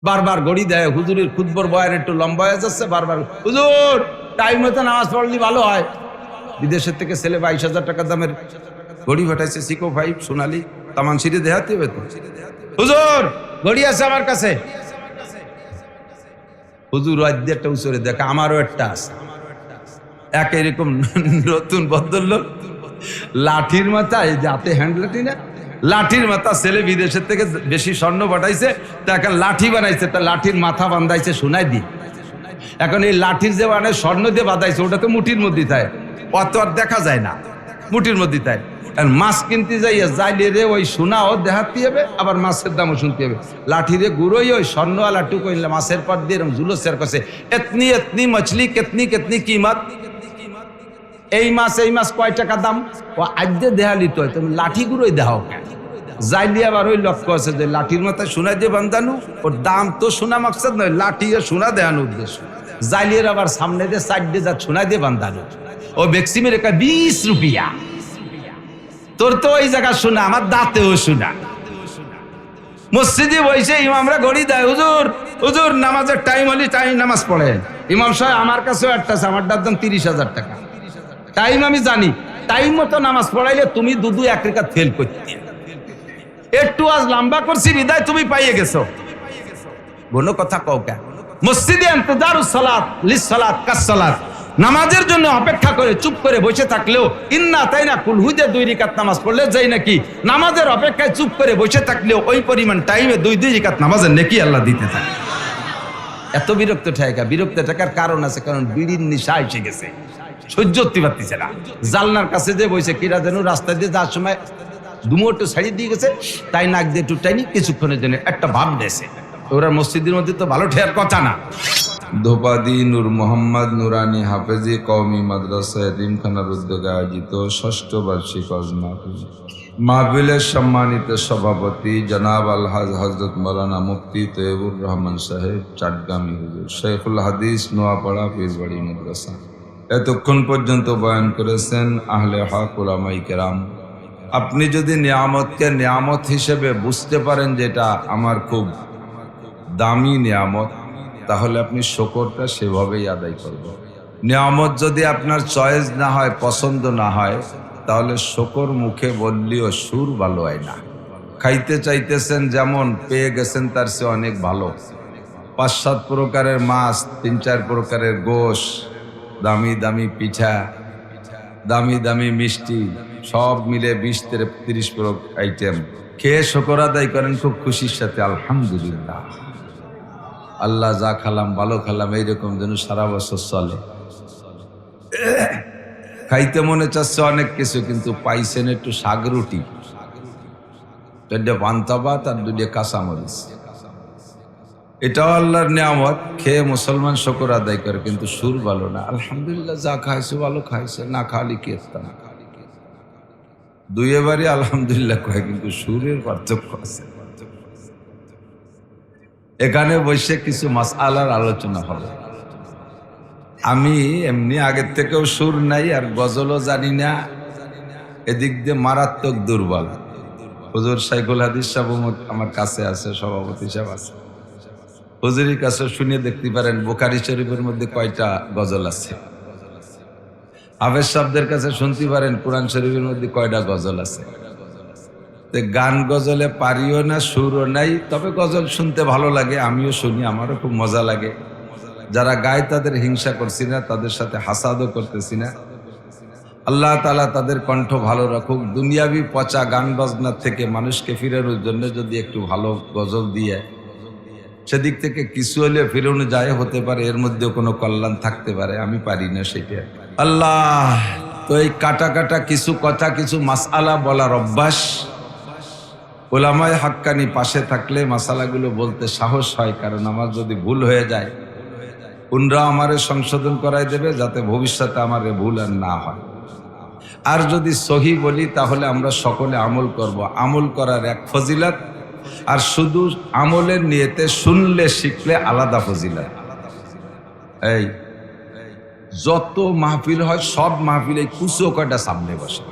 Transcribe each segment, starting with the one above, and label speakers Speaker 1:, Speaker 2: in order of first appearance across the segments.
Speaker 1: বারবার ঘড়ি দেয়, হুজুরের খুতবার বয়ান একটু লম্বা হয়ে যাচ্ছে, বারবার হুজুর টাইম মতো নামাজ পড়লে ভালো হয়। বিদেশের থেকে ছেলে 22,000 টাকা দামের ঘড়ি পাঠাইছে, সিকো 5 সোনালি, তামান সিঁড়ি দেখাতে হবে তো। হুজুর ঘড়ি আছে আমার কাছে। হুজুর একটা উচরে দেখা, আমারও একটা আছে। এক এরকম নতুন ভদ্রলোক, লাঠির মাথা, এই যে হাতে হ্যান্ড লাঠি না, লাঠির মাথা, ছেলে বিদেশের থেকে বেশি স্বর্ণ পাঠাইছে, তা এখন লাঠি বানাইছে, তা লাঠির মাথা বান্ধাইছে সোনায় দিয়ে। এখন এই লাঠির যে মানে স্বর্ণ দিয়ে বাঁধাইছে, ওটা তো মুঠির মধ্যে থাকে, অত আর দেখা যায় না, মুঠির মধ্যে থাকে। আর মাছ কিনতে যাইয়া যাইলে রে ওই সোনাও দেখাতে হবে, আবার মাছের দামও শুনতে হবে। লাঠিরে গুঁড়োই ওই স্বর্ণওয়ালা টুকু মাছের পর দিয়ে জুলুসের কাছে, এতনি এতনি মছলি কেতনি কেতনি কিমত, এই মাছ কয় টাকা দাম, ও আদ্যে দেহালি তো তুমি লাঠি গুঁড়োই দেখাও কেন? যাইলে আবার ওই লক্ষ্য আছে যে লাঠির মাথায় সোনা দিয়ে বান্ধানো, ওর দাম তো সোনা মাকসাদ নয়, লাঠি সোনা দেখানোর উদ্দেশ্য। জাইলিয়ার আবার সামনে দিয়ে সাইড দিয়ে যা সোনা দিয়ে বান্ধানো, ও বেক্সিমের একটা 20 রুপিয়া। তোর তো ওই জায়গা শোনা, আমার দাঁতেও শোনা। মসজিদে বসে ইমামরা ঘড়ি দেয়, হুজুর হুজুর নামাজের টাইম হলে টাইম নামাজ পড়ে। ইমাম সাহেব আমার কাছেও একটা আছে, আমার দাম 30,000 টাকা। টাইম আমি জানি, টাইম মতো নামাজ পড়াইলে তুমি দুদু এক রেখা ফেল করতে, একটু আজ লম্বা করছি বিদায় তুমি পাইয়ে গেছো। কোনো কথা কও কে? মসজিদে ইন্তজারুস সালাত লিস সালাত কাস সালাত, নামাজের জন্য অপেক্ষা করে চুপ করে বসে থাকলেও ইন্না তাই না কুল হুদে 2 রাকাত নামাজ পড়লে যাই নাকি, নামাজের অপেক্ষায় চুপ করে বসে থাকলেও ওই পরিমাণ টাইমে 2 রাকাত নামাজের নেকি আল্লাহ দিতে থাকে। এত বিরক্ত ঠায়কা, বিরক্ত থাকার কারণ আছে, কারণ বিড়ির নেশা এসে গেছে, সহ্য করতে পারতেছে না। জালনার কাছে যে বসে কিরা যেন রাস্তা দিয়ে যাওয়ার সময় দুমোটো ছাড়িয়ে দিয়ে গেছে, তাই নাক দিয়ে টুটাইনি, কিছুক্ষণের জন্য একটা ভাব দেশে। ওরা মসজিদের মধ্যে তো ভালো ঠেয়ার কথা না।
Speaker 2: ধোপাদি নূর মোহাম্মদ নুরানি হাফেজি কওমি মাদ্রাসা এতিমখানার উদ্যোগে আয়োজিত 6ষ্ঠ বার্ষিক ওয়াজ মাহফিল। মাহফিলের সম্মানিত সভাপতি জনাব আলহাজ হযরত মাওলানা মুফতি তৈয়বুর রহমান সাহেব চাটগামী হুজুর, শেখুল হাদিস নোয়াপাড়া পীরবাড়ি মাদ্রাসা। এতক্ষণ পর্যন্ত বয়ান করেছেন আহলে হক উলামায়ে কেরাম। আপনি যদি নিয়ামতকে নিয়ামত হিসেবে বুঝতে পারেন যে এটা আমার খুব দামি নিয়ামত, তাহলে আপনি শুকরটা সেভাবেই আদায় করবেন। নিয়ামত যদি আপনার চয়েস না হয়, পছন্দ না হয়, তাহলে শুকর মুখে বললেও সুর ভালো হয় না। খাইতে চাইতেছেন যেমন, পেয়ে গেছেন তার চেয়ে অনেক ভালো। 5-7 প্রকারের মাছ, 3-4 প্রকারের গোশ, দামি দামি পিঠা, দামি দামি মিষ্টি, সব মিলে 20-30 আইটেম খেয়ে শুকর আদায় করেন খুব খুশির সাথে, আলহামদুলিল্লাহ আল্লাহ যা খালাম ভালো খালাম, এইরকম যেন সারা বছর চলে। খাইতে মনে চাচ্ছে অনেক কিছু, কিন্তু পাইছেন একটু শাক রুটি, 2টা পান্তা ভাত আর 2টা কাঁচামরিচ, এটাও আল্লাহর নিয়ামত। খেয়ে মুসলমান শুকর আদায় করে, কিন্তু সুর ভালো না। আলহামদুলিল্লাহ যা খাইছে ভালো খাইছে, না খালি কি না, 2 বারই আলহামদুলিল্লাহ কয়, কিন্তু সুরের পার্থক্য আছে। এখানে বসে কিছু মাসআলার আলোচনা হবে। আমি এমনি আগের থেকেও সুর নাই, আর গজলও জানি না, এদিক দিয়ে মারাত্মক দুর্বল। হুজুর শেখুল হাদিস সাহেব আমার কাছে আছে, সভাপতি সাহেব আছে, হুজুরের কাছে শুনে দেখতে পারেন বুখারী শরীফের মধ্যে কয়টা গজল আছে। হাফেজ সাহেবদের কাছে শুনতে পারেন কোরআন শরীফের মধ্যে কয়টা গজল আছে। গান গজলে পারিও না, সুরও নাই, তবে গজল শুনতে ভালো লাগে, আমিও শুনি, আমারও খুব মজা লাগে। যারা গায় তাদের হিংসা করছি না, তাদের সাথে হাসাদও করতেছি না। আল্লাহ তাআলা তাদের কণ্ঠ ভালো রাখুক। দুনিয়াবি পচা গান বাজনার থেকে মানুষকে ফিরানোর জন্য যদি একটু ভালো গজল দিয়ে সেদিক থেকে কিছু হলে ফিরানো যায়, হতে পারে এর মধ্যে কোনো কল্যাণ থাকতে পারে, আমি পারি না সেটা। আল্লাহ তো এই কাটা কাটা কিছু কথা, কিছু মাসআলা বলার অভ্যাস, উলামায়ে হাক্কানি পাশে থাকলে মাসালাগুলো বলতে সাহস হয়, কারণ আমার যদি ভুল হয়ে যায় উনরা আমারে সংশোধন করাই দেবে, যাতে ভবিষ্যতে আমার ভুল আর না হয়। আর যদি সহি বলি তাহলে আমরা সকলে আমল করব। আমল করার এক ফজিলত, আর শুধু আমলের নিয়তে শুনলে শিখলে আলাদা ফজিলত। এই যত মাহফিল হয় সব মাহফিলে কুচো কয়টা সামনে বসে,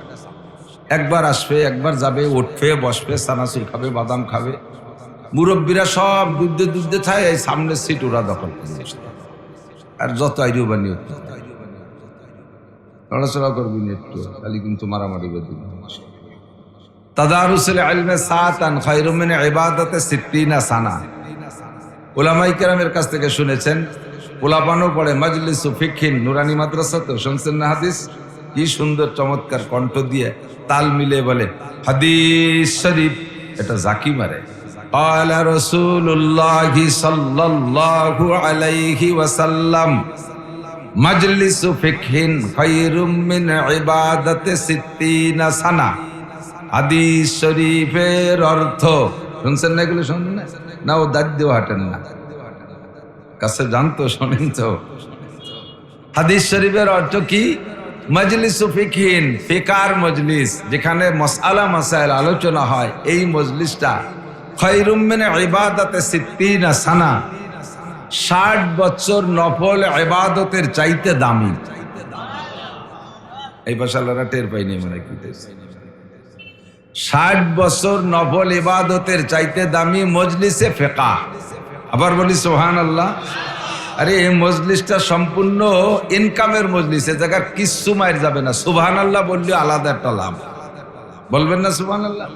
Speaker 2: একবার আসবে একবার যাবে, উঠবে বসবে, সানাসুর খাবে, বাদাম খাবে, মুরব্বীরা সব দুধে দুধে থাকে, এই সামনের সিট ওরা দখল করে বসে থাকে। আর যত আইডিও বানিয়ে নড়াচড়া করবি না একটু, খালি কিন্তু মারামারি বেঁধে তাদারুসুল ইলমে সাআতান খায়রুম মিন ইবাদাতি 60 সানা। উলামায়ে কেরামের কাছ থেকে শুনেছেন, পোলাপানও পড়ে মাজলিসু ফিকহিন নুরানি মাদ্রাসাতে, শুনছেন না হাদিস? কি সুন্দর চমৎকার কণ্ঠ দিয়ে তাল মিলে বলে হাদিস শরীফ, এটা জাকি মারে। قال رسول الله صلى الله عليه وسلم مجلس فقه خير من عبادة 60 سنة। হাদিস শরীফের অর্থ শুনছেন না? এগুলো শুনুন না, ও দাঁত দিয়েও হাঁটেন না, কাছে জানতো, শোনেন তো। হাদিস শরীফের অর্থ কি? মজলিস ফিকহিন, ফিকার মজলিস, যেখানে মাসআলা মাসাইল আলোচনা হয়, এই মজলিসটা খায়রুম মিন ইবাদাতি 60 সানা, 60 বছর নফল ইবাদতের চাইতে দামি। এই ভাষালারা টের পাইনি মানে কি 60 বছর নফল ইবাদতের চাইতে দামি মজলিসে ফিকাহ। আবার বলি সুবহানাল্লাহ। আরে এই মজলিসটা সম্পূর্ণ ইনকামের মজলিস, এ জায়গার কিচ্ছু মায়ের যাবে না। সুবহানাল্লাহ বললে আলাদা একটা লাভ, বলবেন না সুবহানাল্লাহ?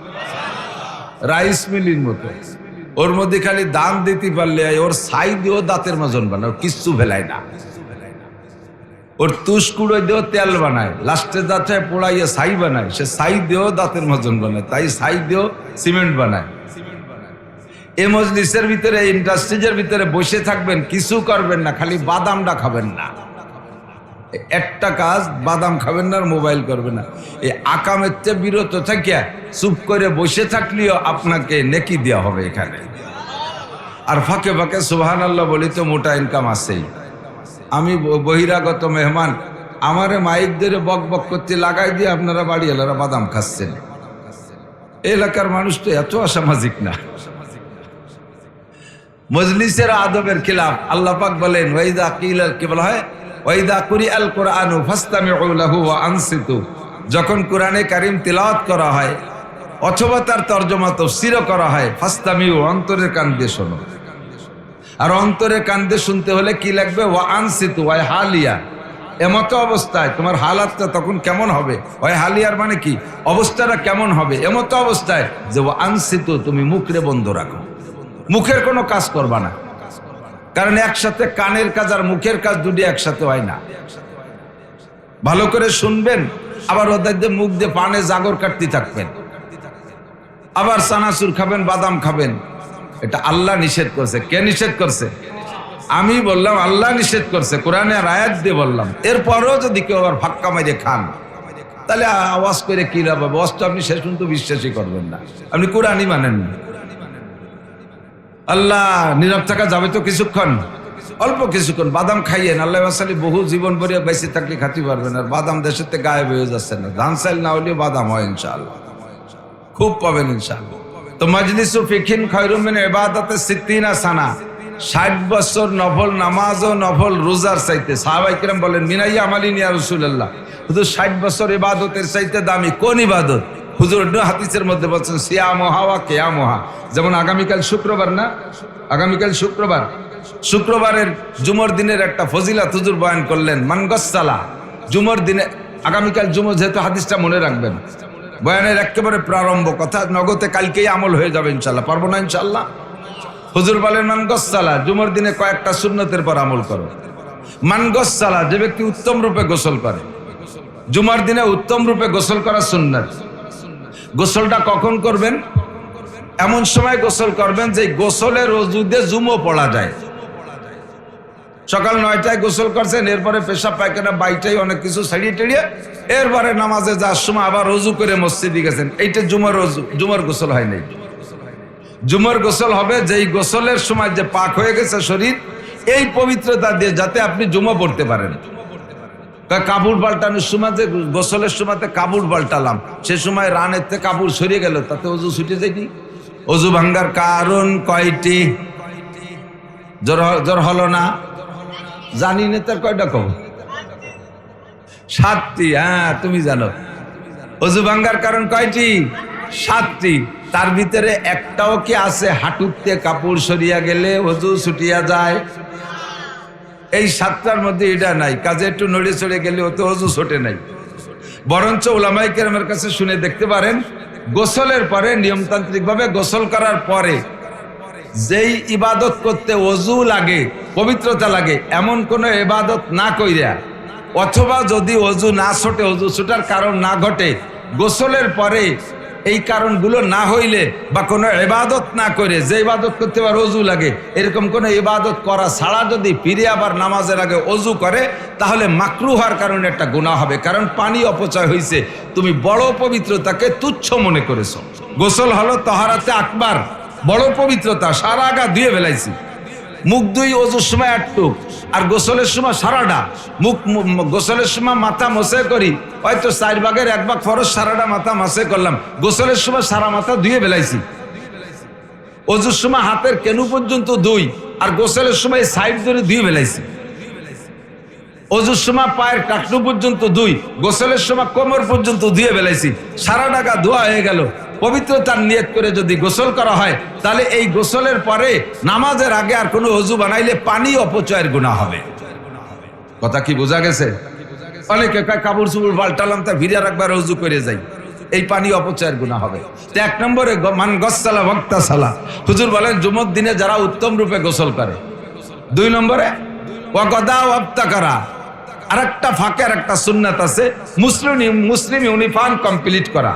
Speaker 2: রাইস মিলির মতো, ওর মধ্যে খালি দান দিতে পারলে ওর ছাই দিয়েও দাঁতের মজন বানায়, ওর কিচ্ছু ফেলায় না। ওর তুষকুড়ো দিয়েও তেল বানায়, লাস্টে দাঁতে পোড়াইয়ে ছাই বানায়, সে ছাই দিয়েও দাঁতের মজন বানায়, তাই ছাই দিয়েও সিমেন্ট বানায়। এই মজলিসের ভিতরে, ইন্ডাস্ট্রিজের ভিতরে বসে থাকবেন, কিছু করবেন না, খালি বাদামটা খাবেন না। একটা কাজ, বাদাম খাবেন না আর মোবাইল করবেন না। এই আকামের চেয়ে বিরত থাকিয়া চুপ করে বসে থাকলেও আপনাকে নেকি দেওয়া হবে এখানে। আর ফাঁকে ফাঁকে সুবহানাল্লাহ বলি তো মোটা ইনকাম আছেই। আমি বহিরাগত মেহমান, আমারে মাইক ধরে বক বক করতে লাগাই দিয়ে আপনারা বাড়ি এলারা বাদাম খাচ্ছেন। এলাকার মানুষ তো এত অসামাজিক না। মজলিসের আদবের খিলাফ আল্লাহ পাক বলেন, ওয়াইদা কিলা, কি বলা হয়? ওয়াইদা কুরিআল কুরআনু ফাসতামিউ লাহু ওয়া আনসিতু। যখন কোরআনে কারীম তিলাওয়াত করা হয় অথবা তার তরজমা তাফসীর করা হয়, ফাসতামিউ, অন্তরের কান দিয়ে শোনো। আর অন্তরের কান দিয়ে শুনতে হলে কি লাগবে? ওয়া আনসিতু, ওয়া হালিয়া। এমত অবস্থায় তোমার হালাতটা তখন কেমন হবে? ওই হালিয়ার মানে কি? অবস্থাটা কেমন হবে? এমত অবস্থায় যে ওয়া আনসিতু, তুমি মুখরে বন্ধ রাখো, মুখের কোনো কাজ করবা না। কারণ একসাথে কানের কাজ আর মুখের কাজ দুটি একসাথে হয় না। ভালো করে শুনবেন, আবার ওদের দিয়ে মুখ দিয়ে পানে জাগর কাটতে থাকবেন, আবার চানাচুর খাবেন, বাদাম খাবেন। এটা আল্লাহ নিষেধ করছে। কে নিষেধ করছে? আমি বললাম আল্লাহ নিষেধ করছে, কোরআনে আর আয়াত দিয়ে বললাম। এরপরও যদি কেউ আবার ফাক্কা মাইরে খান, তাহলে আওয়াজ করে কি লাভ হবে? অস্ত আপনি শেষ পর্যন্ত বিশ্বাসই করবেন না, আপনি কোরআনই মানেন না। আল্লাহ, নীরব থাকা যাবে তো কিছুক্ষণ, অল্প কিছুক্ষণ বাদাম খাইয়েন। আল্লাহ আসালি বহু জীবন ভরিয়া বেঁচে থাকলে খাতে পারবেন। আর বাদাম দেশের থেকে গায়েব হয়ে যাচ্ছে না। ধান চাল না হলেও বাদাম হয় ইনশাআল্লাহ, খুব পাবেন ইনশাআল্লাহ। তো মজলিসু ফিকহিন খায়রুম মিন ইবাদাতি 60 সানা, 60 বছর নফল নামাজ ও নফল রোজার চাইতে। সাহাবায়ে কেরাম বলেন, মিনাইয়া আমালিন ইয়া রাসূলুল্লাহ, হুজুর 60 বছর ইবাদতের চাইতে দামি কোন ইবাদত? হুজুর হাদিসের মধ্যে বলছেন সিয়ামুহা ওয়া কিয়ামুহা। যেমন আগামীকাল শুক্রবার না, আগামীকাল শুক্রবার, শুক্রবারের জুমার দিনের একটা ফজিলত হুজুর বয়ান করলেন। মান গসসালা, জুমার দিনে, আগামীকাল জুমা যেহেতু হাদিসটা মনে রাখবেন। বয়ানের একেবারে প্রারম্ভ কথা, নগদে কালকেই আমল হয়ে যাবে ইনশাআল্লাহ। পারবো না ইনশাআল্লাহ? হুজুর বলেন মান গসসালা, জুমার দিনে কয়েকটা সুন্নতের পর আমল করো। মান গসসালা, যে ব্যক্তি উত্তম রূপে গোসল করে, জুমার দিনে উত্তম রূপে গোসল করা সুন্নাত। গোসলটা কখন করবেন? এমন সময় গোসল করবেন যে গোসলের ওজুদে জুমো পড়া যায়। সকাল 9টায় গোসল করছেন, এরপরে পেশাব পায়খানা বাইটাই অনেক কিছু ছাড়িয়ে টেড়িয়ে এরপরে নামাজে যাওয়ার সময় আবার ওযু করে মসজিদে গেছেন, এইটা জুমার ওযু। জুমার গোসল হয় নাই। জুমার গোসল হবে যেই গোসলের সময় যে পাক হয়ে গেছে শরীর, এই পবিত্রতা দিয়ে যাতে আপনি জুমা পড়তে পারেন। কাপড় পাল্টানোর সময় যে গোসলের সময়তে কাপড় পাল্টালাম, সে সময় রানের থেকে কাপড় সরিয়ে গেল, তাতে ওযু ছুটে যায়নি। ওযু ভাঙ্গার কারণ কয়টি? জ্বর হলো না, জানি না তার কয়টা কব? 7টি। হ্যাঁ, তুমি জানো। ওযু ভাঙ্গার কারণ কয়টি? 7টি।
Speaker 1: তার ভিতরে একটাও কি আছে হাঁটুতে কাপড় সরিয়া গেলে ওযু ছুটিয়া যায়? এই 7টার মধ্যে এটা নাই। কাজে একটু নড়ে চড়ে গেলে ও তো ওযু ছোটে নাই। বরঞ্চ উলামায়ে কেরামের কাছে শুনে দেখতে পারেন, গোসলের পরে নিয়মতান্ত্রিক ভাবে গোসল করার পরে যেই ইবাদত করতে ওযু লাগে, পবিত্রতা লাগে, এমন কোনো ইবাদত না কইরা, অথবা যদি ওযু না ছোটে, ওযু ছোটার কারণ না ঘটে, গোসলের পরে এই কারণগুলো না হইলে বা কোনো ইবাদত না করে যে ইবাদত করতে আবার ওযু লাগে, এরকম কোনো ইবাদত করা ছাড়া যদি ফিরে আবার নামাজের আগে ওযু করে, তাহলে মাকরুহ হওয়ার কারণে একটা গুনাহ হবে। কারণ পানি অপচয় হয়েছে, তুমি বড় পবিত্রতাকে তুচ্ছ মনে করেছো। গোসল হলো তাহারাতে আকবার, বড় পবিত্রতা, সারা গা ধুয়ে ফেলাইছি। মুখ দুই ওযুর সময় একটুক, আর গোসলের সময় সারাটা মুখ। গোসলের সময় মাথা মসে করি, হয়তো 4 ভাগের 1 ভাগ ফরজ, সারাটা মাথা মসে করলাম। গোসলের সময় সারা মাথা ধুয়ে ফেলাইছি। ওযুর সময় হাতের কেনু পর্যন্ত ধুই, আর গোসলের সময় সাইড ধরে ধুয়ে ফেলাইছি। ওযুর সময় পায়ের টাকনু পর্যন্ত ধুই, গোসলের সময় কোমর পর্যন্ত ধুয়ে ফেলাইছি। সারা টাকা ধোয়া হয়ে গেল। পবিত্রতার নিয়ত করে যদি গোসল করা হয়, তাহলে এই গোসলের পরে নামাজের আগে আর কোনো ওযু বানাইলে পানি অপচয়ের গুনাহ হবে। কথা কি বোঝা গেছে? অনেকে কাপড় চুপড় পাল্টালাম, তা ভিড়ে একবার ওযু করে যাই, এই পানি অপচয়ের গুনাহ হবে। তো 1 নম্বরে মান গসসালা ওয়াক্তাসালা, হুজুর বলেন জুমার দিনে যারা উত্তম রূপে গোসল করে। 2 নম্বরে ওয়াগদা ওয়াবতাকারা, আরেকটা ফাঁকে আরেকটা সুন্নাত আছে, মুসলিম ইউনিফর্ম কমপ্লিট করা।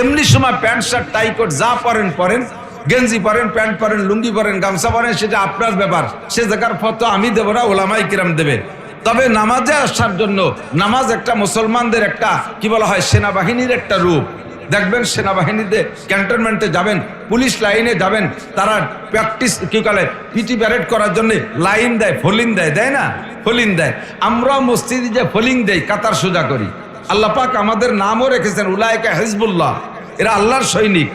Speaker 1: এমনি সময় প্যান্ট শার্ট টাই কোট যা পরেন পরেন, গেঞ্জি পরেন, প্যান্ট পরেন, লুঙ্গি পরেন, গামছা পরেন, সেটা আপনার ব্যাপার। সে জায়গার ফতোয়া আমি দেব না, ওলামায়ে কিরাম দেবে। তবে নামাজে আসার জন্য, নামাজ একটা মুসলমানদের একটা কি বলা হয়, সেনাবাহিনীর একটা রূপ। দেখবেন সেনাবাহিনীতে ক্যান্টনমেন্টে যাবেন, পুলিশ লাইনে যাবেন, তারা প্র্যাকটিস কি করে, পিটি প্যারেড করার জন্য লাইন দেয়, ফলিং দেয়, দেয় না? ফলিং দেয়। আমরাও মসজিদে যে ফলিং দেই, কাতার সোজা করি। আল্লাহ পাক আমাদের নামও রেখেছেন উলাইকা হিজবুল্লাহ, এরা আল্লাহর সৈনিক।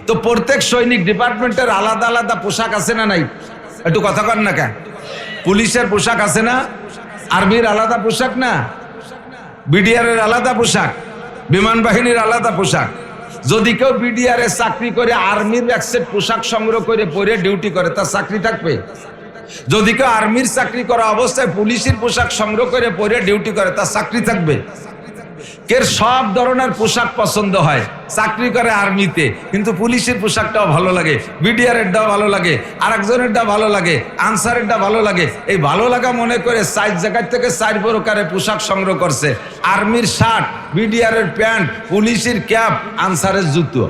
Speaker 1: তো প্রত্যেক সৈনিক ডিপার্টমেন্টের আলাদা আলাদা পোশাক আছে না নাই? একটু কথা কর না কেন? পুলিশের পোশাক আছে না? আর্মির আলাদা পোশাক না? বিডিআর এর আলাদা পোশাক, বিমান বাহিনীর আলাদা পোশাক। যদি কেউ বিডিআর এ চাকরি করে আর্মির এক সেট পোশাক সংগ্রহ করে পরে ডিউটি করে, তার চাকরি থাকবে? যদি কেউ আর্মির চাকরি করা অবস্থায় পুলিশের পোশাক সংগ্রহ করে পরে ডিউটি করে, তার চাকরি থাকবে? কের সব ধরনের পোশাক পছন্দ হয়, চাকরি করে আর্মিতে, কিন্তু পুলিশের পোশাকটাও ভালো লাগে, বিডিআর এরটাও ভালো লাগে, আরেকজনেরটা ভালো লাগে, আনসারেরটা ভালো লাগে। এই ভালো লাগা মনে করে 4 জায়গা থেকে 4 প্রকারের পোশাক সংগ্রহ করছে। আর্মির শার্ট, বিডিআর এর প্যান্ট, পুলিশের ক্যাপ, আনসারের জুতো।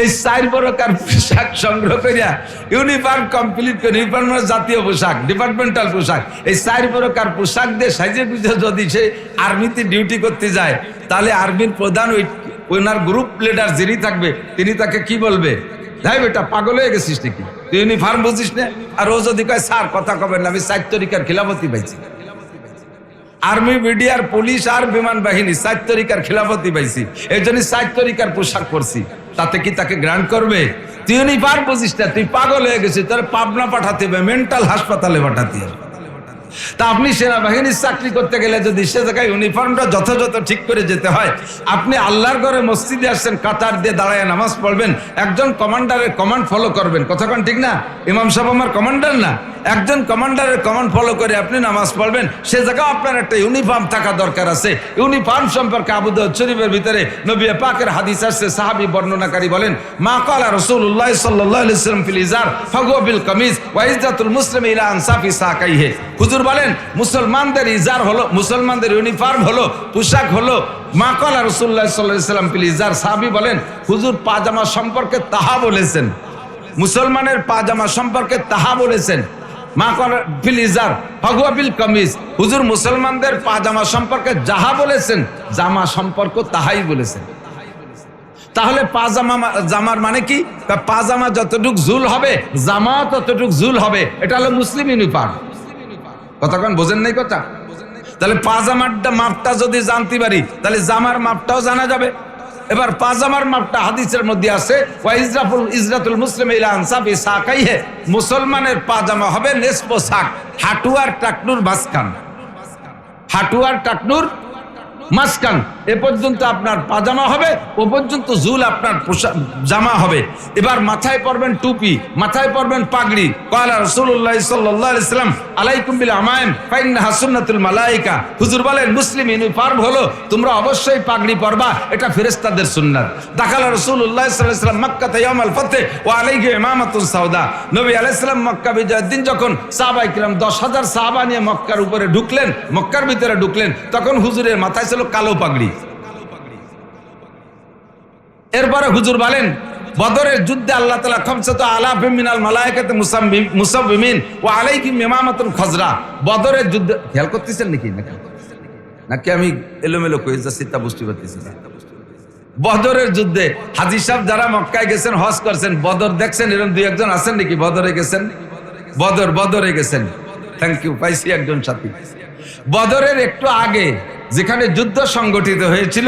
Speaker 1: এই 4 প্রকার পোশাক সংগ্রহ করিয়া ইউনিফর্ম কমপ্লিট করে, ইউনিফর্ম জাতীয় পোশাক, ডিপার্টমেন্টাল পোশাক, এই 4 প্রকার পোশাক দিয়ে সাইজে গুজে যদি সে আর্মিতে ডিউটি করতে যায়, তাহলে আর্মির প্রধান ওনার গ্রুপ লিডার যিনি থাকবে, তিনি তাকে কি বলবে? ভাই বেটা পাগল হয়ে গেছিস নাকি, তুই ইউনিফর্ম বুঝিস না? আর ও যদি কয় স্যার কথা কবেন না, আমি 4 তরিকার খিলাফতি পাইছি। আর্মি, বিডিআর, পুলিশ আর বিমান বাহিনী 4 তরিকার খিলাফতি পাইছি, এই জন্য 4 তরিকার পোশাক পরছি। তাতে কি তাকে গ্রান্ট করবে? তুই ইউনিফর্ম বুঝিস না, তুই পাগল হয়ে গেছিস, তোর পাবনা পাঠাতে হবে, মেন্টাল হাসপাতালে পাঠাতে হবে। তা আপনি সেনাবাহিনীর চাকরি করতে গেলে যদি সে জায়গায় ইউনিফর্মটা যথাযথ ঠিক করে যেতে হয়, আপনি আল্লাহর ঘরে মসজিদে আসছেন, কাতার দিয়ে দাঁড়ায় নামাজ পড়বেন, একজন কমান্ডারের কমান্ড ফলো করবেন। কথাক্ষণ ঠিক না? ইমাম সাহেব আমার কমান্ডার না, একজন কমান্ডারের কমান্ড ফলো করে আপনি নামাজ পড়বেন, সে জায়গায় আপনার একটা ইউনিফর্ম থাকা দরকার আছে। ইউনিফর্ম সম্পর্কে আবু দাউদ শরীফের ভিতরে নবী পাকের হাদিস আসছে, সাহাবী বর্ণনাকারী বলেন, মা ক্বালা রাসূলুল্লাহ সাল্লাল্লাহু আলাইহি ওয়াসাল্লাম ফিল ইজার ফাহুয়া বিল কামিজ ওয়া ইজ্জাতুল মুসলিম ইলা আনসাফি সাকাইহি। হুজুর বলেন মুসলমানদের ইজার হলো, মুসলমানদের ইউনিফর্ম হলো, পোশাক হলো মা ক্বালা রাসূলুল্লাহ সাল্লাল্লাহু আলাইহি ওয়াসাল্লাম ফিল ইজার। সাহাবী বলেন হুজুর পাজামা সম্পর্কে তাহা বলেছেন, মুসলমানের পাজামা সম্পর্কে তাহা বলেছেন। মা ক্বালা ফিল ইজার ফাহুয়া বিল কামিজ, হুজুর মুসলমানদের পাজামা সম্পর্কে যাহা বলেছেন, জামা সম্পর্ক তাহাই বলেছেন। তাহলে পাজামা জামার মানে কি? পাজামা যতটুক ঝুল হবে, জামা ততটুক ঝুল হবে, এটা হলো মুসলিম ইউনিফর্ম। কতক্ষণ বোঝেন নাই কথা? তাহলে পাজামারটা মাপটা যদি জানতে পারি, তাহলে জামার মাপটাও জানা যাবে। এবার পাজামার মাপটা হাদিসের মধ্যে আছে, ওয়া ইজরাতুল মুসলিম ইলা আনসাফি সাকাইহি, মুসলমানের পাজামা হবে নিসফ সাক, হাঁটু আর টাকনুর মাঝখান, হাঁটু আর টাকনুর মাঝখান। এ পর্যন্ত আপনার পাজামা হবে, ও পর্যন্ত জুল আপনার জামা হবে। এবার মাথায় পরবেন টুপি, মাথায় পরবেন পাগড়ি। ক্বালা রাসূলুল্লাহ সাল্লাল্লাহু আলাইহি ওয়াসাল্লাম আলাইকুম বিল আমাইম ফাইন্নাহা সুন্নাতুল মালায়েকা। হুজুর বলেন মুসলিম ইউনিফর্ম হলো তোমরা অবশ্যই পাগড়ি পরবা, এটা ফেরেশতাদের সুন্নাত। দাখালা রাসূলুল্লাহ সাল্লাল্লাহু আলাইহি ওয়াসাল্লাম মক্কা ইয়াউমাল ফাতহ ওয়া আলাইহি ইমামাতুন সাউদা। নবী আলাইহিস সালাম মক্কা বিজয়ের দিন যখন সাহাবায়ে কিরাম 10,000 সাহাবা নিয়ে মক্কার উপরে ঢুকলেন, মক্কার ভিতরে ঢুকলেন, তখন হুজুরের মাথায় ছিল কালো পাগড়ি। এরপরে হুজুর বলেন বদরের যুদ্ধে আল্লাহ তাআলা খামসাতু আলাফিন মিনাল মালায়েকাতি মুসাব্বিমিন ওয়া আলাইহিম ইমামাতুন খাজরা। বদরের যুদ্ধে খেয়াল করতেছেন নাকি আমি এলোমেলো কই যাচ্ছি তা বুঝতে পারতেছি না। বদরের যুদ্ধে হাজী সাহেব যারা মক্কায় গেছেন, হজ করছেন, বদর দেখছেন, এরকম দুই একজন আছেন নাকি বদরে গেছেন? বদরে গেছেন। থ্যাংক ইউ, পাইছি একজন সাথী। বদরের একটু আগে যেখানে যুদ্ধ সংগঠিত হয়েছিল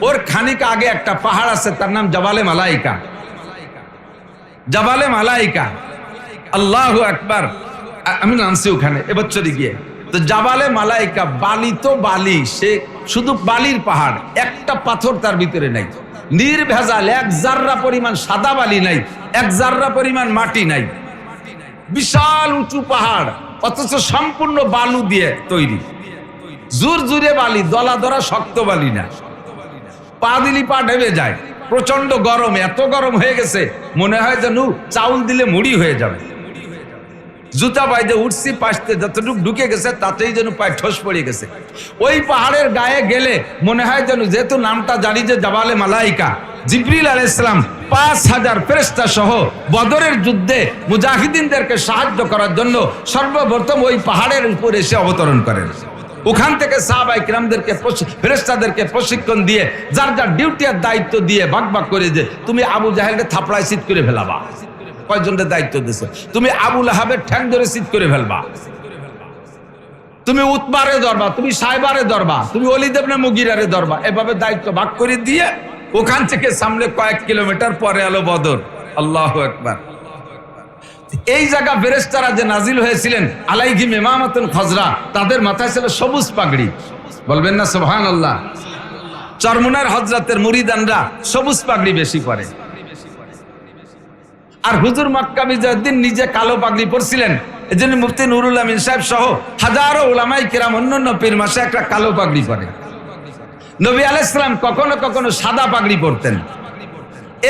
Speaker 1: ওর খানিক আগে একটা পাহাড় আছে, তার নাম জাবালে মালাইকা। জাবালে মালাইকা, আল্লাহু আকবার। আমি নামছি ওখানে এবছরই গিয়ে। তো জাবালে মালাইকা, বালি তো বালি, সে শুধু বালির পাহাড়, একটা পাথর তার ভিতরে নাই, নির্ভেজাল, এক জাররা পরিমাণ সাদা বালি নাই, এক জাররা পরিমাণ মাটি নাই, বিশাল উঁচু পাহাড়, অথচ সম্পূর্ণ বালু দিয়ে তৈরি, জোর জুরে বালি, দলা দরা শক্ত বালি না, পা দিলি পা ঢেবে যায়। প্রচন্ড গরম, এত গরম হয়ে গেছে মনে হয় যেন চাউল দিলে মুড়ি হয়ে যাবে। জুতা বাইদে উঠছি, পাশতে যতটুকু ঢুকে গেছে তাতেই যেন পায়ে ঠোস পড়ে গেছে। ওই পাহাড়ের গায়ে গেলে মনে হয় যেন, যেহেতু নামটা জানি যে জাবালে মালাইকা, জিবরিল আলাইহিস সালাম 5000 ফেরেশতা সহ বদরের যুদ্ধে মুজাহিদিনদেরকে সাহায্য করার জন্য সর্বপ্রথম ওই পাহাড়ের উপর এসে অবতরণ করেন। ওখান থেকে সাহাবায়ে কিরামদেরকে, ফেরেশতাদেরকে প্রশিক্ষণ দিয়ে যার যার ডিউটি আর দায়িত্ব দিয়ে ভাগ ভাগ করে যে তুমি আবু জাহেলকে থাপড়ায় চিৎ করে ফেলাবা। কয়জনের দায়িত্ব দিয়েছে? তুমি আবু লাহাবের ঠ্যাং ধরে চিৎ করে ফেলবা, তুমি উতবারে ধরবা, তুমি সাইবারে ধরবা, তুমি ওলীদ ইবনে মুগীরারে ধরবা। এভাবে দায়িত্ব ভাগ করে দিয়ে ওখান থেকে সামনে কয়েক কিলোমিটার পরে এলো বদর। আল্লাহু আকবার। এই জায়গা ফেরেশতারা যে নাজিল হয়েছিলেন আলাইহিম ইমামাতুন খাজরা, তাদের মাথায় ছিল সবুজ পাগড়ি। বলবেন না সুবহানাল্লাহ? চরমুনার হযরতের মুরিদানরা সবুজ পাগড়ি বেশি পরে। আর হুজুর মক্কা বিজয়ের দিন নিজে কালো পাগড়ি পরছিলেন। এজন্য মুফতি নুরুল আমিন সাহেব সহ হাজারো উলামায়ে কিরাম অন্যান্য পীর মাসে একটা কালো পাগড়ি পরে। নবী আলাইহিস সালাম কখনো কখনো সাদা পাগড়ি পরতেন।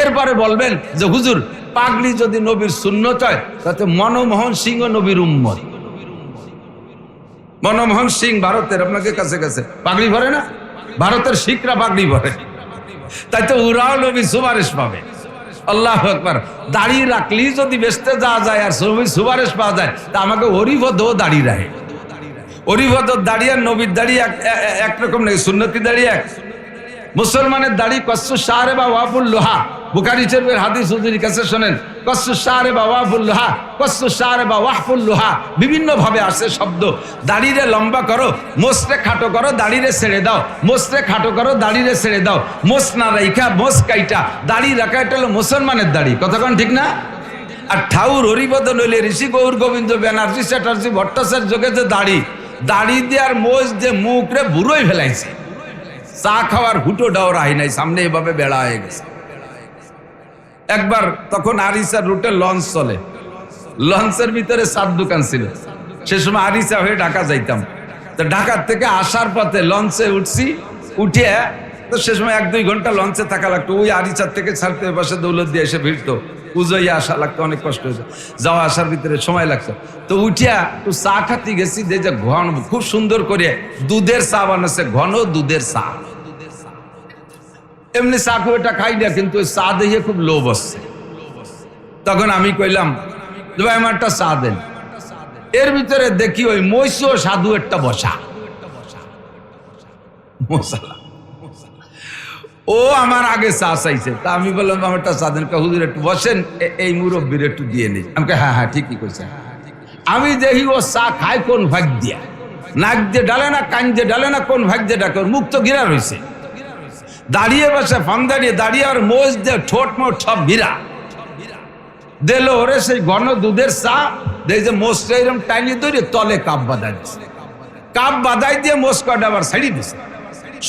Speaker 1: এরপরে বলবেন যে হুজুর পাগড়ি যদি নবীর সুন্নত হয় তাতে মনমোহন সিংহ নবীর উম্মত। মনমোহন সিং ভারতের, আপনাকে কাছে কাছে পাগড়ি পরে না? ভারতের শিখরা পাগড়ি পরে, তাই তো ওরাও নবীর সুপারিশ পাবে। আল্লাহু আকবার। দাড়ি রাখলেই যদি বেচতে যাওয়া যায় আর নবীর সুপারিশ পাওয়া যায়, তা আমাকে হরিভদ দাড়ি রাখে। হরিভদ দাড়ি আর নবীর দাড়ি একরকম নাকি? সুন্নতি দাড়ি এক। মুসলমানের দাড়ি কসু শাহরে বা ওয়াফুল লোহা, বুখারী শরীফের হাদিস হুজুরের কাছে শোনেন, কসু শাহরে বা ওয়াফুল লোহা, কসু শাহরে বা ওয়াফুল লোহা, বিভিন্ন ভাবে আসে শব্দ। দাড়িরে লম্বা করো, মোসরে খাটো করো, দাড়িরে ছেড়ে দাও, মোসরে খাটো করো, দাড়িরে ছেড়ে দাও, মোস না রাইখা মোস কাইটা দাড়ি রাখা, এটা হলো মুসলমানের দাড়ি। কথা কোন ঠিক না? আর ঠাউর হরিপদ নইলে ঋষি গৌর গোবিন্দ ব্যানার্জি চ্যাটার্জি ভট্টাচার্য যোগে যে দাড়ি দেওয়ার মোজ যে মুখ রে বুড়োই ফেলাইছে, চা খাওয়ার হুটো ডাওর আহি নাই, সামনে এভাবে বেড়া হয়ে গেছে। একবার তখন আরিসার রুটে লঞ্চ চলে, লঞ্চের ভিতরে 7 দোকান ছিল। সে সময় আরিসা হয়ে ঢাকা যাইতাম। তো ঢাকার থেকে আসার পথে লঞ্চে উঠছি, উঠিয়ে তো সে সময় 1-2 ঘন্টা লঞ্চে থাকা লাগতো। ওই আরিসার থেকে ছাড়তে পাশে দৌলত দিয়ে এসে ভিড়তো, উজইয়া আসা লাগতো, অনেক কষ্ট হয়েছে, যাওয়া আসার ভিতরে সময় লাগতো। তো উঠিয়া একটু চা খাতে গেছি, যে ঘন খুব সুন্দর করে দুধের চা বানাচ্ছে, ঘন দুধের চা। এমনি চা খুব একটা খাই না, কিন্তু ওই চা দেখে খুব লোভ আসছে। তখন আমি কইলাম ভাই আমার একটা চা দেন। এর ভিতরে দেখি ওই মৈশো সাধু একটা বসা, মশলা। ও আমার আগে চা চাইছে, তা আমি বললাম আমারটা চা দেন। হুজুর একটু বসেন, এই মুরব্বীর একটু দিয়ে নেই। আমাকে হ্যাঁ হ্যাঁ ঠিকই কইছে। আমি দেখি ও চা খায় কোন ভাগ দিয়া, নাক দিয়ে ডালে না, কান দিয়ে ডালে না, কোন ভাগ দিয়ে ডাকে, মুখ তো ঘিরা রয়েছে। দাঁড়িয়ে বসে ফান দাঁড়িয়ে আর মোজ দিয়ে ঠোঁট মোট সব ঘিরা দিল ওরে সেই ঘন দুধের চা। দেখ যে মোষটা এরকম টাইনি ধরে তলে কাপ বাঁধাই দিচ্ছে, কাপ বাঁধাই দিয়ে মোষ কটা আবার ছাড়ি দিছে।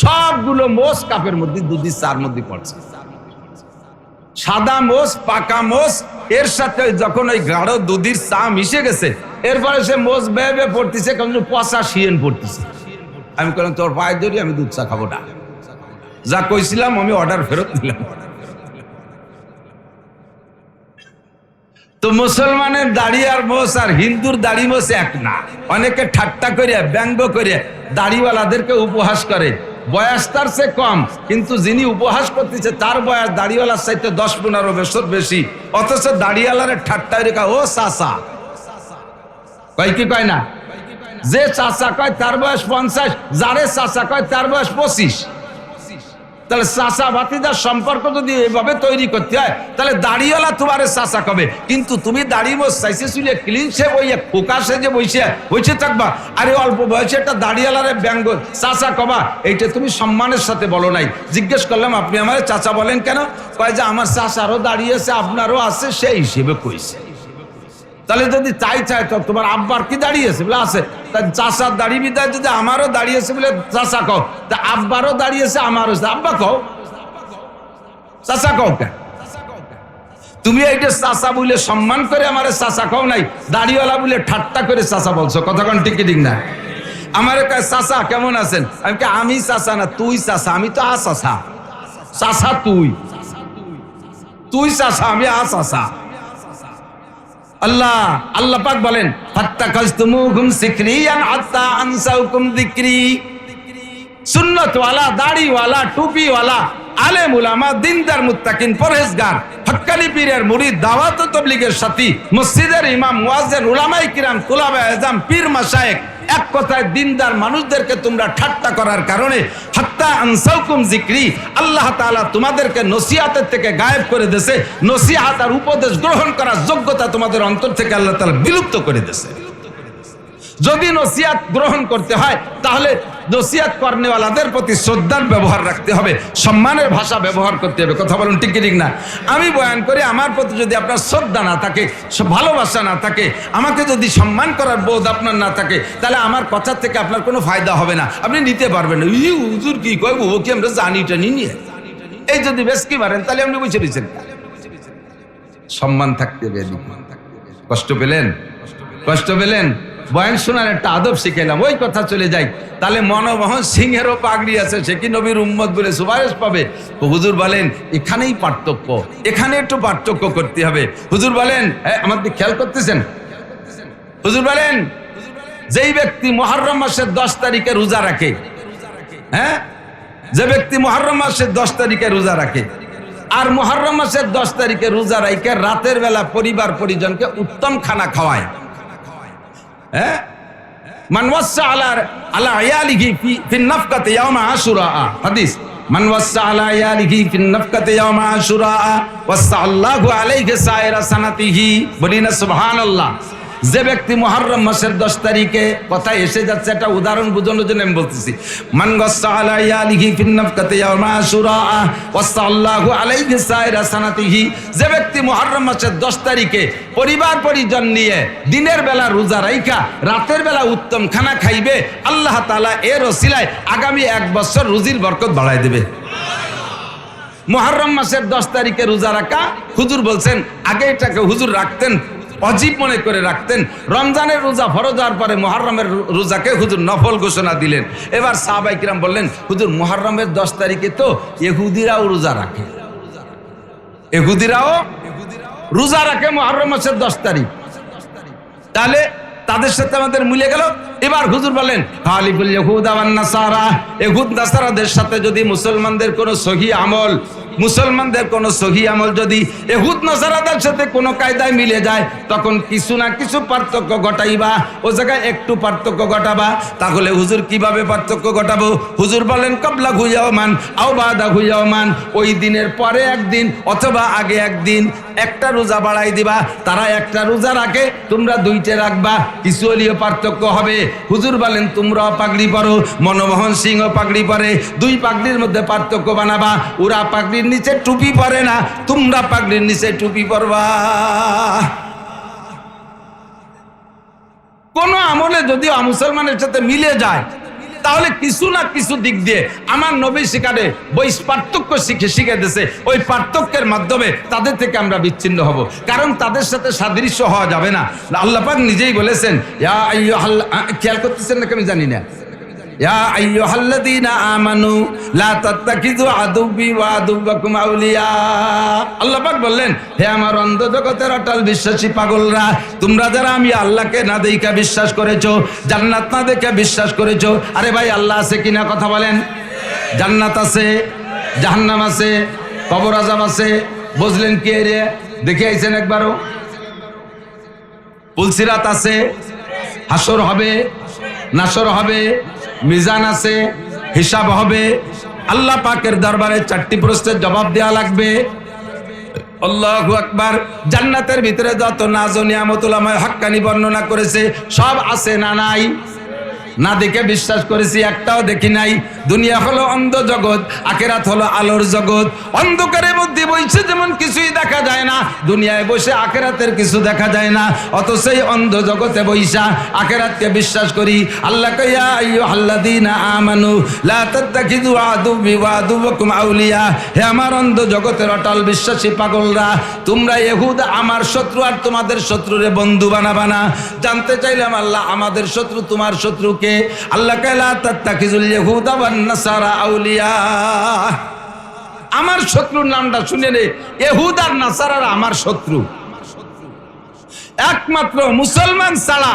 Speaker 1: সবগুলো মোষ কাপের মধ্যে দুধের চার মধ্যে পড়ছে। সাদা মোষ, পাকা মোষ, এর সাথে যখন ওই গাঢ় দুধের চা মিশে গেছে, এরপরে সে মোষ বেয়ে বেয়ে পড়তেছে, কেমন পচা শিয়েন পড়তেছে। আমি বললাম তোর পায়ে ধরি, আমি দুধ চা খাবো না। যা কইছিলাম আমি অর্ডার ফেরত দিলাম। তো মুসলমানের দাড়ি আর মোষ আর হিন্দুর দাড়ি মোষ এক না। অনেকে ঠাট্টা করিয়া ব্যঙ্গ করিয়া দাড়িওয়ালাদেরকে উপহাস করে, বয়স তার চেয়ে কম, কিন্তু যিনি উপহাস করতেছে তার বয়স দাড়িওয়ালার চাইতে 10-15 বছর বেশি, অথচ দাড়িওয়ালার ঠাট্টায় রেখা ও চাচা কয়, কি কয় না? যে চাচা কয় তার বয়স 50, যারে চাচা কয় তার বয়স 25। তাহলে চাচা ভাতিজার সম্পর্ক যদি এইভাবে তৈরি করতে হয়, তাহলে দাড়িওয়ালা তোমারে চাচা কবে, কিন্তু তুমি দাড়ি মোছ চাইছে শুলে ক্লিন শেভ হইয়া খোকা সেজে বসে থাকবা, আরে অল্প বয়সে একটা দাড়িওয়ালারে ব্যঙ্গ চাচা কবা, এইটা তুমি সম্মানের সাথে বলো নাই। জিজ্ঞেস করলাম আপনি আমার চাচা বলেন কেন? কয় যে আমার চাচারও দাড়ি আছে, আপনারও আছে, সেই হিসেবে কইছে। তাহলে যদি চাই তো তোমার আব্বার কি দাঁড়িয়েছে বলে আছে, চাষার দাড়ি বিদায় যদি আমারও দাঁড়িয়েছে বলে চাষা কও, তা আব্বারও দাঁড়িয়েছে, আমারও আব্বা কও, চাষা কও কেন? তুমি এইটা চাষা বলে সম্মান করে আমার চাষা কও নাই, দাড়িওয়ালা বলে ঠাট্টা করে চাষা বলছো। কথা কোন ঠিক ঠিক না? আমার চাষা কেমন আছেন? আমি চাষা না, তুই চাষা, আমি তো চাষা। চাষা তুই চাষা, আমি চাষা। আল্লাহ পাক বলেন ফাত্তাখাযতুমুহুম সিকরিয়ান হাত্তা আনসাউকুম যিকরি। সুন্নতওয়ালা, দাড়িওয়ালা, টুপিওয়ালা, আলেম উলামা, দিনদার, মুত্তাকিন, পরহেজগার, হক্কানি পীরের মুরিদ, দাওয়াত ও তাবলীগের সাথী, মসজিদের ইমাম, মুয়াজ্জিন, উলামায়ে কিরাম, তুলাবায়ে আযম, পীর মাশায়েখ, এক কথায় দিনদার মানুষদেরকে তোমরা ঠাট্টা করার কারণে হাত্তা আনসাউকুম যিকরি, আল্লাহ তাআলা তোমাদেরকে নসিহতের থেকে গায়েব করে দিয়েছে। নসিহত আর উপদেশ গ্রহণ করার যোগ্যতা তোমাদের অন্তর থেকে আল্লাহ তাআলা বিলুপ্ত করে দিয়েছে। যদি নসিহত গ্রহণ করতে হয় তাহলে নসিহত করনেওয়ালাদের প্রতি শ্রদ্ধার ব্যবহার রাখতে হবে, সম্মানের ভাষা ব্যবহার করতে হবে। কথা বলুন ঠিক ঠিক না? আমি বয়ান করি, আমার প্রতি যদি আপনার শ্রদ্ধা না থাকে, ভালোবাসা না থাকে, আমাকে যদি সম্মান করার বোধ আপনার না থাকে, তাহলে আমার কথা থেকে আপনার কোনো ফায়দা হবে না, আপনি নিতে পারবেন না। হুজুর কি কয়, ও কি আমরা জানি টানি নিয়ে এই যদি বেশ কি মারেন, তাহলে আপনি বুঝে দিচ্ছেন। সম্মান থাকতে হবে। কষ্ট পেলেন? কষ্ট পেলেন? বয়ান শোনার একটা আদব শিখাইলাম, ওই কথা চলে যাই। তাহলে মনমোহন সিংহেরও পাগড়ি আছে, সে কি নবীর উম্মত বলে সুপারিশ পাবে? হুজুর বলেন এখানেই পার্থক্য, এখানে একটু পার্থক্য করতে হবে। হুজুর বলেন, আমাদের খেয়াল করতেছেন? হুজুর বলেন যেই ব্যক্তি মুহররম মাসের 10 তারিখে রোজা রাখে, যে ব্যক্তি মুহররম মাসের 10 তারিখে রোজা রাখে আর মুহররম মাসের 10 তারিখে রোজা রাখে রাতের বেলা পরিবার পরিজনকে উত্তম খানা খাওয়ায়, মান ওয়াসা আলা আয়ালিহি ফি নাফকাতি ইয়াউম আশুরা, হাদিস, মান ওয়াসা আলা আয়ালিহি ফি নাফকাতি ইয়াউম আশুরা ওয়াসা আল্লাহু আলাইহি সাইরা সানাতিহি। বলি না সুবহানাল্লাহ। যে ব্যক্তি মুহররম মাসের 10 তারিখে, কথা এসে যাচ্ছে, একটা উদাহরণ বোঝানোর জন্য আমি বলতেছি, মান ওয়াসা আলা আয়ালিহি ফি নাফকাতি ইয়াউম আশুরা ওয়াসা আল্লাহু আলাইহি সাইরা সানাতিহি। যে ব্যক্তি মুহররম মাসের 10 তারিখে পরিবার পরিজন নিয়ে দিনের বেলা রোজা রাইখা রাতের বেলা উত্তম খানা খাইবে, আল্লাহ তাআলা এর ওসিলায় আগামী 1 বছর রুজির বরকত বাড়ায় দেবে। মুহররম মাসের 10 তারিখে রোজা রাখা, হুজুর বলছেন আগে এটাকে হুজুর রাখতেন, অজীব মনে করে রাখতেন। রমজানের রোজা ফরজ হওয়ার পরে মুহররমের রোজাকে হুজুর নফল ঘোষণা দিলেন। এবার সাহাবায়ে কিরাম বললেন, হুজুর মুহররমের 10 তারিখে তো ইহুদিরাও রোজা রাখে, ইহুদিরাও রোজা রাখে মুহররম মাসের 10 তারিখ, তাহলে তাদের সাথে আমাদের মিলে গেল। এবার হুজুর বলেন খালিফুল ইহুদা ওয়ান নাসারা, ইহুদ নাসারাদের সাথে যদি মুসলমানদের কোনো সহি আমল, মুসলমানদের কোন সহি আমল যদি ইহুদ নাসারাদের সাথে কোনো কায়দায় মিলে যায়, তখন কিছু না কিছু পার্থক্য ঘটাইবা, ও জায়গায় একটু পার্থক্য ঘটাবা। তাহলে হুজুর কিভাবে পার্থক্য ঘটাবো? হুজুর বলেন কবলা গুয়ামান আও বাদা গুয়ামান, ওই দিনের পরে একদিন অথবা আগে একদিন একটা রোজা বাড়াই দিবা। তারা একটা রোজা রাখে, তোমরা 2টা রাখবা, কিছু হলেও পার্থক্য হবে। হুজুর বলেন তোমরাও পাগড়ি পরো, মনমোহন সিংহ পাগড়ি পরে, 2 পাগড়ির মধ্যে পার্থক্য বানাবা। ওরা পাগড়ির নিচে টুপি পরে না, তোমরা পাগড়ির নিচে টুপি পরবা। কোন আমলে যদি মুসলমানের সাথে মিলে যায়, তাহলে কিছু না কিছু দিক দিয়ে আমার নবী সেখানে পার্থক্য শিখে দিয়েছে। ওই পার্থক্যের মাধ্যমে তাদের থেকে আমরা বিচ্ছিন্ন হব, কারণ তাদের সাথে সাদৃশ্য হওয়া যাবে না। আল্লাহ পাক নিজেই বলেছেন, খেয়াল করতেছেন নাকি আমি জানি না, ইয়া আইয়ুহাল্লাযীনা আমানু লা তাত্তাখিযু আদুব্বি ওয়া আদুব্বাকুম আউলিয়া। আল্লাহ পাক বললেন, হে আমার অন্ধ জগতের অটল বিশ্বাসী পাগলরা, তোমরা যারা আমি আল্লাহকে না দেইখা বিশ্বাস করেছো, জান্নাত না দেখে বিশ্বাস করেছো। আরে ভাই, আল্লাহ আছে কিনা কথা বলেন? জান্নাত আছে, জাহান্নাম আছে, কবর আযাব আছে। বুঝলেন কি রে? দেখে আইছেন একবারও? পুলসিরাত আছে, হাসর হবে, নাসর হবে, মিজান আছে, হিসাব হবে, আল্লাহ পাকের দরবারে 4টি প্রশ্নের জবাব দেওয়া লাগবে। আল্লাহু আকবার। জান্নাতের ভিতরে যত নাজ ও নিয়ামত উলামায়ে হাক্কানি বর্ণনা করেছে সব আছে না নাই? না দেখে বিশ্বাস করেছি, একটাও দেখি নাই। দুনিয়া হলো অন্ধ জগৎ, আখিরাত হলো আলোর জগৎ। অন্ধকারের মধ্যে বসে যেমন কিছুই দেখা যায় না, দুনিয়ায় বসে আখিরাতের কিছু দেখা যায় না। অথচ এই অন্ধ জগতে বইসা আখিরাতকে বিশ্বাস করি। আল্লাহ কয়, ইয়া আইয়ুহাল্লাযীনা আমানু লা তাত্তাখিযু আদুব্বি ওয়া আদুব্বাকুম আউলিয়া। হে আমার অন্ধ জগতের অটল বিশ্বাসী পাগলরা, তোমরা ইহুদ আমার শত্রু আর তোমাদের শত্রুরে বন্ধু বানাবা না। জানতে চাইলাম, আল্লাহ আমাদের শত্রু তোমার শত্রু কে? আল্লাহ কয়, লা তাত্তাখিযুল ইয়াহুদা ওয়ান নাসারা আউলিয়া। আমার শত্রুর নামটা শুনে নে, ইহুদ আর নাসারারা আমার শত্রু। একমাত্র মুসলমান ছাড়া,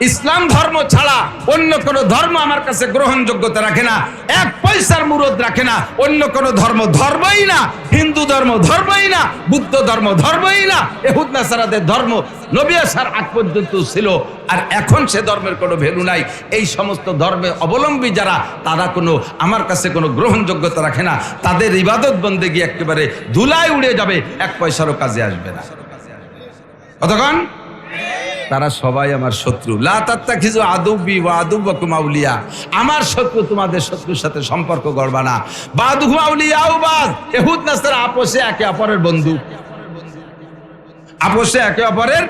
Speaker 1: ইসলাম ধর্ম ছাড়া অন্য কোন ধর্ম আমার কাছে গ্রহণযোগ্যতা রাখে না, 1 পয়সার মুরদ রাখে না। অন্য কোন ধর্ম ধর্মই না, হিন্দু ধর্ম ধর্মই না, বুদ্ধ ধর্ম ধর্মই না। ইহুদ নাসারাদের ধর্ম নবী আসার আগ পর্যন্ত ছিল, আর এখন সে ধর্মের কোনো ভ্যালু নাই। এই সমস্ত ধর্মে অবলম্বী যারা, তারা কোনো আমার কাছে কোনো গ্রহণযোগ্যতা রাখে না। তাদের ইবাদত বন্দেগী একেবারে ধুলায় উড়ে যাবে, 1 পয়সারও কাজে আসবে না। কতক্ষণ? তারা সবাই আমার শত্রু। লা তাত্তাখিযু আদুব্বি ওয়া আদুব্বাকুম আউলিয়া। আমার শত্রু তোমাদের শত্রুর সাথে সম্পর্ক গড়বা না। বাদুহুম আউলিয়াউ বাদ। ইহুদ নাসারা আপোষে একে অপরের বন্ধু, আপোষে একে অপরের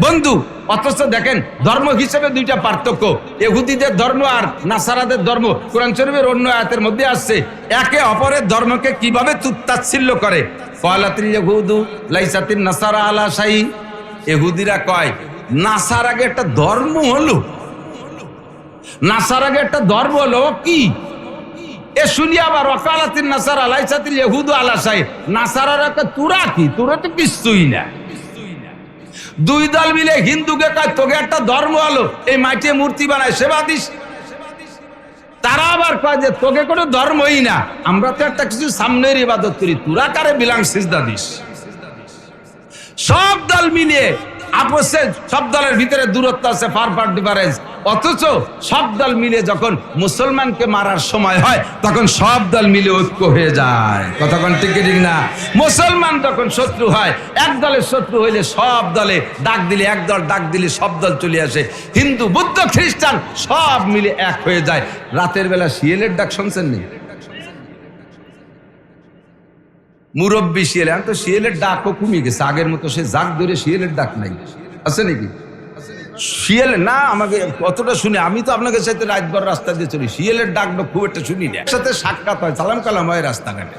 Speaker 1: বন্ধু। অথচ দেখেন, ধর্ম হিসেবে 2টা পার্থক্য। ইহুদিদের ধর্ম আর নাসারাদের ধর্ম কোরআন শরীফের অন্য আয়াতের মধ্যে আসছে। একে অপরের ধর্মকে কিভাবে তুচ্ছতাচ্ছিল্য করে। ক্বালাতিল ইয়াহুদু লাইসাতিন নাসারা আলা শাই। ইহুদিরা কয়, নাসার আগে একটা ধর্ম হলো, নাসার আগে একটা ধর্ম হলো কি? এ শুনি আবার ওয়াকালাতিন নাসারা লাইসাতিল ইয়াহুদু আলা শাই। নাসারারা কয়, তোরা কি? তোরা তো কিছুই না। 2 দল মিলে হিন্দুকে কয়, তোকে একটা ধর্ম হলো, এই মাটিতে মূর্তি বানায় সেবা দিস। তারা আবার কয় যে তোকে কোনো ধর্মই না, আমরা তো একটা কিছু সামনের ইবাদত করি, তোরা কারে বিলাং সিজদা দিস। সব দল মিলিয়ে আপোষে, সব দলের ভিতরে দূরত্ব আছে, ফার ডিফারেন্স। অথচ সব দল মিলে যখন মুসলমানকে মারার সময় হয়, তখন সব দল মিলে ঐক্য হয়ে যায়। কতক্ষণ ঠিক না? মুসলমান যখন শত্রু হয়, এক দলের শত্রু হইলে সব দলে ডাক দিলে, এক দল ডাক দিলে সব দল চলে আসে। হিন্দু, বুদ্ধ, খ্রিস্টান সব মিলে এক হয়ে যায়। রাতের বেলা শিয়ালের ডাক শুনছেন নি? মুরব্বী শিয়াল। এখন তো শিয়ালের ডাকও কমে গেছে, আগের মতো সে জাগ ধরে শিয়ালের ডাক নাই। আছে নাকি শিয়াল? না, আমাকে কতটা শুনি, আমি তো আপনাকে সাথে রাতভর রাস্তা দিয়ে চলি, শিয়ালের ডাকটা খুব একটা শুনি না। একসাথে সাক্ষাৎ হয়, সালাম কালাম হয় রাস্তাঘাটে,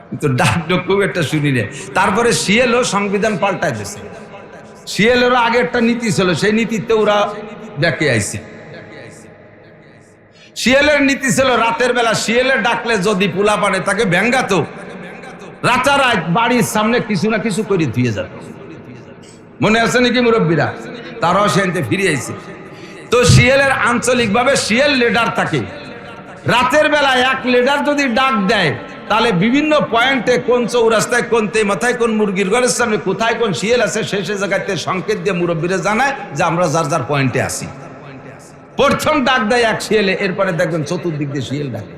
Speaker 1: কিন্তু ডাকটা খুব একটা শুনি না। তারপরে শিয়ালও সংবিধান পাল্টাই দিয়েছে। শিয়ালেরও আগে একটা নীতি ছিল, সেই নীতিতে ওরা দেখে আইছে। শিয়ালের নীতি ছিল, রাতের বেলা শিয়ালের ডাকলে যদি পোলা পানে তাকে ব্যাঙ্গাতো, রাতারাত বাড়ির সামনে কিছু না কিছু করে ধুয়ে যাবে। মনে আছে নাকি মুরব্বীরা? তারাও সেনতে ফিরে আইছে। তো শিয়ালের আঞ্চলিক ভাবে শিয়াল লিডার থাকে। রাতের বেলা এক লিডার যদি ডাক দেয়, তাহলে বিভিন্ন পয়েন্টে, কোন চৌরাস্তায়, কোন মাথায়, কোন মুরগির ঘরের সামনে কোথায় কোন শিয়াল আছে, সে জায়গাতে সংকেত দিয়ে মুরব্বীরা জানায় যে আমরা যার যার পয়েন্টে আসি। প্রথম ডাক দেয় এক শিয়ালে, এরপরে দেখবেন চতুর্দিক দিয়ে শিয়াল ডাকে।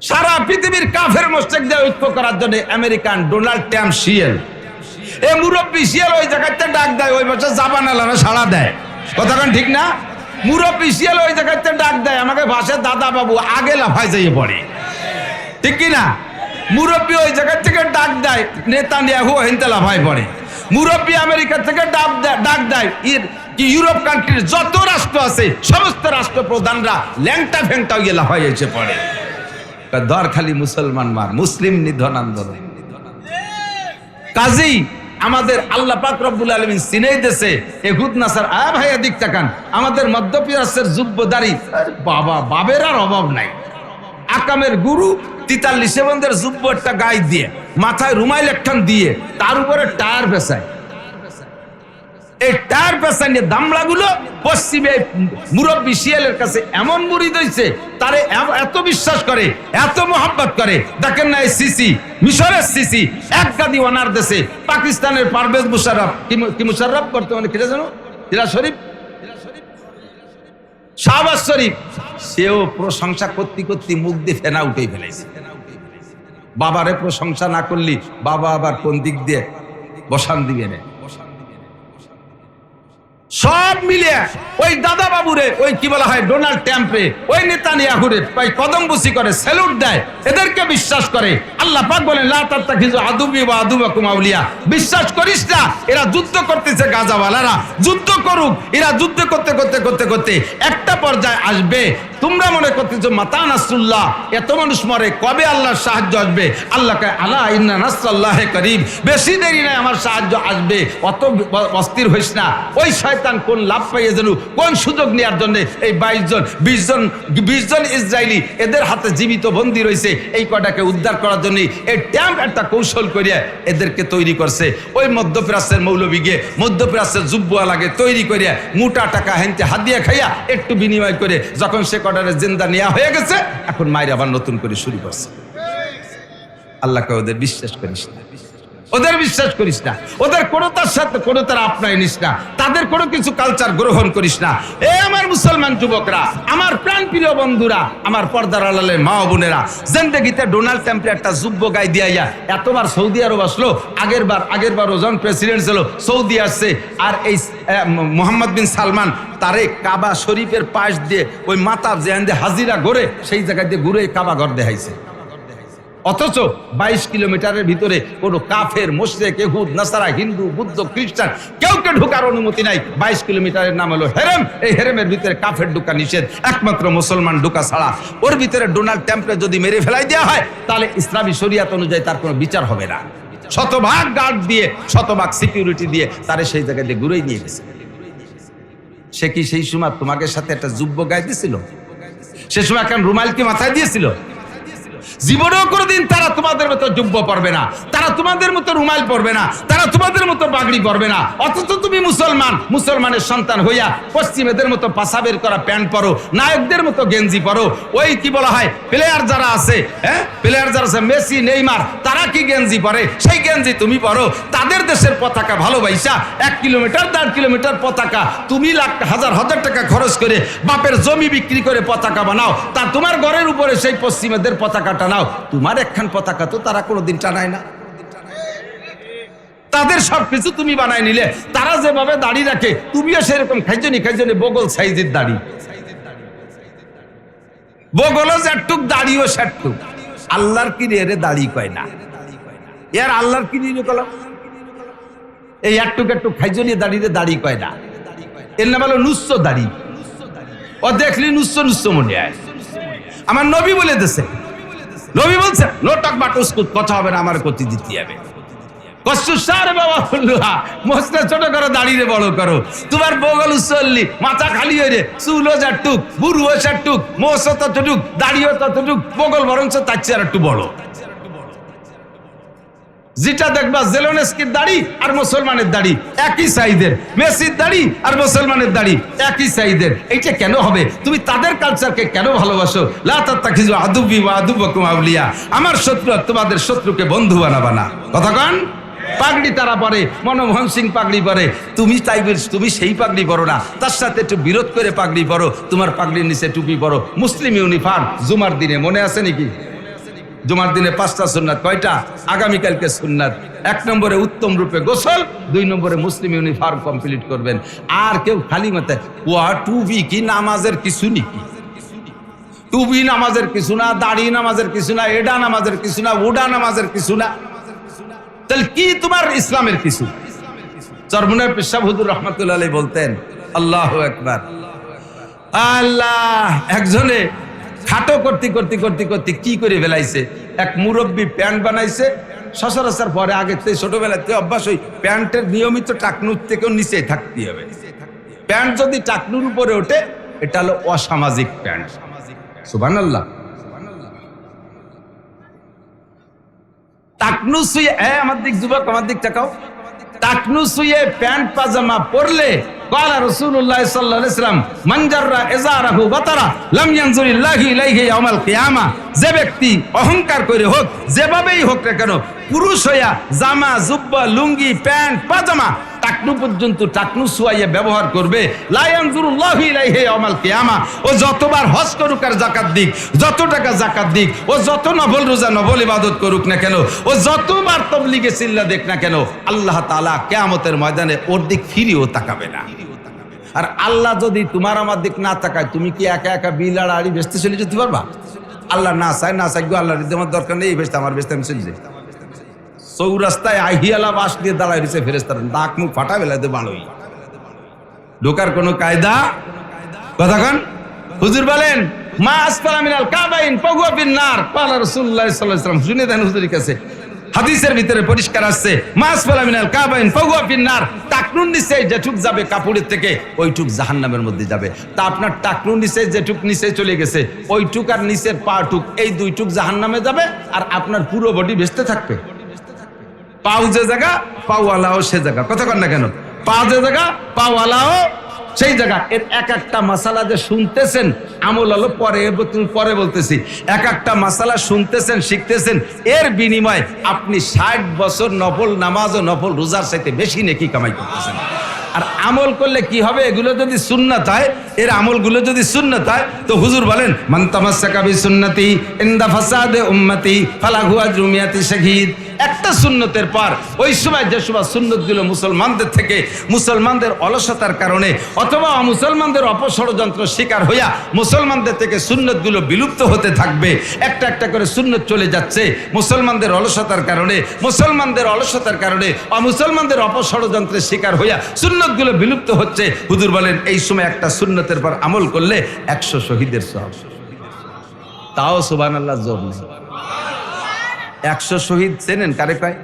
Speaker 1: সারা পৃথিবীর কাফের মুশরিকদের ঐক্য করার জন্য আমেরিকান ডোনাল্ড ট্রাম্প শিয়াল। এই মুরব্বী শিয়াল ওই জায়গাতে ডাক দেয়, ওই বছর জাপানালারা সাড়া দেয়। কথাক্ষণ ঠিক না? মুরব্বী শিয়াল ওই জায়গাতে ডাক দেয়, আমাকে ভাষে দাদা বাবু আগে লাফায় যাইয়ে পড়ে, ঠিক কিনা? মুরব্বী ওই জায়গা থেকে ডাক দেয়, নেতানিয়াহু হিনতে লাফায় পড়ে। মুরব্বী আমেরিকা থেকে ডাক দেয়, কি ইউরোপ কান্ট্রির যত রাষ্ট্র আছে সমস্ত রাষ্ট্রপ্রধানরা ল্যাংটা ফ্যাংটা হয়ে লাফাই এসে পড়ে, দর খালি মুসলমান মার, মুসলিম নিধন আন্দোলন। কাজেই আমাদের আল্লাহ পাক রব্বুল আলামিন সিনাই দেশে এহুদ নাসার ভাই এদিক তাকান, আমাদের মধ্যপ্রাচ্যের যুব্বদারি বাবা বাবের আর অভাব নাই। আকামের গুরু 43 বন্ধের যুব্ব একটা গায়ে দিয়ে, মাথায় রুমাইল একখান দিয়ে, তার উপরে টায়ার পেঁচায়। এই টায়ার পেঁচায় নিয়ে দামড়াগুলো পশ্চিমে মুরব্বী শিয়ালের কাছে এমন মুরিদ হইছে, তারে এত বিশ্বাস করে, এত মোহাব্বত করে। দেখেন না এই সিসি, মিশরের সিসি এক গাদি ওনার দেশে, পাকিস্তানের পারভেজ মুশাররফ, কি মুশাররফ বর্তমানে কিরা জানো, হিরা শরীফ, শাহবাজ শরীফ, সেও প্রশংসা করতে করতে মুখ দিয়ে ফেনা উঠেই ফেলাইছে। বাবারে প্রশংসা না করলি বাবা আবার কোন দিক দিয়ে বসান দিবে না। সব মিলে ওই দাদা বাবুরে, ওই কি বলা হয় ডোনাল্ড ট্রাম্পে, ওই নেতানিয়াহুরে কদম বুসি করে, স্যালুট দেয়, এদেরকে বিশ্বাস করে। আল্লাহ পাক বলেন লা তাত্তাখিযু আদুবি ওয়া আদুবাকুম আউলিয়া, বিশ্বাস করিস না, এরা যুদ্ধ করতেছে, গাজাওয়ালারা যুদ্ধ করুক, এরা যুদ্ধ করতে করতে করতে করতে একটা পর্যায়ে আসবে, তোমরা মনে করতেছো মাতা নাসরুল্লাহ, এত মানুষ মরে, কবে আল্লাহর সাহায্য আসবে? আল্লাহ কয় আলা ইন্না নাসরাল্লাহি করিব, বেশি দেরি নাই, আমার সাহায্য আসবে, অত অস্থির হইস না। ওই শয়তান কোন লাভ পাইয়ে যেন, কোন সুযোগ নেওয়ার জন্য এই 20 জন ইসরায়েলি এদের হাতে জীবিত বন্দী রয়েছে, এই কটাকে উদ্ধার করার জন্য এই ট্যাম্প একটা কৌশল করিয়া এদেরকে তৈরি করছে। ওই মধ্যপ্রাচ্যের মৌলবীকে, মধ্যপ্রাচ্যের যুব্বওয়ালাকে তৈরি করিয়া মোটা টাকা হেনতে হাদিয়া খাইয়া একটু বিনিময় করে যখন সে কটারে জিন্দা নেওয়া হয়ে গেছে, এখন মায়ের আবার নতুন করে শুরু করছে। আল্লাহকে ওদের বিশ্বাস করিস না, ওদের বিশ্বাস করিস না, ওদের কোনটার সাথে কোনটার আপনায় নিস না, তাদের কোনো কিছু কালচার গ্রহণ করিস না। এ আমার মুসলমান যুবকরা, আমার প্রাণ প্রিয় বন্ধুরা, আমার পর্দার আড়ালের মা বোনেরা, জিন্দেগিতে ডোনাল্ড ট্রাম্পের একটা যুব্ব গায়ে দিয়া এতবার সৌদি আরব আসলো, আগের বার ওজন প্রেসিডেন্ট ছিল, সৌদি আসছে, আর এই মোহাম্মদ বিন সালমান তারে কাবা শরীফের পাশ দিয়ে ওই মাতা যেখান দিয়ে হাজিরা ঘুরে, সেই জায়গায় দিয়ে ঘুরে কাবা ঘর দেখাইছে। অথচ 22 কিলোমিটারের ভিতরে কোনো কাফের, মুশরিক, ইহুদ, নাসারা, হিন্দু, বুদ্ধ, খ্রিস্টান কেউকে ঢোকার অনুমতি নাই। 22 কিলোমিটারের নাম হলো হেরেম। এই হেরেমের ভিতরে কাফের ঢোকা নিষেধ, একমাত্র মুসলমান ঢোকা ছাড়া। ওর ভিতরে ডোনাল্ড ট্রাম্পকে যদি মেরে ফেলাই দেওয়া হয়, তাহলে ইসলামী শরিয়াত অনুযায়ী তার কোনো বিচার হবে না। শতভাগ গার্ড দিয়ে, শতভাগ সিকিউরিটি দিয়ে তারে সেই জায়গায় দিয়ে ঘুরেই নিয়ে গেছে। সে কি সেই সময় তোমাকে সাথে একটা যুব্ব গায়ে দিয়েছিল? সে সময় এখন রুমাল কি মাথায় দিয়েছিল? জীবনেও কোনোদিন তারা তোমাদের মতো যুব্ব পরবে না, তারা তোমাদের মতো রুমাল পরবে না, তারা তোমাদের মতো পাগড়ি পরবে না। অথচ তুমি মুসলমান, মুসলমানের সন্তান হইয়া পশ্চিমেদের মতো পাশা বের করা প্যান্ট পরো, নায়কদের মতো গেঞ্জি পরো। ওই কি বলা হয় প্লেয়ার যারা আছে, প্লেয়ার যারা আছে মেসি, নেইমার, তারা কি গেঞ্জি পরে, সেই গেঞ্জি তুমি পরো। তাদের দেশের পতাকা ভালোবাসা 1 কিলোমিটার 1.5 কিলোমিটার পতাকা, তুমি হাজার টাকা খরচ করে বাপের জমি বিক্রি করে পতাকা বানাও, তা তোমার ঘরের উপরে সেই পশ্চিমেদের পতাকাটা নাও। তোমার একখান পতাকা তো তারা কোনোদিন টানায় না। তাদের সবকিছু তুমি বানায় নিলে। তারা যেভাবে দাড়ি রাখে, তুমিও সেরকম খাইজনি বগল সাইজের দাড়ি, বগলও যেটুক দাড়িও সেটুক। আল্লাহর কি রে দাড়ি কয় না, এর আল্লাহর কি রে কলাম, এই একটুক খাইজনি দাড়িতে দাড়ি কয় না, এর নাম হলো নুস্স দাড়ি। ও দেখলি নুস্স মনে হয়। আমার নবী বলে দিছে, নবী বলছে নো টক বাট উস্কুত, কথা হবে না, আমার গতি দিতে হবে। ছোট করো, দাঁড়িয়ে বড় করো, তোমার বগল উচ্চল্লি, মাথা খালি হয়ে, চুলো যাটুক, বুড়ো চারটুক, মোষ ততটুক, দাঁড়িয়ে ততটুক, বগল বরঞ্চ তার চেয়ে আর একটু বড়। যেটা দেখবা জেলেনস্কির দাড়ি আর মুসলমানের দাড়ি একই সাইজের, মেসির দাড়ি আর মুসলমানের দাড়ি একই সাইজের। এইটা কেন হবে? তুমি তাদের কালচারকে কেন ভালোবাসো? লা তাত্তাখিযু আদুবি ওয়া আদুবাকুম আউলিয়া, আমার শত্রু আর তোমাদের শত্রুকে বন্ধু বানাবা না। কথা কন? পাগড়ি তারা পরে, মনমোহন সিং পাগড়ি পরে, তুমি সেই পাগড়ি পরো না, তার সাথে একটু বিরোধ করে পাগড়ি পরো, তোমার পাগড়ির নিচে টুপি পরো। মুসলিম ইউনিফর্ম জুমার দিনে মনে আছে নাকি? জুমার দিনে 5টা সুন্নাত, কয়টা? আগামীকালকে সুন্নাত। 1 নম্বরে উত্তম রূপে গোসল, 2 নম্বরে মুসলিম ইউনিফর্ম কমপ্লিট করবেন। আর কেউ খালি মাথায় টুপি কি নামাজের কিছু নাকি? টুপি নামাজের কিছু না, দাড়ি নামাজের কিছু না, এডা নামাজের কিছু না, ওডা নামাজের কিছু না, তাহলে কি তোমার ইসলামের কিছু? চরমনায় পেশাব হুজুর রহমাতুল্লাহ আলাইহি বলতেন, আল্লাহু আকবার। আল্লাহ, একজনে খাটো করতে করতে করতে করতে কি করে ফেলাইছে, এক মুরব্বী প্যান্ট বানাইছে। সচরাচর পরে আগে থেকে ছোটবেলাতে অভ্যাস, ওই প্যান্টের নিয়মিত টাকনুর থেকেও নিচে থাকতে হবে। প্যান্ট যদি টাকনুর উপরে ওঠে এটা হলো অসামাজিক প্যান্ট। সুবহানাল্লাহ। টাকনু শুয়ে, আমার দিক যুবক, আমার দিক তাকাও, টাকনু শুয়ে প্যান্ট পাজামা পরলে قال رسول الله صلى الله عليه وسلم من جر ازاره بطرا لم ينظر الله اليه يوم القيامه। যে ব্যক্তি অহংকার করে হোক, যেভাবেই হোক না কেন, পুরুষ হইয়া জামা জুব্বা লুঙ্গি প্যান্ট পাজামা টাকনু পর্যন্ত টাকনু সুয়াইয়া ব্যবহার করবে, লা ইয়ানজুরুল্লাহু ইলাইহি ইয়াউমাল কিয়ামা। ও যতবার হজ করুক আর যাকাত দিক, যত টাকা যাকাত দিক, ও যত নফল রোজা নফল ইবাদত করুক না কেন, ও যতবার তাবলীগে চিল্লা দেখ না কেন, আল্লাহ তাআলা কিয়ামতের ময়দানে ওর দিক ফিরেও তাকাবে না। আর আল্লাহ যদি তোমার আমার দিক না তাকায়, তুমি কি একা একা বিল আর আড়ি বেচতে চলে যেতে পারবা? আল্লাহ না চায়, না চাই, আল্লাহর আমার দরকার নেই, বেচতে আমার বেচতে আমি চলে যাই। চৌরাস্তায় আহিয়ালা বাস দিয়ে দাঁড়ায় রয়েছে ফেরেশতারা, দাগ মুখ ফাটা বেলাতে বাড়োই, ঢোকার কোনো কায়দা কথা কন। হুজুর বলেন মা আসফালা মিনাল কাবাইন ফাহুয়া ফিন্নার। ক্বালা রাসূলুল্লাহ সাল্লাল্লাহু আলাইহি ওয়াসাল্লাম, শুনে দেন হুজুরের কাছে, হাদিসের ভিতরে পরিষ্কার আসছে, মা আসফালা মিনাল কাবাইন ফাহুয়া ফিন্নার। টাকনুর নিচে যেটুক যাবে কাপড়ের থেকে, ওইটুক জাহান্নামের মধ্যে যাবে। তা আপনার টাকনুর নিচে যেটুক নিচে চলে গেছে, ওইটুক আর নিচের পাটুক, এই দুইটুক জাহান্নামে যাবে, আর আপনার পুরো বডি ভেস্তে থাকবে। পাও যে জায়গা পাওয়ালাও সে জায়গা, কথা কন না কেন, পা যে জায়গা পাওয়ালাও সেই জায়গা। এর এক একটা মাসালা যে শুনতেছেন, আমল হলো পরে বলতেছি, এক একটা মাসালা শুনতেছেন শিখতেছেন, এর বিনিময়ে আপনি 60 বছর নফল নামাজ ও নফল রোজার চাইতে বেশি নেকি কামাই করতেছেন। আর আমল করলে কি হবে, এগুলো যদি সুন্নাত হয়, এর আমলগুলো যদি সুন্নাত হয়, তো হুজুর বলেন মান তামাসসাকা বিসুন্নতি ইনদা ফাসাদে উম্মতি ফালাহু আজরু মিয়াতি শাহীদ। একটা সুন্নতের পর ওই সময় যে সময় সুন্নতগুলো মুসলমানদের থেকে, মুসলমানদের অলসতার কারণে অথবা মুসলমানদের অপষড়যন্ত্র শিকার হইয়া মুসলমানদের থেকে সুন্নতগুলো বিলুপ্ত হতে থাকবে, একটা একটা করে সুন্নত চলে যাচ্ছে মুসলমানদের অলসতার কারণে, মুসলমানদের অলসতার কারণে মুসলমানদের অপষড়যন্ত্রের শিকার হইয়া সুন্নতগুলো বিলুপ্ত হচ্ছে। হুজুর বলেন এই সময় একটা সুন্নতের পর আমল করলে 100 শহীদের সওয়াব। তাও সুবহানাল্লাহ জোর নেই। 100 শহীদ চেনেন কারে পায়?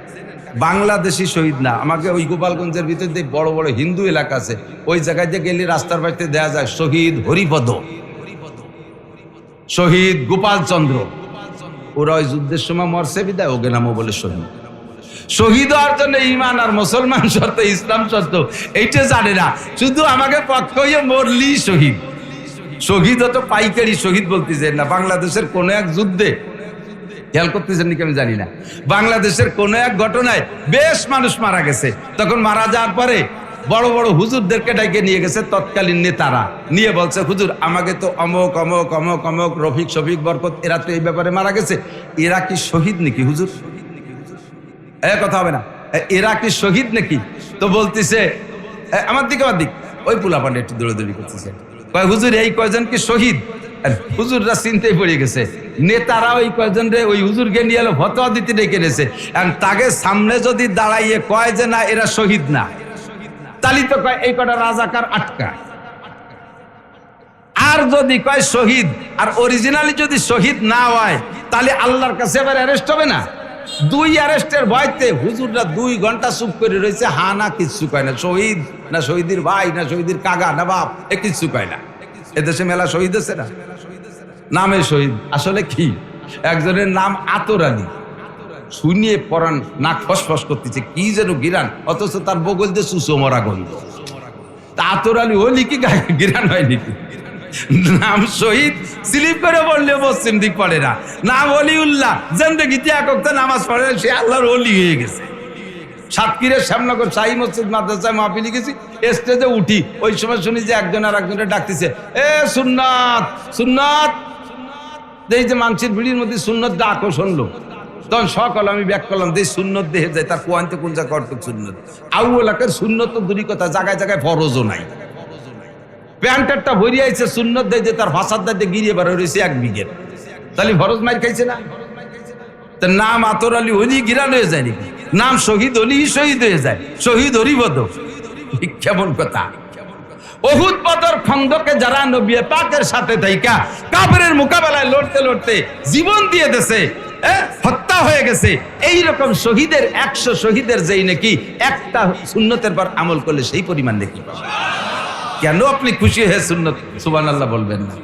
Speaker 1: বাংলাদেশি শহীদ না, আমাকে ওই গোপালগঞ্জের ভিতর দিয়ে বড় বড় হিন্দু এলাকা আছে, ওই জায়গায় যে গেলে রাস্তার বাড়িতে দেয়া যায় শহীদ হরিপদ, শহীদ গোপাল চন্দ্র, ওরা ওই যুদ্ধের সময় মরছে বিদায় ওকে নামও বলে শহীদ। শহীদ হওয়ার জন্য ইমান আর মুসলমান শর্ত, ইসলাম শর্ত, এইটা জানে না, শুধু আমাকে পক্ষ হয়ে মরলি শহীদ। শহীদ হতো পাইকারি শহীদ বলতেছেন না। বাংলাদেশের কোন এক যুদ্ধে, খেয়াল করতেছেন নাকি আমি জানি না, বাংলাদেশের কোন এক ঘটনায় বেশ মানুষ মারা গেছে। তখন মারা যাওয়ার পরে বড় বড় হুজুরদেরকে ডাইকে নিয়ে গেছে তৎকালীন নেতারা, নিয়ে বলছে হুজুর আমাকে তো অমক অমক অমক অমক রফিক শফিক বরকত এরা তো এই ব্যাপারে মারা গেছে, এরা কি শহীদ নাকি হুজুর? কথা হবে না, এরা কি শহীদ নাকি? তো বলতেছে আমার দিক ওই পোলাপান্ডা একটু দৌড়াদৌড়ি করতেছে, কয় হুজুর এই কয়জন কি শহীদ? হুজুররা চিন্তায় পড়ে গেছে, নেতারা ওই কয়জন রে ওই হুজুরকে নিয়ে এলো ফতোয়া দিতে ডেকে নিয়েছে। তাকে সামনে যদি দাঁড়াইয়ে কয় যে না এরা শহীদ না, তাহলে তো কয় এই কটা রাজাকার আটকা। আর যদি কয় শহীদ আর অরিজিনালি যদি শহীদ না হয়, তাহলে আল্লাহর কাছে এবার অ্যারেস্ট হবে না। 2 অ্যারেস্টের ভয়তে হুজুররা 2 ঘন্টা চুপ করে রয়েছে, হা না কিচ্ছু কয় না, শহীদ না শহীদের ভাই না শহীদের কাকা না বাপ, এ কিচ্ছু কয় না। এদেশে মেলা শহীদ আছে না, নামে শহীদ, আসলে কি? একজনের নাম আতর আলী, শুনিয়ে পরান নাক ফসফস করতেছে, কি যেন গিরান, অথচ তার বগল দিয়ে সুসো মরা গন্ধ। তা আতর আলী হলি কি গিরান হয় নাকি? নাম শহীদ, স্লিপ করে বললে পশ্চিম দিক পড়ে না। নাম অলিউল্লাহ, জিন্দেগিতে এক ওয়াক্ত নামাজ পড়ে, সে আল্লাহর ওলি হয়ে গেছে। সাতক্ষীরের শ্যামনগর শাহী মসজিদ মাদ্রাসায় মাহফিলে গেছি, স্টেজে উঠি, ওই সময় শুনি যে একজন আর একজনের ডাকতেছে, এ সুন্নাত সুন্নাত। এই যে মানুষের ভিড়ির মধ্যে সুন্নত ডাকো শুনলো, তখন সকাল আমি ব্যাক করলাম, যে সুন্নত দেখে যায় তার কোয়ান্তে কোন জায়গা কর্তক সুন্নত। আউ্লাকের সুন্নত তো দূরই কথা, জায়গায় জায়গায় ফরজও নাই। প্যান্টারটা ভরিয়ে আইছে সুন্নত দেয় যে তার ভাষার দায়িত্বে গিরিয়ে বার হয়েছে 1 বিঘের, তাহলে ফরজ মাইর খাইছে না? তার নাম আতর আলী হলি গিরান হয়ে যায় নাকি? নাম শহীদ হলি শহীদ হয়ে যায়, শহীদ হরিপদ, কেমন কথা? উহুদ বদর খন্দকে যারা নবী পাকের সাথে থাইকা কাফেরের মোকাবেলায় লড়তে লড়তে জীবন দিয়ে দেছে, হত্যা হয়ে গেছে, এই রকম শহীদের 100 শহীদের যেই নাকি একটা সুন্নতের পর আমল করলে সেই পরিমাণ নাকি পাবে। কেন আপনি খুশি হয়ে সুন্নত সুবহানাল্লাহ বলবেন না?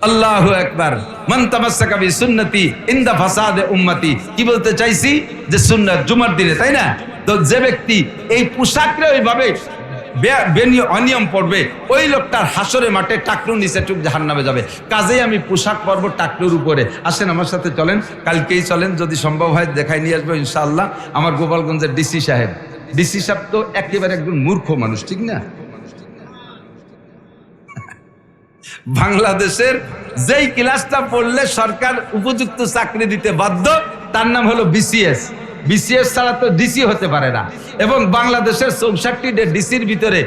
Speaker 1: আল্লাহু আকবার। মান তামাসসাকা বিসুন্নতি ইনদা ফাসাদে উম্মতি। কি বলতে চাইছি? যে সুন্নাত জুমার দিনে, তাই না? তো যে ব্যক্তি এই পোশাকরে ওইভাবে অনিয়ম পড়বে, ওই লোকটার হাসরে মাঠে টাকনুর নিচে টুক জাহান্নামে যাবে। কাজেই আমি পোশাক পরব টাকনুর উপরে। আসেন আমার সাথে চলেন, কালকেই চলেন, যদি সম্ভব হয় দেখাই নিয়ে আসবো ইনশাআল্লাহ। আমার গোপালগঞ্জের ডিসি সাহেব তো একেবারে একজন মূর্খ মানুষ, ঠিক না? বাংলাদেশের যেই ক্লাসটা পড়লে সরকার উপযুক্ত চাকরি দিতে বাধ্য, তার নাম হলো বিসিএস। বিসিএস ছাড়া তো ডিসি হতে পারে না। এবং বাংলাদেশের 64টা ডিসির ভিতরে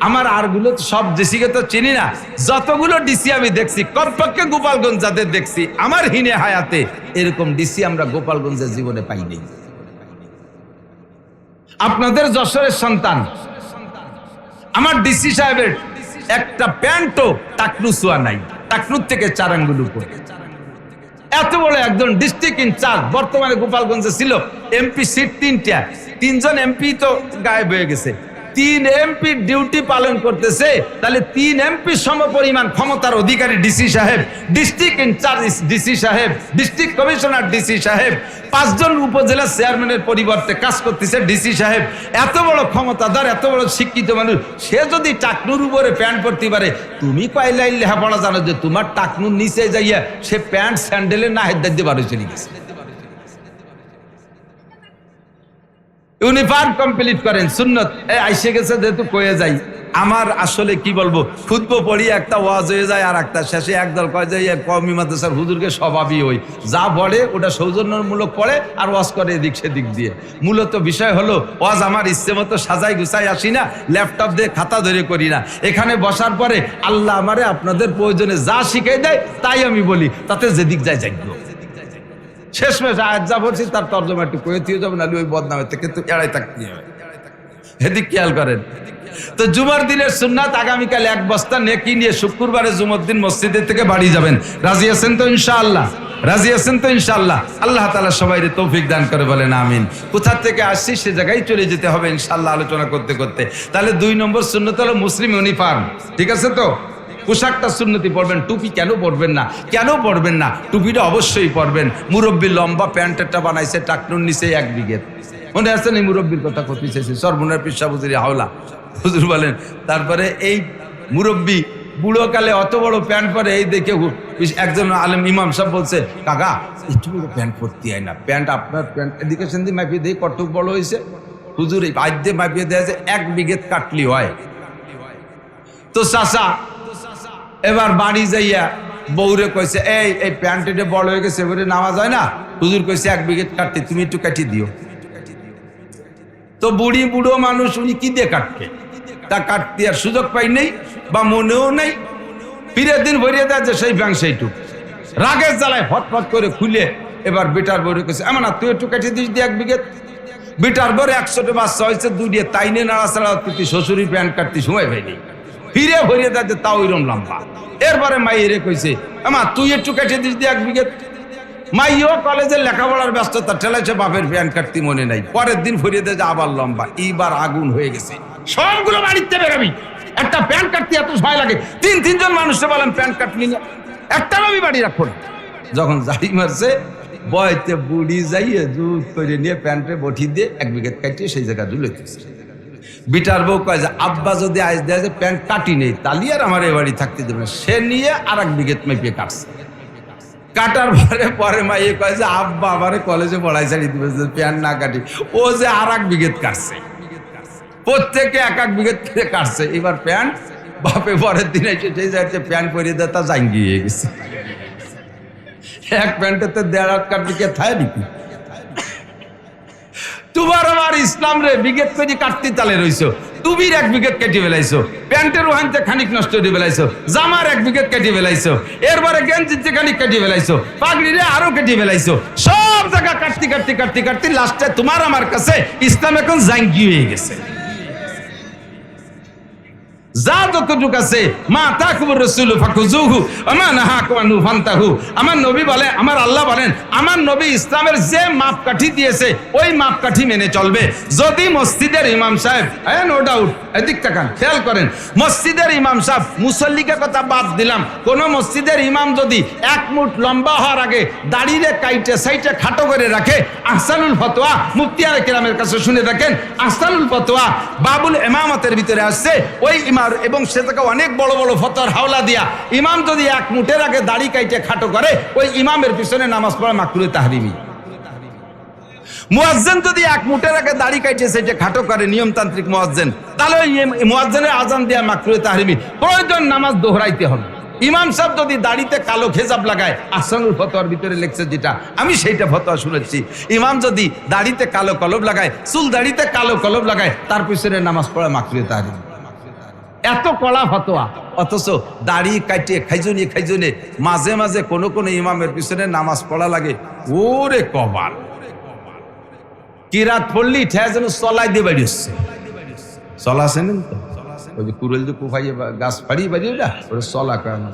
Speaker 1: আমার আরগুলো সব ডিসিকে তো চিনি না, যতগুলো ডিসি আমি দেখছি, কমপক্ষে গোপালগঞ্জ যাদের দেখছি আমার হিনে হায়াতে, এরকম ডিসি আমরা গোপালগঞ্জের জীবনে পাইনি। আপনাদের যশোরের সন্তান আমার ডিসি সাহেবের একটা প্যান্টও টাকনু ছোঁয়া নাই, টাকনুর থেকে 4 আঙ্গুল উপরে। এত বড় একজন ডিস্ট্রিক্ট ইনচার্জ বর্তমানে গোপালগঞ্জে ছিল। এমপি সিট 3টা, 3জন এমপি তো গায়েব হয়ে গেছে। 3 এমপি ডিউটি পালন করতেছে, তাহলে 3 এমপি সমপরিমাণ ক্ষমতার অধিকারী ডিসি সাহেব, ডিস্ট্রিক্ট ইনচার্জ ডিসি সাহেব, ডিস্ট্রিক্ট কমিশনার ডিসি সাহেব, 5 জন উপজেলা চেয়ারম্যানের পরিবর্তে কাজ করতেছে ডিসি সাহেব। এত বড় ক্ষমতাধর, এত বড় শিক্ষিত মানুষ, সে যদি টাকনুর উপরে প্যান্ট পরতে পারে, তুমি কয়লাই লেখাপড়া জানো যে তোমার টাকনুর নিচে যাইয়া সে প্যান্ট স্যান্ডেলে না হেদার দিয়ে বাড়ি চলে গেছে। ইউনিফর্ম কমপ্লিট করেন, সুন্নত আইসে গেছে যেহেতু কয়ে যাই। আমার আসলে কি বলবো, খুতবা পড়ি একটা ওয়াজ হয়ে যায়, আর একটা শেষে একদল কয় যে কওমি মাদ্রাসার হুজুরকে স্বভাবই হই, যা পড়ে ওটা সৌজন্যমূলক পড়ে আর ওয়াজ করে এদিক সেদিক দিয়ে। মূলত বিষয় হলো ওয়াজ আমার ইচ্ছে মতো সাজাই গুছাই আসি না, ল্যাপটপ দিয়ে খাতা ধরে করি না। এখানে বসার পরে আল্লাহ আমারে আপনাদের প্রয়োজনে যা শিখাই দেয় তাই আমি বলি, তাতে যেদিক যায় যাইব। শেষমেশ আয়াত যা পড়ছি তার তর্জমা একটু করে দিয়ে যাবে, নাহলে ওই বদনামের থেকে তো এড়াই থাকতে হবে। এদিক খেয়াল করেন। তো জুমার দিনের সুন্নাত, আগামীকাল 1 বস্তা নেকি নিয়ে শুক্রবারে জুমার দিন মসজিদের থেকে বাড়ি যাবেন। রাজি আছেন তো ইনশাআল্লাহ? রাজি আছেন তো ইনশাআল্লাহ? আল্লাহ তাআলা সবাইকে তৌফিক দান করে বলেন আমিন। কোথা থেকে আসছি সে জায়গায় চলে যেতে হবে ইনশাআল্লাহ আলোচনা করতে করতে। তাহলে 2 নম্বর সুন্নত হলো মুসলিম ইউনিফর্ম, ঠিক আছে তো? পোশাকটা সুন্নতি পরবেন। টুপি কেন পরবেন না? কেন পরবেন না? টুপিটা অবশ্যই পরবেন। মুরব্বী লম্বা প্যান্টটা বানাইছে টাকনুর নিচে 1 বিঘেত, মনে আছে না? মুরব্বীর কথা কতি চাইছে, সর্বনার পিসা বুঝির হাওলা হুজুর বলেন। তারপরে এই মুরব্বী বুড়োকালে অত বড় প্যান্ট পরে, এই দেখে একজন আলেম ইমাম সাহেব বলছে, কাকা একটু বড় প্যান্ট পরতে হয় না, প্যান্ট আপনার প্যান্ট এদিকে সেদিকে মাপিয়ে দিয়ে কটুক বড় হয়েছে। হুজুর এই বাদ্যে মাপিয়ে দেওয়া যে 1 বিঘেত কাটলি হয়। তো চাচা এবার বাড়ি যাইয়া বউরে কইছে, এই প্যান্ট এটা বড় হয়ে গেছে, এবারে নামা যায় না। হুজুর কইছে 1 বিঘেত কাটতে, তুমি একটু কাটিয়ে দিও। তো বুড়ো মানুষ, উনি কি দিয়ে কাটবে? তা কাটতে আর সুযোগ পাই নেই বা মনেও নেই। ফিরে দিন ভরিয়ে দেয় যে সেই ব্যাংক সেইটু, রাগের জ্বালায় ফটফট করে খুলে এবার বেটার বউরে কইছে, এমন তুই একটু কাটিয়ে দিস দিয়ে 1 বিঘেত। বেটার বউরে 100টা বাচ্চা হয়েছে, 2 দিয়ে তাই নিয়ে নাড়াচাড়া তুই শ্বশুরি প্যান্ট কাটতে সময় পাইনি। ফিরে ভরিয়ে দেয় যে তাও ওইরকম লম্বা। এরপরে মাইরে কইছে, আমা তুই একটু কেটে দিস দিয়ে 1 বিঘেত। মাইও কলেজের লেখাপড়ার ব্যস্ততা ঠেলাইছে, বাপের প্যান্ট কাটতে মনে নাই। পরের দিন ভরিয়ে দেয় যে আবার লম্বা। এইবার আগুন হয়ে গেছে, সবগুলো বাড়িতে বেরোবি, একটা প্যান্ট কাটতে এত ভয় লাগে। 3 জন মানুষকে বলেন প্যান্ট কাটলি না, একটা আমি বাড়ি রাখবো না। যখন জারি মারছে বয়তে বুড়ি যাইয়ে জুত করে নিয়ে প্যান্টে বঠি দিয়ে 1 বিঘেত কাটিয়ে সেই জায়গা ঝুলেছে। বিটার বউ কয় যে আব্বা যদি আজ দেয় যে প্যান্ট কাটি নেই, তালি আর আমার এ বাড়ি থাকতে দেবে। সে নিয়ে আর 1 বিঘেত মেপিয়ে কাটছে। কাটার পরে মাইয়ে কয় যে আব্বা আমারে কলেজে পড়াই ছাড়ি দিবে যে প্যান্ট না কাটি। ও যে আর 1 বিঘেত কাটছে, প্রত্যেকে 1 বিঘেত করে কাটছে। এবার প্যান্ট বাপে পরের দিন এসে সেই যাচ্ছে প্যান্ট পরিয়ে দেয়, তা জাঙ্গিয়ে গেছে। 1 প্যান্টেতে 1.5 হাত কাটলি কে থায় নাকি? তোমার আমার ইসলাম রে বিঘেত করে কাটতে তালে রইছো। টুপির 1 বিঘেত কেটে ফেলাইছো, প্যান্টের ওখানতে খানিক নষ্ট করে ফেলাইছো, জামার 1 বিঘেত কেটে ফেলাইছো, এরপরে গেঞ্জিতে খানিক কেটে ফেলাইছো, পাগড়িরে আরো কেটে ফেলাইছো। সব জায়গা কাটতে কাটতে কাটতে কাটতে লাস্টে তোমার আমার কাছে ইসলাম এখন জাঙ্গি হয়ে গেছে। যা যতটুকু আছে মা তাকুর রাসূলু ফাকুযুহু আমা নাহাকুম আনহু ফান্তাহু। আমার নবী বলে, আমার আল্লাহ বলেন, আমার নবী ইসলামের যে মাপকাঠি দিয়েছে ওই মাপকাঠি মেনে চলবে। যদি মসজিদের ইমাম সাহেব, নো ডাউট, এদিক তাকান, খেয়াল করেন, মসজিদের ইমাম সাহেব, মুসল্লিকে কথা বাদ দিলাম, কোন মসজিদের ইমাম যদি 1 মুঠ লম্বা হওয়ার আগে দাড়িরে কাইটে সাইটে খাটো করে রাখে, আহসানুল ফতোয়া মুফতি আলে কেরামের কাছে শুনে দেখেন, আহসানুল ফতোয়া বাবুল ইমামতের ভিতরে আসছে, ওই ইমাম এবং সেটাকে অনেক বড় বড় ফতোয়ার হাওলা দিয়া, ইমাম যদি 1 মুঠের আগে দাড়ি কাইটে খাটো করে, ওই ইমামের পিছনে নামাজ পড়া মাকরুহে তাহরিমি। মুয়াজ্জিন যদি 1 মুঠের আগে দাড়ি কাইটে সেটা খাটো করে, নিয়মতান্ত্রিক মুয়াজ্জিন, তাহলে ওই মুয়াজ্জিনের আজান দিয়া মাকরুহে তাহরিমি, প্রয়োজন নামাজ দোহরাইতে হবে। ইমাম সাহেব যদি দাড়িতে কালো খেজাব লাগায়, আহসানুল ফতোয়ার ভিতরে লেখছে যেটা, আমি সেইটা ফতোয়া শুনেছি, ইমাম যদি দাড়িতে কালো কলব লাগায়, চুল দাড়িতে কালো কলব লাগায়, তার পিছনে নামাজ পড়া মাকরুহে তাহরিমি। এত কড়া ফতোয়া, অথচ দাড়ি কাটিয়ে খাইজনে মাঝে মাঝে কোন কোন ইমামের পিছনে নামাজ পড়া লাগে। ওরে কবাল, কিরাত পড়লি ঠেয়া যেন চলাই দিয়ে বাড়ি হচ্ছে, চলা আছে না তো, ওই যে কুড়েল যে কুফাইয়ে গাছ ফাড়ি বাড়ি, ওটা ওটা চলা কয় না,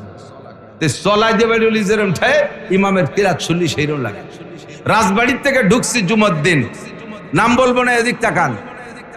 Speaker 1: চলাই দিয়ে বাড়ি হলি যেরম ঠায় ইমামের কিরাত শুনলি সেইরকম লাগে। রাজবাড়ির থেকে ঢুকছি জুমার দিন, নাম বলবো না, এদিক তাকান,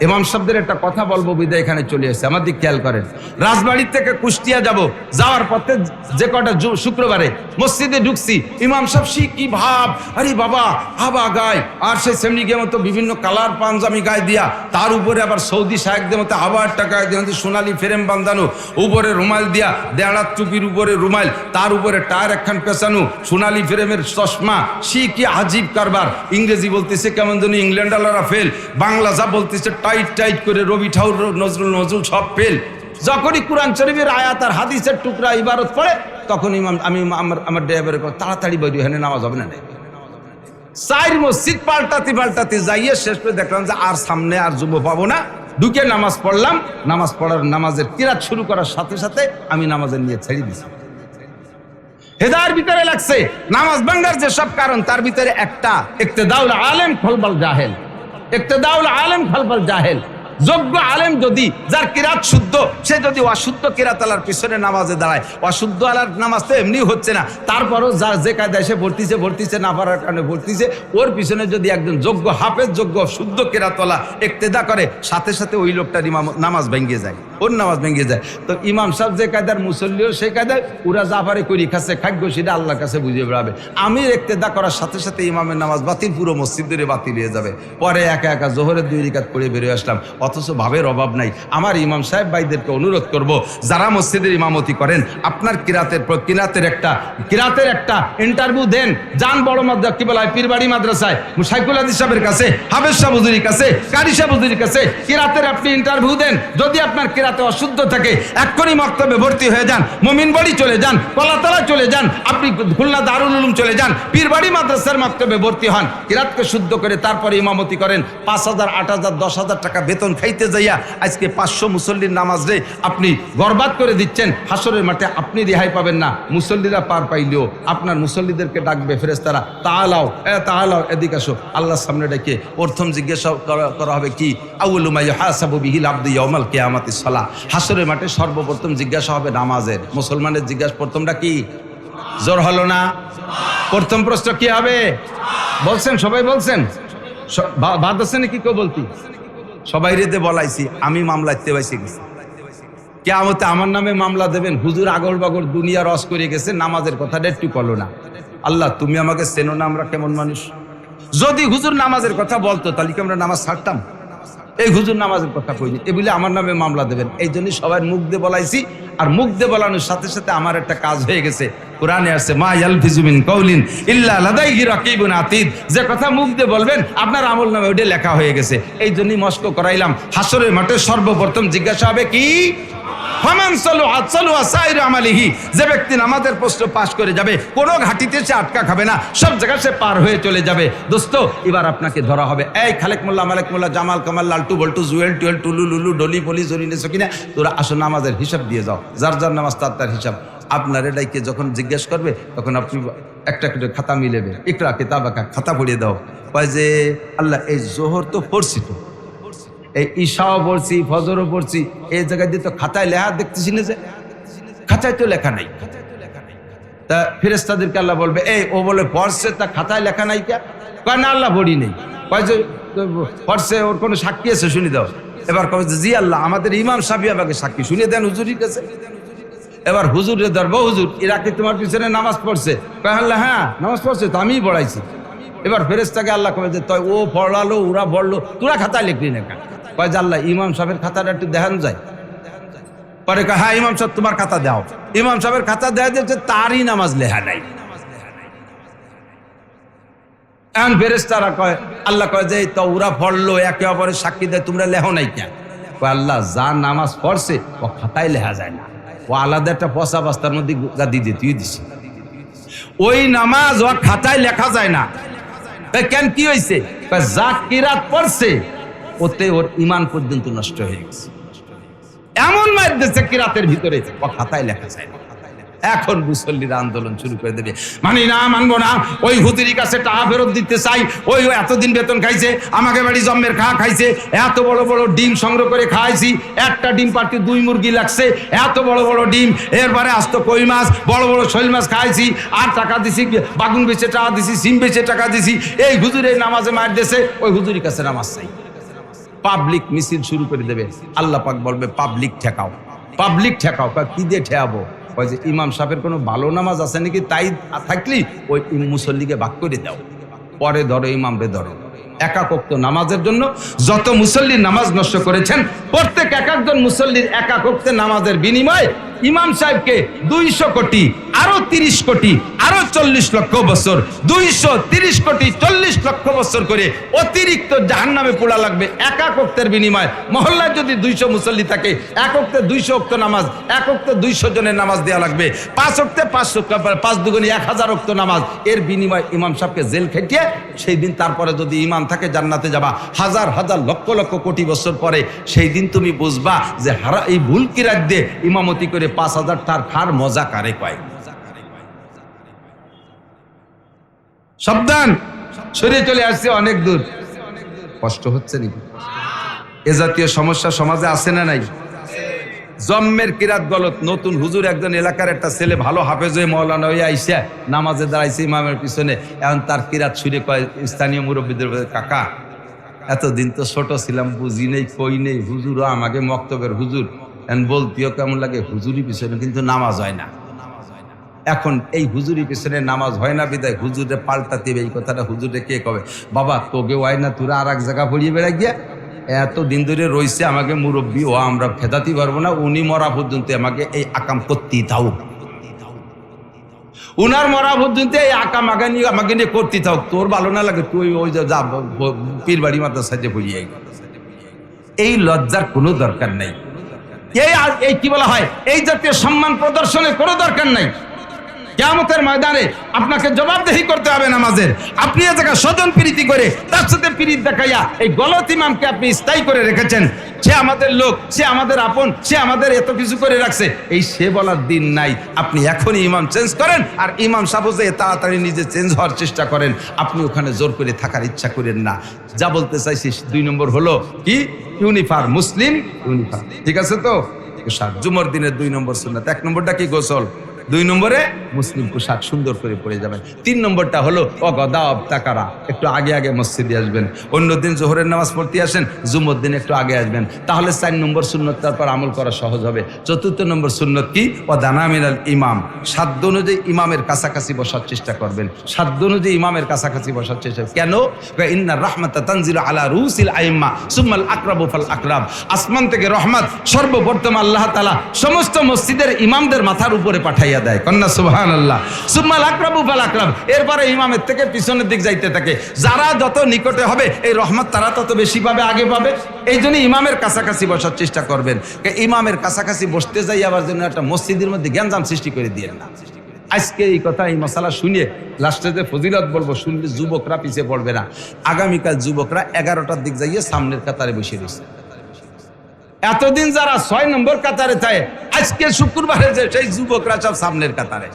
Speaker 1: ইমাম সাহেবদের একটা কথা বলবো বিদায় এখানে চলে এসেছে, আমার দিক খেয়াল করেন। রাজবাড়ির থেকে কুষ্টিয়া যাব, যাওয়ার পথে যে কটা শুক্রবারে মসজিদে ঢুকছি, ইমাম সাহেব কি ভাব, আরে বাবা হাবা গায়, আর সে সেমনিকের মতো বিভিন্ন কালার পাঞ্জামি গায়ে দিয়া, তার উপরে আবার সৌদি শায়েকদের মতো হাবার টাকায় সোনালি ফ্রেম বাঁধানো, উপরে রুমাল দিয়া, দেড়ার টুপির উপরে রুমাল, তার উপরে টায়ার একখান পেঁচানো, সোনালি ফ্রেমের চশমা, কি আজীব কারবার। ইংরেজি বলতেছে কেমন যেন ইংল্যান্ডাররা ফেল, বাংলা যা বলতেছে টাইট টাইট করে, রবি ঠাকুর নজরুল সব ফেল। যখনই কোরআন শরীফের আয়াত আর হাদিসের টুকরা ইবারত পড়ে, তখন ইমাম আমি আমার ড্রাইভারে তাড়াতাড়ি বের হয়ে নামাজ হবে না। 4 মসজিদ পাল্টাতে যাইয়ে শেষ করে দেখলাম যে আর সামনে আর যুব পাবো না, ঢুকে নামাজ পড়লাম। নামাজ পড়ার নামাজের কিরাত শুরু করার সাথে সাথে আমি নামাজের নিয়ে ছেড়ে দিছি। হেদায়ের ভিতরে লাগছে নামাজ ভাঙ্গার যে সব কারণ, তার ভিতরে একটা ইক্তেদাউল আলেম খলবাল জাহেল, ইক্তেদাউল আলেম খলবাল জাহেল। যোগ্য আলেম যদি, যার কিরাত শুদ্ধ, সে যদি অশুদ্ধ কিরাত আলার পিছনে নামাজে দাঁড়ায়, অশুদ্ধ আলার নামাজ তো এমনি হচ্ছে না, তারপরও যার যে কায়দায় সে ভর্তিছে না পারার কারণে ভর্তিছে, ওর পিছনে যদি একজন যোগ্য হাফেজ, যোগ্য শুদ্ধ কিরাতওয়ালা ইক্তেদা করে, সাথে সাথে ওই লোকটার নামাজ ভেঙে যায়, ওর নামাজ ভেঙে যায়। তো ইমাম সাহেব যে কায়দার, মুসল্লিও সেই কায়দায়, ওরা যা পারে করি খাচ্ছে, খাদ্য সেটা আল্লাহর কাছে বুঝিয়ে বেড়াবে। আমি ইক্তেদা করার সাথে সাথে ইমামের নামাজ বাতিল, পুরো মসজিদের বাতিল হয়ে যাবে। পরে একা একা জোহরের 2 রাকাত পড়ে বেরিয়ে আসলাম, অথচ ভাবের অভাব নাই। আমার ইমাম সাহেব ভাইদেরকে অনুরোধ করব, যারা মসজিদের ইমামতি করেন, আপনার কিরাতের একটা ইন্টারভিউ দেন, যান বড় মাদ্রাসা, কি বলা হয়, পীরবাড়ি মাদ্রাসায় শাইখুল হাদিস সাহেবের কাছে, হাফেজ সাহেব হুজুরির কাছে, কারি সাহেব হুজুরির কাছে কিরাতের আপনি ইন্টারভিউ দেন। যদি আপনার কিরাতে অশুদ্ধ থাকে, এক্ষুনি মক্তবে ভর্তি হয়ে যান, মুমিনবাড়ি চলে যান, কলাতলা চলে যান, আপনি খুলনা দারুল উলুম চলে যান, পীরবাড়ি মাদ্রাসার মক্তবে ভর্তি হন, কিরাতকে শুদ্ধ করে তারপরে ইমামতি করেন। 5,000, 8,000, 10,000 টাকা বেতন খাইতে যাইয়া আজকে 500 মুসল্লির নামাজ রে আপনি বরবাদ করে দিচ্ছেন। হাসরের মাঠে আপনি রেহাই পাবেন না, মুসল্লিরা পার পাইলেও আপনার মুসল্লিদেরকে ডাকবে ফেরেশতারা, তাআলাও এদিকে আসো। আল্লাহর সামনে ডেকে প্রথম জিজ্ঞাসা করা হবে কি, আউয়ালু মা ইউহাসাবু বিহিল আবদু ইয়াউমাল কিয়ামাতিস সালাহ। হাসরের মাঠে সর্বপ্রথম জিজ্ঞাসা হবে নামাজের। মুসলমানের জিজ্ঞাসা প্রথমটা কি? জোর হলো না? প্রথম প্রশ্ন কি হবে বলছেন? সবাই বলছেন? বাদ আছে নাকি কেউ বলতি? সবাই রেতে বলাইছি, আমি মামলাতে পাইছি গেছি, কিয়ামতে আমার নামে মামলা দেবেন, হুজুর আগর বাগর দুনিয়া রস করে গেছে, নামাজের কথাটা একটু বলো না। আল্লাহ তুমি আমাকে চেনো না, আমরা কেমন মানুষ। যদি হুজুর নামাজের কথা বলতো তাহলে কি আমরা নামাজ ছাড়তাম? এই হুজুর নামাজের কথা কইনি, এ বলে আমার নামে মামলা দেবেন। এই জন্যই সবাই মুখ দিয়ে বলাইছি। আর মুখ দিয়ে বলানোর সাথে সাথে আমার একটা কাজ হয়ে গেছে, কোরআনে আসছে মা ইয়ালফিজু মিন কাউলিন ইল্লা লাদাইহি রাকিবুন আতীদ। যে কথা মুখ দিয়ে বলবেন আপনার আমল নামে ওটা লেখা হয়ে গেছে। এই জন্যই মস্ক করাইলাম, হাসরের মাঠে সর্বপ্রথম জিজ্ঞাসা হবে কি? ফামান সালুহাত সালুহা সাইর আমালিহি। যে ব্যক্তি নামাজের প্রশ্ন পাশ করে যাবে, কোনো ঘাটিতে সে আটকা খাবে না, সব জায়গায় সে পার হয়ে চলে যাবে। দোস্ত, এবার আপনাকে ধরা হবে। এই খালেক মোল্লা, মালেক মোল্লা, জামাল কামাল, লালটু বল্টু, জুয়েল টুয়েল, টুলু লুলু, ডলি পলি, জরিনে সকিনা, তোরা আসো নামাজের হিসাব দিয়ে যাও। যার যার নামাজ তার হিসাব। আপনার এটাইকে যখন জিজ্ঞেস করবে তখন আপনি একটা খাতা মিলেবে, ইকরা কিতাবাকা, খাতা পড়িয়ে দাও। কয় যে আল্লাহ এই জোহর তো পড়ছি তো, এই ঈশাও পড়ছি, ফজরও পড়ছি, এই জায়গায় দিয়ে তো খাতায় লেখা দেখতেছি না, যে খাতায় তো লেখা নাই। তা ফেরেশতাদেরকে আল্লাহ বলবে, এই ও বলে পড়ছে, তা খাতায় লেখা নাই কে? কয় না আল্লাহ পড়ি নেই। কয় যে পড়ছে, ওর কোনো সাক্ষী আছে শুনি দাও। এবার কবে যে জি আল্লাহ, আমাদের ইমাম সাহেব আমাকে সাক্ষী শুনিয়ে দেন হুজুরের কাছে। এবার হুজুরে ধরবো, হুজুর এরা কি তোমার পিছনে নামাজ পড়ছে? কয় আল্লাহ হ্যাঁ নামাজ পড়ছে, তো আমিই পড়াইছি। এবার ফেরেশতাকে আল্লাহ কবে যে তয় ও পড়ালো, ওরা পড়লো, তোরা খাতায় লিখলি না কেন? কয় যে আল্লাহ ইমাম সাহেবের খাতাটা একটু দেখানো যায়। পরে কয় হ্যাঁ ইমাম সাহেব তোমার খাতা দাও। ইমাম সাহেবের খাতা দেওয়া যাচ্ছে, তারই নামাজ লেখা নাই। এখন ফেরেশতারা কয়, আল্লাহ কয় যে তো ওরা পড়লো, একে অপরের সাক্ষী দেয়, তোমরা লেখো নাই কেন? কয় আল্লাহ যা নামাজ পড়ছে ও খাতায় লেখা যায় না, ও আলাদা একটা পচা বস্তার মধ্যে গাদি দিয়ে তুই দিছি, ওই নামাজ ও খাতায় লেখা যায় না। কেন কি হয়েছে? যা কিরাত পড়ছে ওতে ওর ইমান পর্যন্ত নষ্ট হয়ে গেছে, এমন মার দিচ্ছে কিরাতের ভিতরে, ও খাতায় লেখা যায় না। এখন মুসল্লিরা আন্দোলন শুরু করে দেবে, মানি না, মানবো না, ওই হুজুরির কাছে টাকা ফেরত দিতে চাই, ওই এতদিন বেতন খাইছে, আমাকে বাড়ি জন্মের খাওয়া খাইছে, এত বড় বড় ডিম সংগ্রহ করে খাইছি, একটা ডিম পারতে 2 মুরগি লাগছে, এত বড় বড় ডিম, এরপরে আস্ত কই মাছ, বড় বড় শৈল মাছ খাইছি, আর টাকা দিছি, বাগুন বেচে টাকা দিছি, সিম বেচে টাকা দিছি, এই হুজুরের নামাজে মার দিয়েছে, ওই হুজুরির কাছে নামাজ চাই। পাবলিক মিছিল শুরু করে দেবে। আল্লাহ পাক বলবে পাবলিক ঠেকাও, পাবলিক ঠেকাও। কি দিয়ে ঠেকাবো? ওই যে ইমাম সাহেবের কোনো ভালো নামাজ আছে নাকি, তাই থাকলি ওই মুসল্লিকে ভাগ করে দাও, পরে ধরো ইমামরে ধরো। একাকোক্ত নামাজের জন্য যত মুসল্লির নামাজ নষ্ট করেছেন, প্রত্যেক এক একজন মুসল্লির একাকোক্ত নামাজের বিনিময়ে ইমাম সাহেবকে 200 কোটি, আরো 30 কোটি, আরো 40 লক্ষ বছর, 230 কোটি 40 লক্ষ বছর করে অতিরিক্ত জাহান্নামে পোড়া লাগবে একাকোক্তের বিনিময়ে। মহল্লায় যদি 200 মুসল্লি থাকে, এক ওক্তে 200 ওক্ত নামাজ, এক ওক্তে 200 জনের নামাজ দেওয়া লাগবে, 5 ওক্তে 500, 5 দুগুণে 1000 ওক্ত নামাজ। এর বিনিময়ে ইমাম সাহেবকে জেল খেটিয়ে সেই দিন, তারপরে যদি ইমাম থাকে জান্নাতে যাবা, হাজার হাজার লক্ষ লক্ষ কোটি বছর পরে সেই দিন তুমি বুঝবা যে এই ভুল কিরাত দিয়ে ইমামতি করে 5000 টার খার মজা কারে কয়। সাবধান, সরিয়ে চলে আসছে অনেক দূর। কষ্ট হচ্ছে নাকি? এ জাতীয় সমস্যা সমাজে আছে না নাই? জম্মের কিরাত গলত। নতুন হুজুর একজন এলাকার একটা ছেলে ভালো হাফেজ হয়ে মৌলানা হয়ে আইসা নামাজে দাঁড়াইছে ইমামের পিছনে। এখন তার কিরাত শুনে কয় স্থানীয় মুরব্বীদের, কাকা এতদিন তো ছোট ছিলাম, বুঝি নেই, কই নেই, হুজুরও আমাকে মক্তবের হুজুর, বলতিও কেমন লাগে, হুজুরি পিছনে কিন্তু নামাজ হয় না। এখন এই হুজুরি পিছনে নামাজ হয় না বিদায় হুজুরে পাল্টাতে এই কথাটা হুজুরে কে কবে, বাবা তোকে হয় না, তোরা আর এক জায়গা পড়িয়ে বেড়া গিয়া এত দিন ধরে রয়েছে, আমাকে মুরব্বী ও আমরা ফেদাতে পারবো না, উনি মরা পর্যন্ত আমাকে এই আকাম করতেই থাও, উনার মরা পর্যন্ত এই আকাম আমাকে নিয়ে করতে থাও, তোর ভালো না লাগে তুই ওই যা পীর বাড়ি মাথা সাজে পড়িয়ে। এই লজ্জার কোনো দরকার নাই। এই কি বলা হয়, এই জাতীয় সম্মান প্রদর্শনের কোনো দরকার নাই। কিয়ামতের ময়দানে আপনাকে জবাবদেহি করতে হবে নামাজের। আপনি এ জায়গায় স্বজন প্রীতি করে তার সাথে প্রীতি দেখাইয়া এই গলত ইমামকে আপনি স্থায়ী করে রেখেছেন, সে আমাদের লোক, সে আমাদের আপন, সে আমাদের এত কিছু করে রাখছে, এই সে বলার দিন নাই। আপনি এখনই ইমাম চেঞ্জ করেন, আর ইমাম সাহেব যে তাড়াতাড়ি নিজে চেঞ্জ হওয়ার চেষ্টা করেন। আপনি ওখানে জোর করে থাকার ইচ্ছা করেন না। যা বলতে চাইছি 2 নম্বর হলো কি, ইউনিফর্ম, মুসলিম ইউনিফর্ম, ঠিক আছে তো? জুমার দিনের 2 নম্বর সুন্নাত। 1 নম্বরটা কি, গোসল। 2 নম্বরে মুসলিম পোশাক সুন্দর করে পরে যাবেন। 3 নম্বরটা হলো অগদাব তাকারা, একটু আগে আগে মসজিদে আসবেন। অন্য দিন জোহরের নামাজ পড়তে আসেন, জুমার দিন একটু আগে আসবেন, তাহলে 4 নম্বর সুন্নত তারপর আমল করা সহজ হবে। 4 নম্বর সুন্নত কি, ও দানা মিনাল ইমাম, সাধ্য অনুযায়ী ইমামের কাছাকাছি বসার চেষ্টা করবেন। সাধ্য অনুযায়ী ইমামের কাছাকাছি বসার চেষ্টা। কেন? ইন্নার রাহমাতা তানজিলু আলা রুসিল আইম্মা সুম্মাল আকরাবু ফাল আকরাব। আসমান থেকে রহমত সর্বপ্রথম আল্লাহ তাআলা সমস্ত মসজিদের ইমামদের মাথার উপরে পাঠাইয়া দেয়। কন্যা সুবহানাল্লাহ। সুম্মাল আকরাবু ফাল আকরাব, এরপরে ইমামের থেকে পিছনের দিক যাইতে থাকে। যারা যত নিকটে হবে এই রহমত তারা তত বেশি পাবে, আগে পাবে। এই জন্য ইমামের কাছাকাছি বসার চেষ্টা করবেন। ইমামের কাছাকাছি বসতে যাই আবার যেন একটা মসজিদের মধ্যে জ্ঞানজাম সৃষ্টি করে দিয়েন না। আজকে এই কথা, এই মশালা শুনিয়ে লাস্টে যে ফজিলত বলবো, শুনলে যুবকরা পিছিয়ে পড়বে না। আগামীকাল যুবকরা 11টার দিক যাইয়ে সামনের কাতারে বসে রয়েছে। এতদিন যারা 6 নম্বর কাতারে থাকে, আজকে শুক্রবারে যে সেই যুবকরা সব সামনের কাতারে।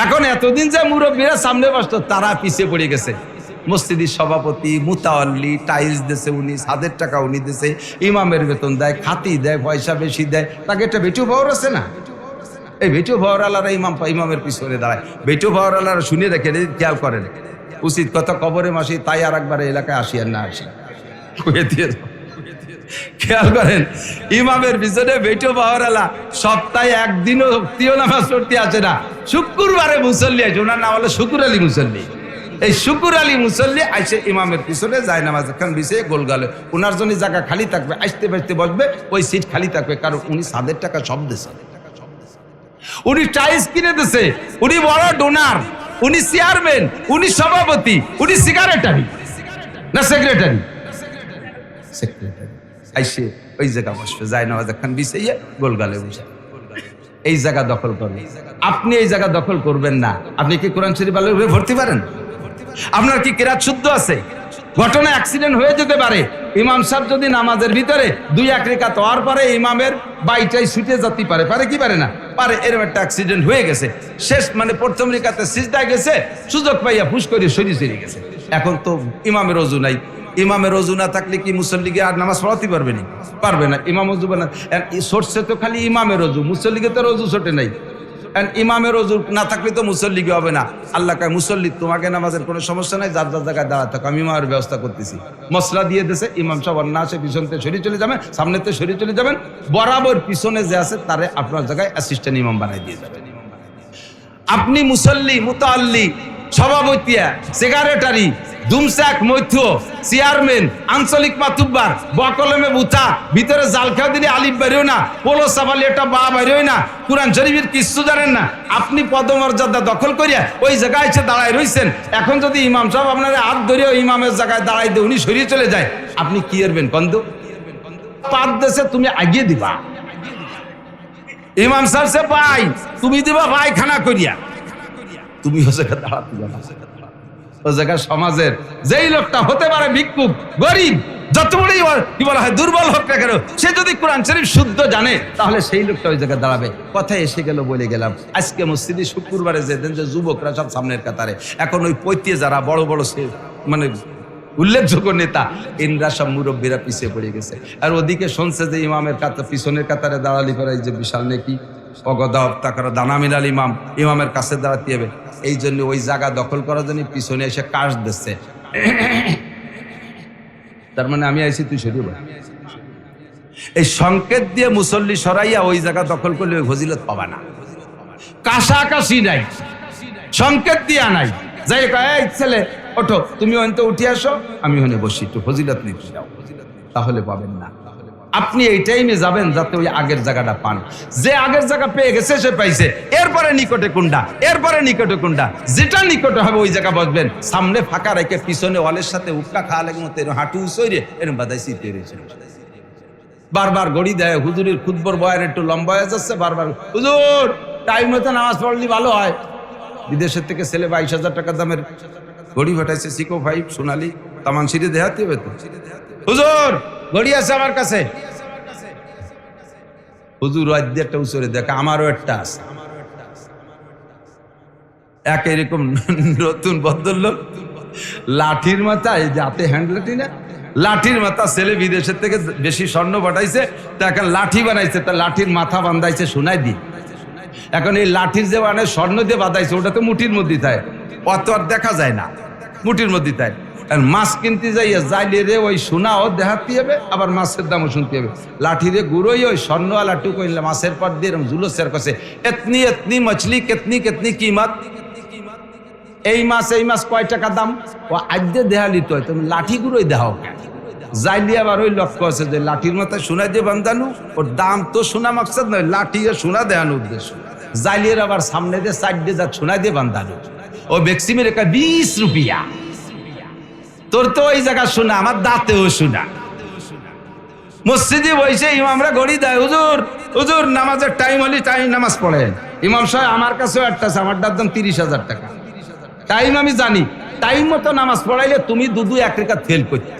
Speaker 1: এখন এতদিন যে মুরব্বীরা সামনে বসতো তারা পিছিয়ে পড়ে গেছে। মসজিদের সভাপতি, মুতাওয়াল্লি, টাইলস দেশে উনি, ছাদের টাকা উনি দেশে, ইমামের বেতন দেয়, খাতি দেয়, পয়সা বেশি দেয়, তাকে একটা বেটু ভাওয়ার আছে না? এই বেটু ভাওয়ারালারা ইমামের পিছনে দাঁড়ায়। বেটু ভাওয়ারালারা শুনে রেখে খেয়াল করেন, উচিত কথা কবরে মাসি তাই আর একবার এলাকায় আসি আর না আসি কয়ে দিয়ে খেয়াল করেন। ইমামের পিছনে বেটু ভাওয়ারালা সপ্তাহে একদিনও তিও নামাজ পড়তে আসে না, শুক্রবারে মুসল্লি আছে, ওনার নাম হলো শুকুর আলী মুসল্লি। এই শুকুর আলী মুসল্লি আইসে ইমামের পিছনে যায় নামাজ খান বিছিয়ে গোল গালে, ওনার জন্য জায়গা খালি থাকবে, আসতে বাঁচতে বসবে, ওই সিট খালি থাকবে, কারণ উনি ছাদের টাকা সব দেশে, উনি টাইলস কিনে দিছে, উনি বড় ডোনার, উনি চেয়ারম্যান, উনি সভাপতি, উনি সিগারেটারি না সেক্রেটারি, আইসে ওই জায়গা বসবে, যায় নামাজ খান বিছিয়ে গোল গালে বসে এই জায়গা দখল করবে। আপনি এই জায়গা দখল করবেন না। আপনি কি কোরআন শরীফ আলোর উপরে ভর্তি পারেন? আপনার কি কিরাত শুদ্ধ আছে? ঘটনা অ্যাক্সিডেন্ট হয়ে যেতে পারে। ইমাম সাহেব যদি নামাজের ভিতরে 2-1 রাকাত হওয়ার পরে ইমামের বাইটাই ছুটে যেতে পারে, পারে কি পারে না? পারে। এরকম একটা অ্যাক্সিডেন্ট হয়ে গেছে, শেষ মানে প্রথম রাকাতে সিজদায় গেছে, সুযোগ পাইয়া ফুস করে সরিয়ে গেছে। এখন তো ইমামের ওযু নাই, ইমামের ওযু না থাকলে কি মুসল্লিকে আর নামাজ পড়াতে পারবে না? পারবে না। ইমাম ওযু না সরছে তো খালি ইমামের ওযু, মুসল্লিকে তো ওযু ছোটে নাই। ইমামের ওযু না থাকলে তো মুসল্লিকে হবে না। আল্লাহ কয় মুসল্লি তোমাকে নামাজের কোনো সমস্যা নাই, যার যার জায়গায় দাঁড়া থাকো, আমি ইমামের ব্যবস্থা করতেছি। মশলা দিয়ে দিয়েছে, ইমাম সাহেব না আসে পিছনতে সরিয়ে চলে যাবেন, সামনেতে সরিয়ে চলে যাবেন, বরাবর পিছনে যে আছে তারে আপনার জায়গায় অ্যাসিস্ট্যান্ট ইমাম বানাই দিয়ে যাবেন। আপনি মুসল্লি, মুতাআল্লি, সভাপতি, সেক্রেটারি, দুমসাক, মৈথ, চেয়ারম্যান, আঞ্চলিক মাতুব্বার, বকলমে বুথা, ভিতরে জাল খাও দিলে আলিফ বেরোয় না, পোলো সাবালি একটা বা বেরোয় না, কুরআন শরীফের কিছু জানেন না, আপনি পদমর্যাদা দখল করিয়া ওই জায়গায় এসে দাঁড়ায় রইছেন। এখন যদি ইমাম সাহেব আপনার হাত ধরে ইমামের জায়গায় দাঁড়াই দিয়ে উনি সরিয়ে চলে যায়, আপনি কি করবেন? কন্দ পাত দেশে তুমি আগিয়ে দিবা, ইমাম সাহেব সে পাই তুমি দিবা ভাই খানা করিয়া, তুমি ও জায়গায় দাঁড়াতে যাবা। ও জায়গায় সমাজের যেই লোকটা হতে পারে ভিক্ষুক, গরিব, যত বড়ই কি বলা হয় দুর্বল হোক না কেন, সে যদি কোরআন শরীফ শুদ্ধ জানে তাহলে সেই লোকটা ওই জায়গায় দাঁড়াবে। কথা এসে গেল বলে গেলাম, আজকে মসজিদে শুক্রবারে যেতেন যে যুবকরা সব সামনের কাতারে, এখন ওই পৈতে যারা বড় বড় সে মানে উল্লেখযোগ্য নেতা, ইনরা সব মুরব্বীরা পিছিয়ে পড়ে গেছে। আর ওদিকে শুনছে যে ইমামের পিছনের কাতারে দাঁড়ালি করে যে বিশাল নাকি অগদা তাকার দানামিন আল ইমাম, ইমামের কাছে দাঁড়াতে হবে। এই জন্য ওই জায়গা দখল করার জন্য পিছনে এসে কাশ দিচ্ছে, তার মানে আমি আইছি তুই সরিয়ে বল। এই সংকেত দিয়ে মুসল্লি সরাইয়া ওই জায়গা দখল করলে ওই ফজিলত পাবা না। কাশাকাশি নাই, সংকেত দিয়া নাই, যাই এই ছেলে ওঠো, তুমি অন্ত উঠে আসো, আমি ওখানে বসি, একটু ফজিলত নিতে যাও, তাহলে পাবেন না। আপনি এই টাইমে যাবেন যাতে ওই আগের জায়গাটা পান। যে আগের জায়গা পেয়ে গেছে সে পাইছে, এরপরে নিকটে কোনটা, এরপরে নিকটে কোনটা, যেটা নিকটে হবে ওই জায়গা বসবেন। সামনে ফাঁকা রেখে পিছনে ওয়ালের সাথে উটকা খাওয়া লাগে মতো এরকম হাঁটু সইরে এরকম বাদাইছি পেরেছে। বারবার গড়ি দেয়, হুজুরের খুদবর বয়ান একটু লম্বা হয়ে যাচ্ছে, বারবার হুজুর টাইম মতো নামাজ পড়লে ভালো হয়। বিদেশের থেকে ছেলে 22,000 টাকা দামের ঘড়ি পাঠাইছে, সিকো 5 সোনালি, তামান সিঁড়ে দেখাতে হবে তো। হুজুর ঘড়ি আছে আমার কাছে, হুজুর একটা উচরে দেখা, আমারও একটা আছে। এক এরকম নতুন ভদ্রলোক লাঠির মাথায়, যাতে হ্যান্ডলাঠি না, লাঠির মাথা ছেলে বিদেশের থেকে বেশি স্বর্ণ পাঠাইছে, তা এখন লাঠি বানাইছে, তা লাঠির মাথা বান্ধাইছে সোনাই দিয়ে। এখন এই লাঠির যে মানে স্বর্ণ দিয়ে বাঁধাইছে ওটা তো মুঠির মধ্যে থাকে, অত আর দেখা যায় না, মুঠির মধ্যে থাকে। মাছ কিনতে যাইয়া যাইলে রে ওই সোনাও দেখাতে হবে, আবার মাছের দামও শুনতে হবে। লাঠিরে গুঁড়োই ওই স্বর্ণওয়ালা টুকু মাছের পর দিয়ে জুলুসের কাছে এতনি এতনি মছলি কেতনি কেতনি কিমত, এই মাছ কয় টাকা দাম, ও আদ্যে দেহালি তো তুমি লাঠি গুঁড়োই দেখাও কেন? যাইলে আবার ওই লক্ষ্য আছে যে লাঠির মাথায় সোনা দিয়ে বান্ধানো, ওর দাম তো সোনা মাকসাদ নয়, লাঠি সোনা দেখানো উদ্দেশ্য। জাইলিয়ার আবার সামনে দিয়ে সাইড দিয়ে যা সোনা দিয়ে বান্ধানো, ও বেক্সিমের একটা 20 রুপিয়া। তোর তো ওই জায়গা শোনা, আমার দাঁতেও শোনা। মসজিদে বসে ইমামরা ঘড়ি দেয়, হুজুর হুজুর নামাজের টাইম হলে টাইম নামাজ পড়েন। ইমাম সাহেব আমার কাছেও একটা আছে, আমার দাম 30,000 টাকা। টাইম আমি জানি, টাইম মতো নামাজ পড়াইলে তুমি 2-1 রাকাত ফেল করতে,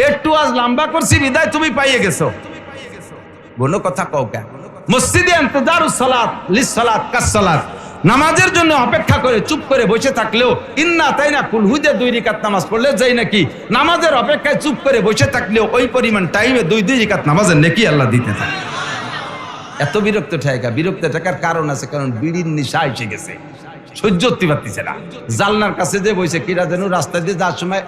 Speaker 1: একটু আজ লম্বা করছি বিদায় তুমি পাইয়ে গেছো। কোনো কথা কও কেন? মসজিদে ইন্তজারুস সালাত লিস সালাত কাস সালাত, নামাজের জন্য অপেক্ষা করে চুপ করে বসে থাকলেও ইন্না তাই না কুল হুদে 2 রাকাত নামাজ পড়লে যাই নাকি নামাজের অপেক্ষায় চুপ করে বসে থাকলেও ওই পরিমাণ টাইমে 2 রাকাত নামাজের নেকি আল্লাহ দিতে থাকে। এত বিরক্ত ঠেকা, বিরক্ত ঠেকার কারণ আছে, কারণ বিড়ির নেশা এসে গেছে, সহ্য করতে পারতেছে না। জালনার কাছে যে বসে কিরা যেন রাস্তা দিয়ে যাওয়ার সময়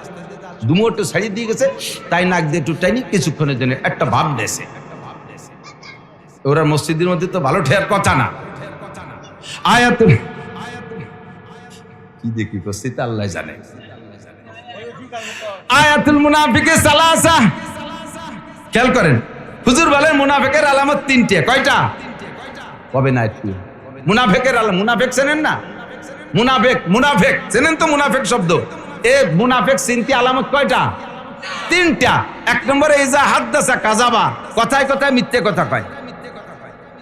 Speaker 1: দুমোটো ছাড়িয়ে দিয়ে গেছে, তাই নাক দিয়ে টুটাইনি কিছুক্ষণের জন্য একটা ভাব দেশে। ওরা মসজিদের মধ্যে তো ভালো ঠেয়ার কথা না। আয়াতুল কি দেখি করছি তা আল্লাহ জানে। আয়াতুল মুনাফিকে সালাসা, খেয়াল করেন হুজুর বলেন মুনাফিকের আলামত 3টে। কয়টা? কবে না একটু মুনাফিকের আলামত, মুনাফিক চেনেন না? মুনাফিক চেনেন তো? মুনাফিক শব্দ, এ মুনাফিক চিনতে আলামত কয়টা? 3টা। 1 নম্বরে ইজা হাদ্দাসা কাযাবা, কথায় কথায় মিথ্যে কথা কয়।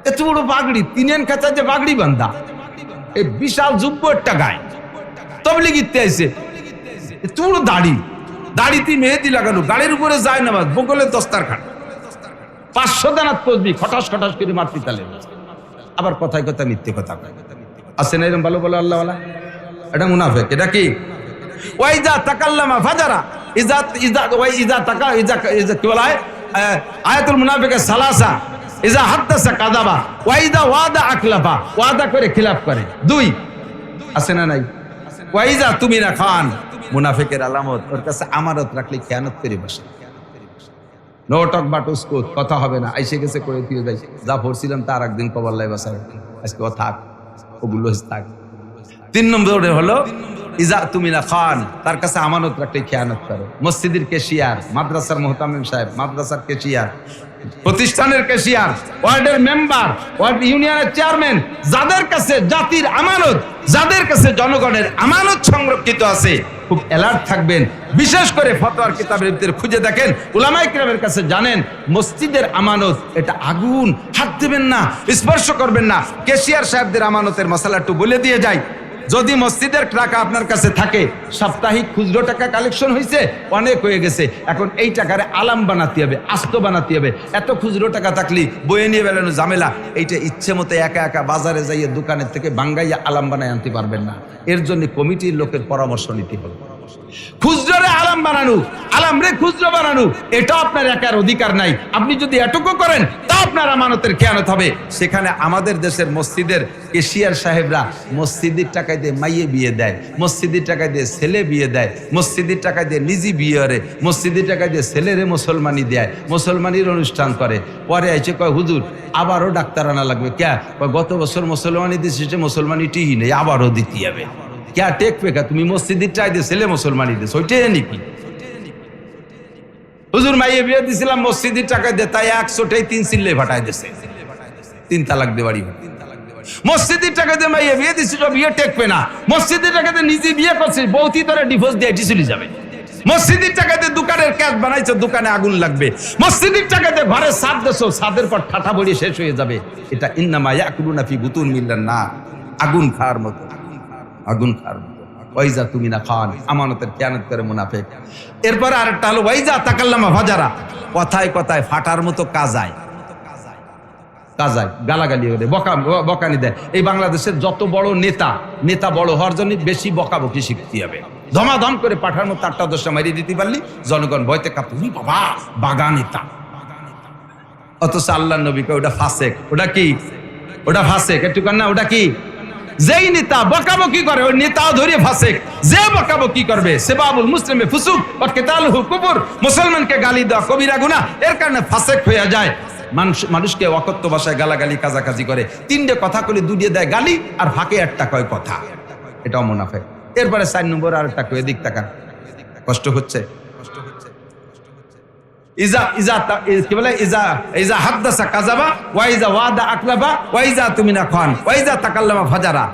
Speaker 1: এত বড় পাগড়ি, 3 খাঁচা যে পাগড়ি বান্ধা, এই বিশাল যুব্য একটা গায়, তবলিগিতে আইছে, এত বড় দাড়িতে মেহেদি লাগানো, গাড়ির উপরে যায় না, বগলে দস্তারখান, 500 দানাত পড়বি, খটাস খটাস করে মারতি তালে, আবার কথায় কথায় মিথ্যে কথা কয়। আছে না এরকম ভালো বলো আল্লাহওয়ালা? এটা মুনাফিক। এটা কি? ওয়াইজা তাকাল্লামা ফাজারা, কি বলা হয় আয়াতুল মুনাফিকের সালাসা, ইজা হাদ্দাসা কাযাবা, ওয়াইদা ওয়াদা আখলাফা, ওয়াদা করে খিলাফ করে। 2 আছে না নাই? ওয়াইজা তুমিনা খান, মুনাফিকের আলামত, ওর কাছে আমানত রাখলে খেয়ানত করে বসে। নো টক বাট উস্কুত, কথা হবে না, আইসে গেছে করে দিয়ে যাই, যা পড়ছিলাম তার একদিন কবর লাই বাসায়, আজকে ও থাক, ওগুলো থাক। 3 নম্বরে হলো ইজা তুমিনা খান, তার কাছে আমানত রাখলে খেয়ানত করে। মসজিদের কেশিয়ার, মাদ্রাসার মুহতামিম সাহেব, মাদ্রাসার কেশিয়ার, প্রতিষ্ঠানের কেশিয়ার, ওয়ার্ডের মেম্বার, ওয়ার্ড ইউনিয়নের চেয়ারম্যান, যাদের কাছে জাতির আমানত, যাদের কাছে জনগণের আমানত সংরক্ষিত আছে, খুব অ্যালার্ট থাকবেন। বিশেষ করে ফতোয়ার কিতাবের ভিতরে খুঁজে দেখেন, উলামায়ে কিরামের কাছে জানেন মসজিদের আমানত এটা আগুন, হাত দেবেন না, স্পর্শ করবেন না। কেশিয়ার সাহেবদের আমানতের মশলা একটু বলে দিয়ে যায়। যদি মসজিদের টাকা আপনার কাছে থাকে, সাপ্তাহিক খুচরো টাকা কালেকশন হয়েছে, অনেক হয়ে গেছে, এখন এই টাকারে আলাম বানাতে হবে, আস্ত বানাতে হবে। এত খুচরো টাকা থাকলে বয়ে নিয়ে বেড়ানো ঝামেলা, এইটা ইচ্ছে মতো একা একা বাজারে যাইয়ে দোকানের থেকে বাঙ্গাইয়া আলাম বানায় আনতে পারবেন না। এর জন্য কমিটির লোকের পরামর্শ নিতে হবে। খুচরো রে আলাম বানানো, আলাম রে খুচরো বানানো, এটা আপনার একার অধিকার নাই। আপনি যদি এটুকু করেন তা আপনার আমানতের খেয়ানত হবে। সেখানে আমাদের দেশের মসজিদের কেশিয়ার সাহেবরা মসজিদের টাকায় দিয়ে মাইয়ে বিয়ে দেয়, মসজিদের টাকায় দিয়ে ছেলে বিয়ে দেয়, মসজিদের টাকায় দিয়ে নিজে বিয়ে করে, মসজিদের টাকায় দিয়ে ছেলেরে মুসলমানি দেয়, মুসলমানির অনুষ্ঠান করে। পরে এসে কয় হুজুর আবারও ডাক্তার আনা লাগবে। ক্যা? গত বছর মুসলমানি দিয়েছে, মুসলমানি টিহি নেই, আবারও দিতে হবে। ক্যা টেক পেকা, তুমি মসজিদের টাই দিয়ে ছেলে মুসলমানি দিস, ওইটাই নাকি? হুজুর মাইয়ে বিয়ে দিছিলাম মসজিদের টাকা দিয়ে, তাই 100টাই 3 চিল্লে ফাটাই দিছে, 3 তালাক দিয়ে বাড়ি। মসজিদের টাকা দিয়ে মাইয়ে বিয়ে দিছিল, বিয়ে টেকবে না। মসজিদের টাকা দিয়ে নিজে বিয়ে করছে, বউতি তোরা ডিভোর্স দিয়ে চলে যাবে। মসজিদের টাকা দিয়ে দোকানের ক্যাশ বানাইছো, দোকানে আগুন লাগবে। মসজিদের টাকা দিয়ে ঘরে ছাদ দেছো, ছাদের পর ঠাঠা বড়ি শেষ হয়ে যাবে। এটা ইন্নামা ইয়াকুলুনা ফি বুতুনিহিম নার, আগুন খাওয়ার মতো, আগুন খাওয়ার মতো। ওয়াইজা তুমিনা খান, আমানতের খেয়ানত করে মুনাফিক। এরপর আরেকটা হলো ওয়াইজা তাকাল্লামা ফাজারা, কথায় কথায় ফাটার মতো কাজায়, গালাগালি করে, বকানি দেয়। এই বাংলাদেশের যত বড় নেতা বড় হওয়ার জন্য বেশি বকাবকি শিখতে হবে। ধমাধম করে পাঠার মতো 8টা-10টা মারিয়ে দিতে পারলি জনগণ ভয়তে কাঁপতে, বাবা বাগা নেতা। অথচ আল্লাহ নবীকে ওটা ফাসেক। ওটা কি? ওটা ফাসেক। একটু কান না, ওটা কি? যেই নেতা বকাবকি করে ওই নেতাও ধরে ফাসেক। যে বকাবকি করবে সেবাবুল মুসলিমে ফুসুক ওয়া কিতালুহু কুফর, মুসলমানকে গালি দেওয়া কবিরা গুনাহ, এর কারণে ফাসেক হয়ে যায়। মানুষকে অকথ্য ভাষায় গালাগালি কাজাকাজি করে, 3টে কথা কলে 2 দেয় গালি, আর ফাঁকে একটা কয় কথা, এটাও মুনাফিক। এরপরে 4 নম্বর আরেকটা কয়, এদিক তাকান, কষ্ট হচ্ছে। কি বলে? ইজা হাদ্দাসা কাযাবা, ওয়া ইজা ওয়াদা আখলাফা, ওয়া ইজা তুমিনা খান, ওয়া ইজা তাকাল্লামা ফাজারা,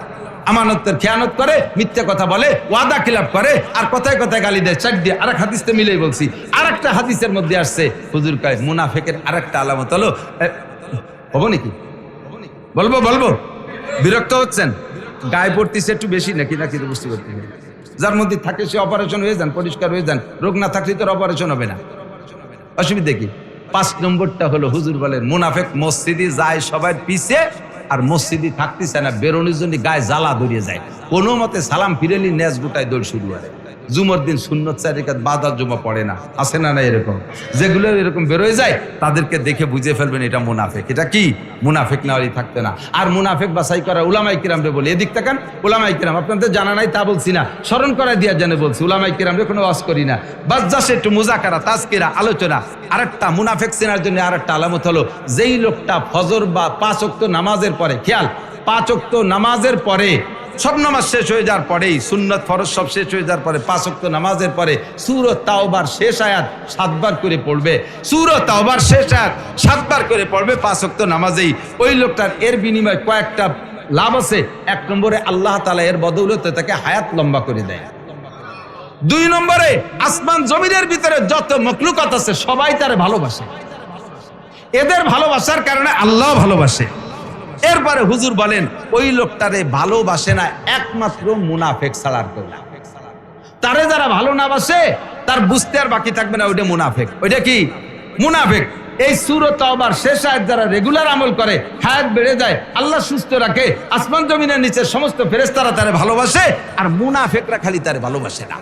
Speaker 1: আমানতের খেয়ানত করে, মিথ্যে কথা বলে, ওয়াদা খিলাফ করে, আর কথায় কথায় গালি দেয়। 4 দিয়ে আরেক হাদিসে মিলেই বলছি। আরেকটা হাদিসের মধ্যে আসছে, হুজুর কয় মুনাফিকের আরেকটা আলামত হলো, হবো নাকি? বলবো? বিরক্ত হচ্ছেন? গায়ে পড়তেছে একটু বেশি নাকি তো বুঝতে পারছি। যার মধ্যে থাকে সে অপারেশন হয়ে যান, পরিষ্কার হয়ে যান। রোগ না থাকলে তোর অপারেশন হবে না, অসুবিধা কি? 5 নম্বরটা হলো হুজুর বলেন মুনাফিক মসজিদে যায় সবার পিছে, আর মসজিদে থাকতেছে না, বেরোনোর জন্য গায়ে জ্বালা ধরিয়ে যায়, কোনো মতে সালাম ফিরেলি নেজ গোটায় দৌড় শুরু হয়। জুমার দিন সুন্নত 4 রাকাত বাদ আর জুমা পড়ে না, আছে না না এরকম? যেগুলো এরকম বেরোয় যায় তাদেরকে দেখে বুঝে ফেলবেন এটা মুনাফেক। এটা কি মুনাফেক না হলে থাকতে না। আর মুনাফেক বাছাই করা উলামায়ে কিরামরে বলি, এদিক তাকান, উলামায়ে কিরাম আপনাদের জানা নাই তা বলছি না, স্মরণ করাই দিয়া জানে বলছি, উলামায়ে কিরামরে কোনো ওয়াজ করি না, বাস জাস্ট একটু মুজাকারা তাজকিরা আলোচনা। আরেকটা মুনাফেক চেনার জন্য আরেকটা আলামত হলো, যেই লোকটা ফজর বা 5 ওয়াক্ত নামাজের পরে, খেয়াল, 5 ওয়াক্ত নামাজের পরে, সব নামাজ শেষ হয়ে যাওয়ার পরেই, সুন্নত ফরজ সব শেষ হয়ে যাওয়ার পরে 5 ওয়াক্ত নামাজের পরে সূরা তাওবার শেষ আয়াত 7 বার করে পড়বে, সূরা তাওবার শেষ আয়াত 7 বার করে পড়বে 5 ওয়াক্ত নামাজেই, ওই লোকটার এর বিনিময়ে কয়েকটা লাভ আছে। 1 নম্বরে আল্লাহ তাআলা এর বদৌলতে তাকে হায়াত লম্বা করে দেয়। 2 নম্বরে আসমান জমিনের ভিতরে যত মখলুকাত আছে সবাই তারে ভালোবাসে, এদের ভালোবাসার কারণে আল্লাহ ভালোবাসে। এরপরে হুজুর বলেন ওই লোকটারে ভালোবাসে না একমাত্র মুনাফেক ছাড়ার কেউ না। তারে যারা ভালো না বাসে তার বুঝতে আর বাকি থাকবে না, ওইটা মুনাফেক। ওইটা কি মুনাফেক? এই সূরা তাওবার শেষ আয়াত যারা রেগুলার আমল করে, হায়াত বেড়ে যায়, আল্লাহ সুস্থ রাখে, আসমান জমিনের নিচে সমস্ত ফেরেশতারা তারে ভালোবাসে, আর মুনাফেকরা খালি তারে ভালোবাসে না।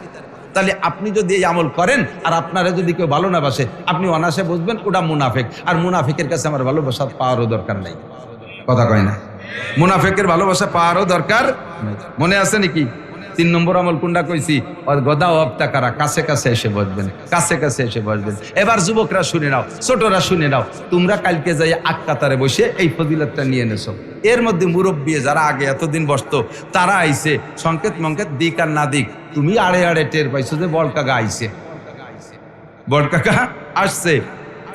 Speaker 1: তাহলে আপনি যদি এই আমল করেন আর আপনারা যদি কেউ ভালো না বাসে, আপনি অনায়াসে বুঝবেন ওটা মুনাফেক। আর মুনাফেকের কাছে আমার ভালোবাসা পাওয়ারও দরকার নাই। কথা কয় না? মুনাফেকের ভালোবাসা পাওয়ারও দরকার। মনে আছে নাকি 3 নম্বর আমল কোনটা কইছি? গদা অবতাকারা, কাছে কাছে এসে বসবেন, কাছে কাছে এসে বসবেন। এবার যুবকরা শুনে নাও, ছোটরা শুনে নাও, তোমরা কালকে যাই আগ কাতারে বসে এই ফজিলতটা নিয়ে নেছো। এর মধ্যে মুরব্বী যারা আগে এতদিন বসতো তারা আইছে, সংকেত মঙ্কেত দিক আর না দিক, তুমি আড়ে আড়ে টের পাইছো যে বড় কাকা আইছে, বড় কাকা আসছে,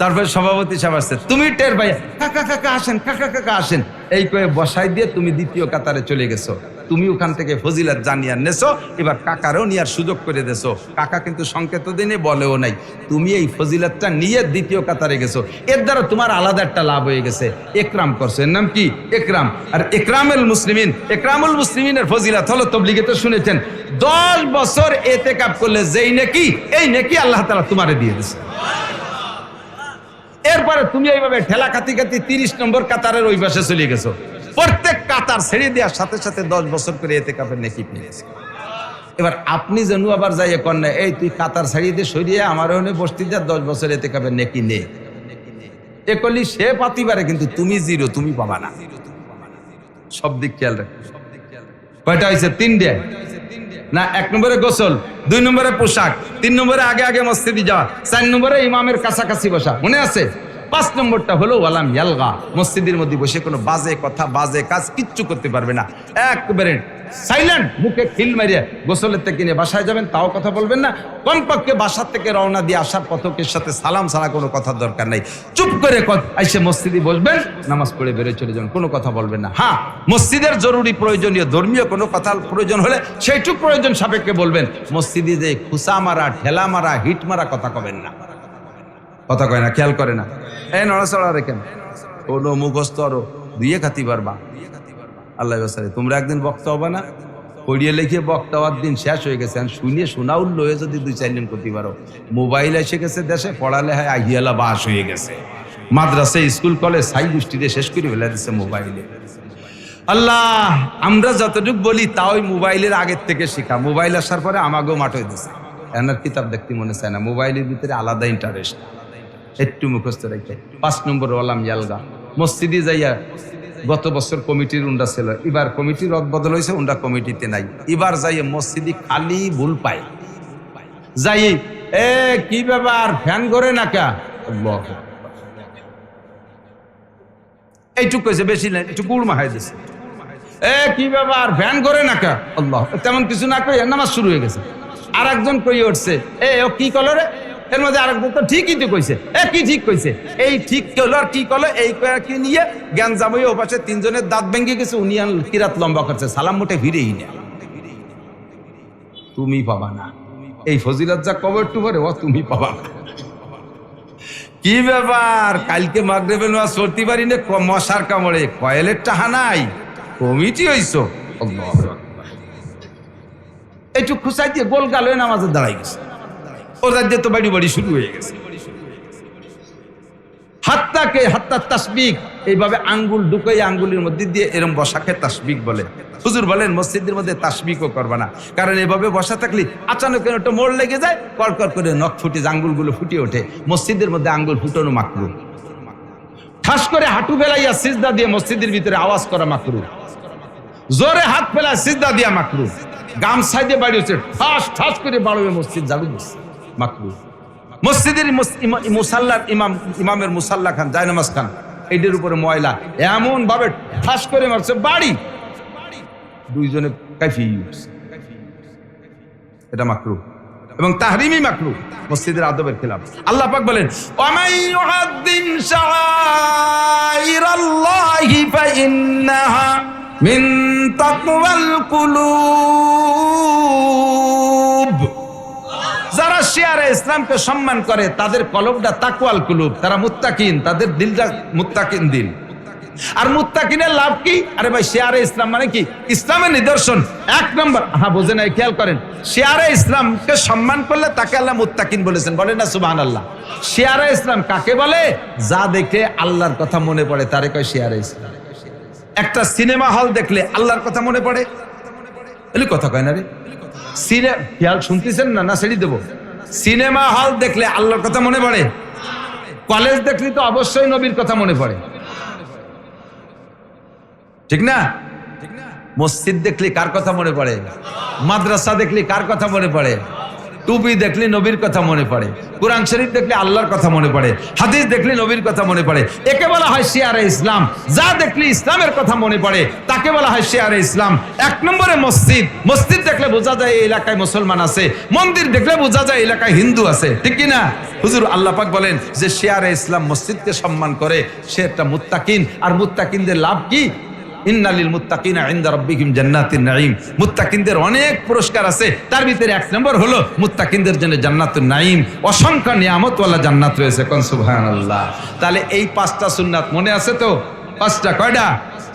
Speaker 1: তারপরে সভাপতি সাহেব আসছে, তুমি টের পাই কাকা কাকা আসেন, কাকা কাকা আসেন, এই কয়ে বসাই দিয়ে তুমি দ্বিতীয় কাতারে চলে গেছো। তুমি ওখান থেকে ফজিলত জানিয়ে নেছো, এবার কাকারও নেওয়ার সুযোগ করে দেছো। কাকা কিন্তু সংকেত দিনে বলেও নাই, তুমি এই ফজিলতটা নিয়ে দ্বিতীয় কাতারে গেছো। এর দ্বারা তোমার আলাদা একটা লাভ হয়ে গেছে, একরাম করছো। এর নাম কি? একরাম। আর একরামুল মুসলিমিন, একরামুল মুসলিমিনের ফজিলত হলো, তবলিগে তো শুনেছেন, 10 বছর এতেকাব করলে যেই নেকি, এই নেকি আল্লাহ তাআলা তোমারে দিয়ে দিয়েছে। এরপরে তুমি এইভাবে ঠেলা খাতি খাতি 30 নম্বর কাতারের ওই পাশে চলে গেছো। প্রত্যেক কাতার ছেড়ে দেওয়ার সাথে সাথে 10 বছর করে এতেকাফের নেকি পেয়েছে। এবার আপনি যেন আবার যাইয়ে কন্যা, এই তুই কাতার ছাড়িয়ে দিয়ে সরিয়ে আমার ওখানে বসতে যা, 10 বছর এতেকাফের নেকি নে, এ করলি সে পাতি পারে, কিন্তু তুমি জিরো, তুমি পাবা না। সব দিক খেয়াল রাখো। কয়টা হয়েছে? 3টে না? 1 নম্বরে গোসল, 2 নম্বরে পোশাক, 3 নম্বরে আগে আগে মসজিদে যাওয়া, 4 নম্বরে ইমামের কাছাকাছি বসা, মনে আছে? 5 নম্বরটা হলো ওয়ালাম ইয়ালগা, মসজিদের মধ্যে বসে কোনো বাজে কথা বাজে কাজ কিচ্ছু করতে পারবে না, একবারে সাইলেন্ট, মুখে খিল মারিয়ে গোসলের থেকে নিয়ে বাসায় যাবেন, তাও কথা বলবেন না। কমপক্ষে বাসার থেকে রওনা দিয়ে আসার পথকের সাথে সালাম ছাড়া কোনো কথার দরকার নাই। চুপ করে এসে মসজিদে বসবেন, নামাজ পড়ে বেরোয় চলে যাবেন, কোনো কথা বলবেন না। হ্যাঁ, মসজিদের জরুরি প্রয়োজনীয় ধর্মীয় কোনো কথা প্রয়োজন হলে সেইটুক প্রয়োজন সাপেক্ষে বলবেন। মসজিদে যে খুসা মারা, ঠেলা মারা, হিট মারা কথা কবেন না। কথা কয় না, খেয়াল করে না। এই নড়াচড়া রেখেন, কোনো মুখস্থ আরো দুইয়ে খাতি পারবা আল্লাহ বেচারে। তোমরা একদিন বক্তা হবে না, পড়িয়ে লিখে বক্তা হওয়ার দিন শেষ হয়ে গেছে। শুনিয়ে শোনা উল্লো হয়ে যদি 2-4 দিন করতে পারো। মোবাইল এসে গেছে দেশে, পড়ালেখায় আহিয়ালা বাস হয়ে গেছে। মাদ্রাসা, স্কুল, কলেজ সাই গোষ্ঠীতে শেষ করে ফেলে দিচ্ছে মোবাইলে। আল্লাহ, আমরা যতটুকু বলি তা ওই মোবাইলের আগের থেকে শেখা। মোবাইল আসার পরে আমাকেও মাঠ হয়ে দিচ্ছে, এনার কিতাব দেখতে মনে চায় না, মোবাইলের ভিতরে আলাদা ইন্টারেস্ট, একটু মুখস্থ রেখে। 5 নম্বর ওয়ালাম ইয়ালগা, মসজিদে যাইয়া, গত বছর কমিটির উন্ডা ছিল, এবার কমিটির রদ বদল হয়েছে, উন্ডা কমিটিতে নাই। এবার যাই মসজিদে খালি ভুল পায়, যাই এ কি ব্যাপার ফ্যান করে না কা, এইটুক কইছে, বেশি নাই, একটু গুড় মাহাই দিছে। এ কি ব্যাপার ফ্যান করে না কা, আল্লাহ, তেমন কিছু না কই নামাজ শুরু হয়ে গেছে। আর একজন কই উঠছে, এ ও কি কলরে, এর মধ্যে আরেকজন তো ঠিকই তো কইছে, এ কি ঠিক কইছে, এই ঠিক কলো আর কি কলো, এই কি নিয়ে জ্ঞান জামাই ও পাশে 3 জনের দাঁত ভেঙে গেছে, উনি কিরাত লম্বা করছে, সালাম মোটে ভিড়েই না। তুমি পাবা না এই ফজিলত, যা কবর টুবরে ও তুমি পাবা না। কি ব্যাপার, কালকে মাগরিবের নামাজ পড়তে পারি না, মশার কামড়ে কয়েলের টাহা নাই, কমিটি হইছো, একটু খুশাই দিয়ে গোল গাল হয়ে নামাজে দাঁড়াই গেছে। ও রাজ্যে তো বাড়ি বাড়ি শুরু হয়ে গেছে। হাত্তা তাসবিক, এইভাবে আঙ্গুল ঢুকাই আঙ্গুলের মধ্যে দিয়ে এরকম বসাকে তাসবিক বলে। হুজুর বলেন মসজিদের মধ্যে তাসবিকও করবে না, কারণ এভাবে বসা থাকলে আচানক একটা মোড় লেগে যায়, কড়কড় করে নখ ফুটে আঙ্গুলগুলো ফুটে ওঠে। মসজিদের মধ্যে আঙ্গুল ফুটানো মাকরু। ঠাস করে হাঁটু ফেলাইয়া সিজদা দিয়ে মসজিদের ভিতরে আওয়াজ করা মাকরু। জোরে হাত ফেলায় সিজদা দিয়া মাকরু। গামছাই দিয়ে বাড়ি হচ্ছে ঠাস ঠাস করে বাড়বে মসজিদ ঝাড়ু দিচ্ছে মাকরু। মসজিদের মুসাল্লার ইমামের মুসাল্লা খান, জায়নামাজ খান, এইটার উপরে ময়লা এমন ভাবে ঠাস করে মারছে বাড়ি, দুইজনে কাফি, এটা মাকরু এবং তাহরিমি মাকরু, মসজিদের আদবের খেলাফ। আল্লাহ পাক বলেন ওয়ামাই ইউআযযিম শাআইরাল্লাহি ফাইন্নাহা মিন তাকওয়াল কুলুব। যারা শিয়ারে ইসলামকে সম্মান করে তাদের কলবটা তাকওয়াল কুলুব, তারা মুত্তাকিন, তাদের দিলটা মুত্তাকিন দিল। আর মুত্তাকিনের লাভ কি? আরে ভাই শিয়ারে ইসলাম মানে কি? ইসলামের নিদর্শন এক নম্বর, হ্যাঁ বোঝে নাই, খেয়াল করেন, শিয়ারে ইসলামকে সম্মান করলে তাকে আল্লাহ মুত্তাকিন বলেছেন, বলেন না সুবহানাল্লাহ। শিয়ারে ইসলাম কাকে বলে? যা দেখে আল্লাহর কথা মনে পড়ে তারে কয় শিয়ারে ইসলাম। একটা সিনেমা হল দেখলে আল্লাহর কথা মনে পড়ে, এলি কথা কয় না রে, খেয়াল শুনতেছেন না? না ছেড়ে দেবো। সিনেমা হল দেখলে আল্লাহর কথা মনে পড়ে। কলেজ দেখলে তো অবশ্যই নবীর কথা মনে পড়ে, ঠিক না? মসজিদ দেখলে কার কথা মনে পড়ে? মাদ্রাসা দেখলে কার কথা মনে পড়ে? টুপি দেখলে নবীর কথা মনে পড়ে, কোরআন শরীফ দেখলে আল্লাহর কথা মনে পড়ে, হাদিস দেখলে নবীর কথা মনে পড়ে। একে বলা হয় শিয়ারে ইসলাম। যা দেখলে ইসলামের কথা মনে পড়ে তাকে বলা হয় শিয়ারে ইসলাম। এক নম্বরে মসজিদ। মসজিদ দেখলে বোঝা যায় এই এলাকায় মুসলমান আছে, মন্দির দেখলে বোঝা যায় এই এলাকায় হিন্দু আছে, ঠিক কি না? হুজুর আল্লাহ পাক বলেন যে শিয়ারে ইসলাম মসজিদকে সম্মান করে সে একটা মুত্তাকিন। আর মুত্তাকিনদের লাভ কি? ইন্নালিল মুত্তাকিনা ইনদা রাব্বিহিম জান্নাতুন নাঈম। মুত্তাকিনদের অনেক পুরস্কার আছে, তার ভিতরে এক নম্বর হলো মুত্তাকিনদের জন্য জান্নাতুন নাঈম, অসংখ্য নিয়ামত ওয়ালা জান্নাত রয়েছে, কোন সুবহানাল্লাহ। তাহলে এই পাঁচটা সুন্নাত মনে আছে তো? পাঁচটা। কয়টা?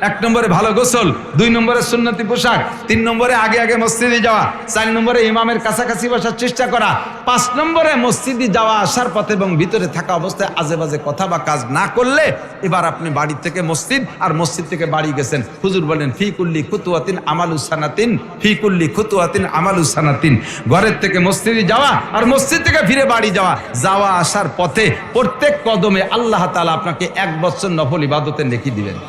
Speaker 1: এক নম্বরে ভালো গোসল, দুই নম্বরে সুন্নতি পোশাক, তিন নম্বরে আগে আগে মসজিদে যাওয়া, চার নম্বরে ইমামের কাছাকাছি বসার চেষ্টা করা, পাঁচ নম্বরে মসজিদে যাওয়া আসার পথে এবং ভিতরে থাকা অবস্থায় আজে বাজে কথা বা কাজ না করলে। এবার আপনি বাড়ি থেকে মসজিদ আর মসজিদ থেকে বাড়ি গেছেন, হুজুর বলেন ফি কুল্লি খুতুয়াতিন আমালুস সানাতিন, ফি কুল্লি খুতুয়াতিন আমালুস সানাতিন। ঘরের থেকে মসজিদে যাওয়া আর মসজিদ থেকে ফিরে বাড়ি যাওয়া, যাওয়া আসার পথে প্রত্যেক কদমে আল্লাহ তাআলা আপনাকে 1 বছর নফল ইবাদতের নেকি দিবেন।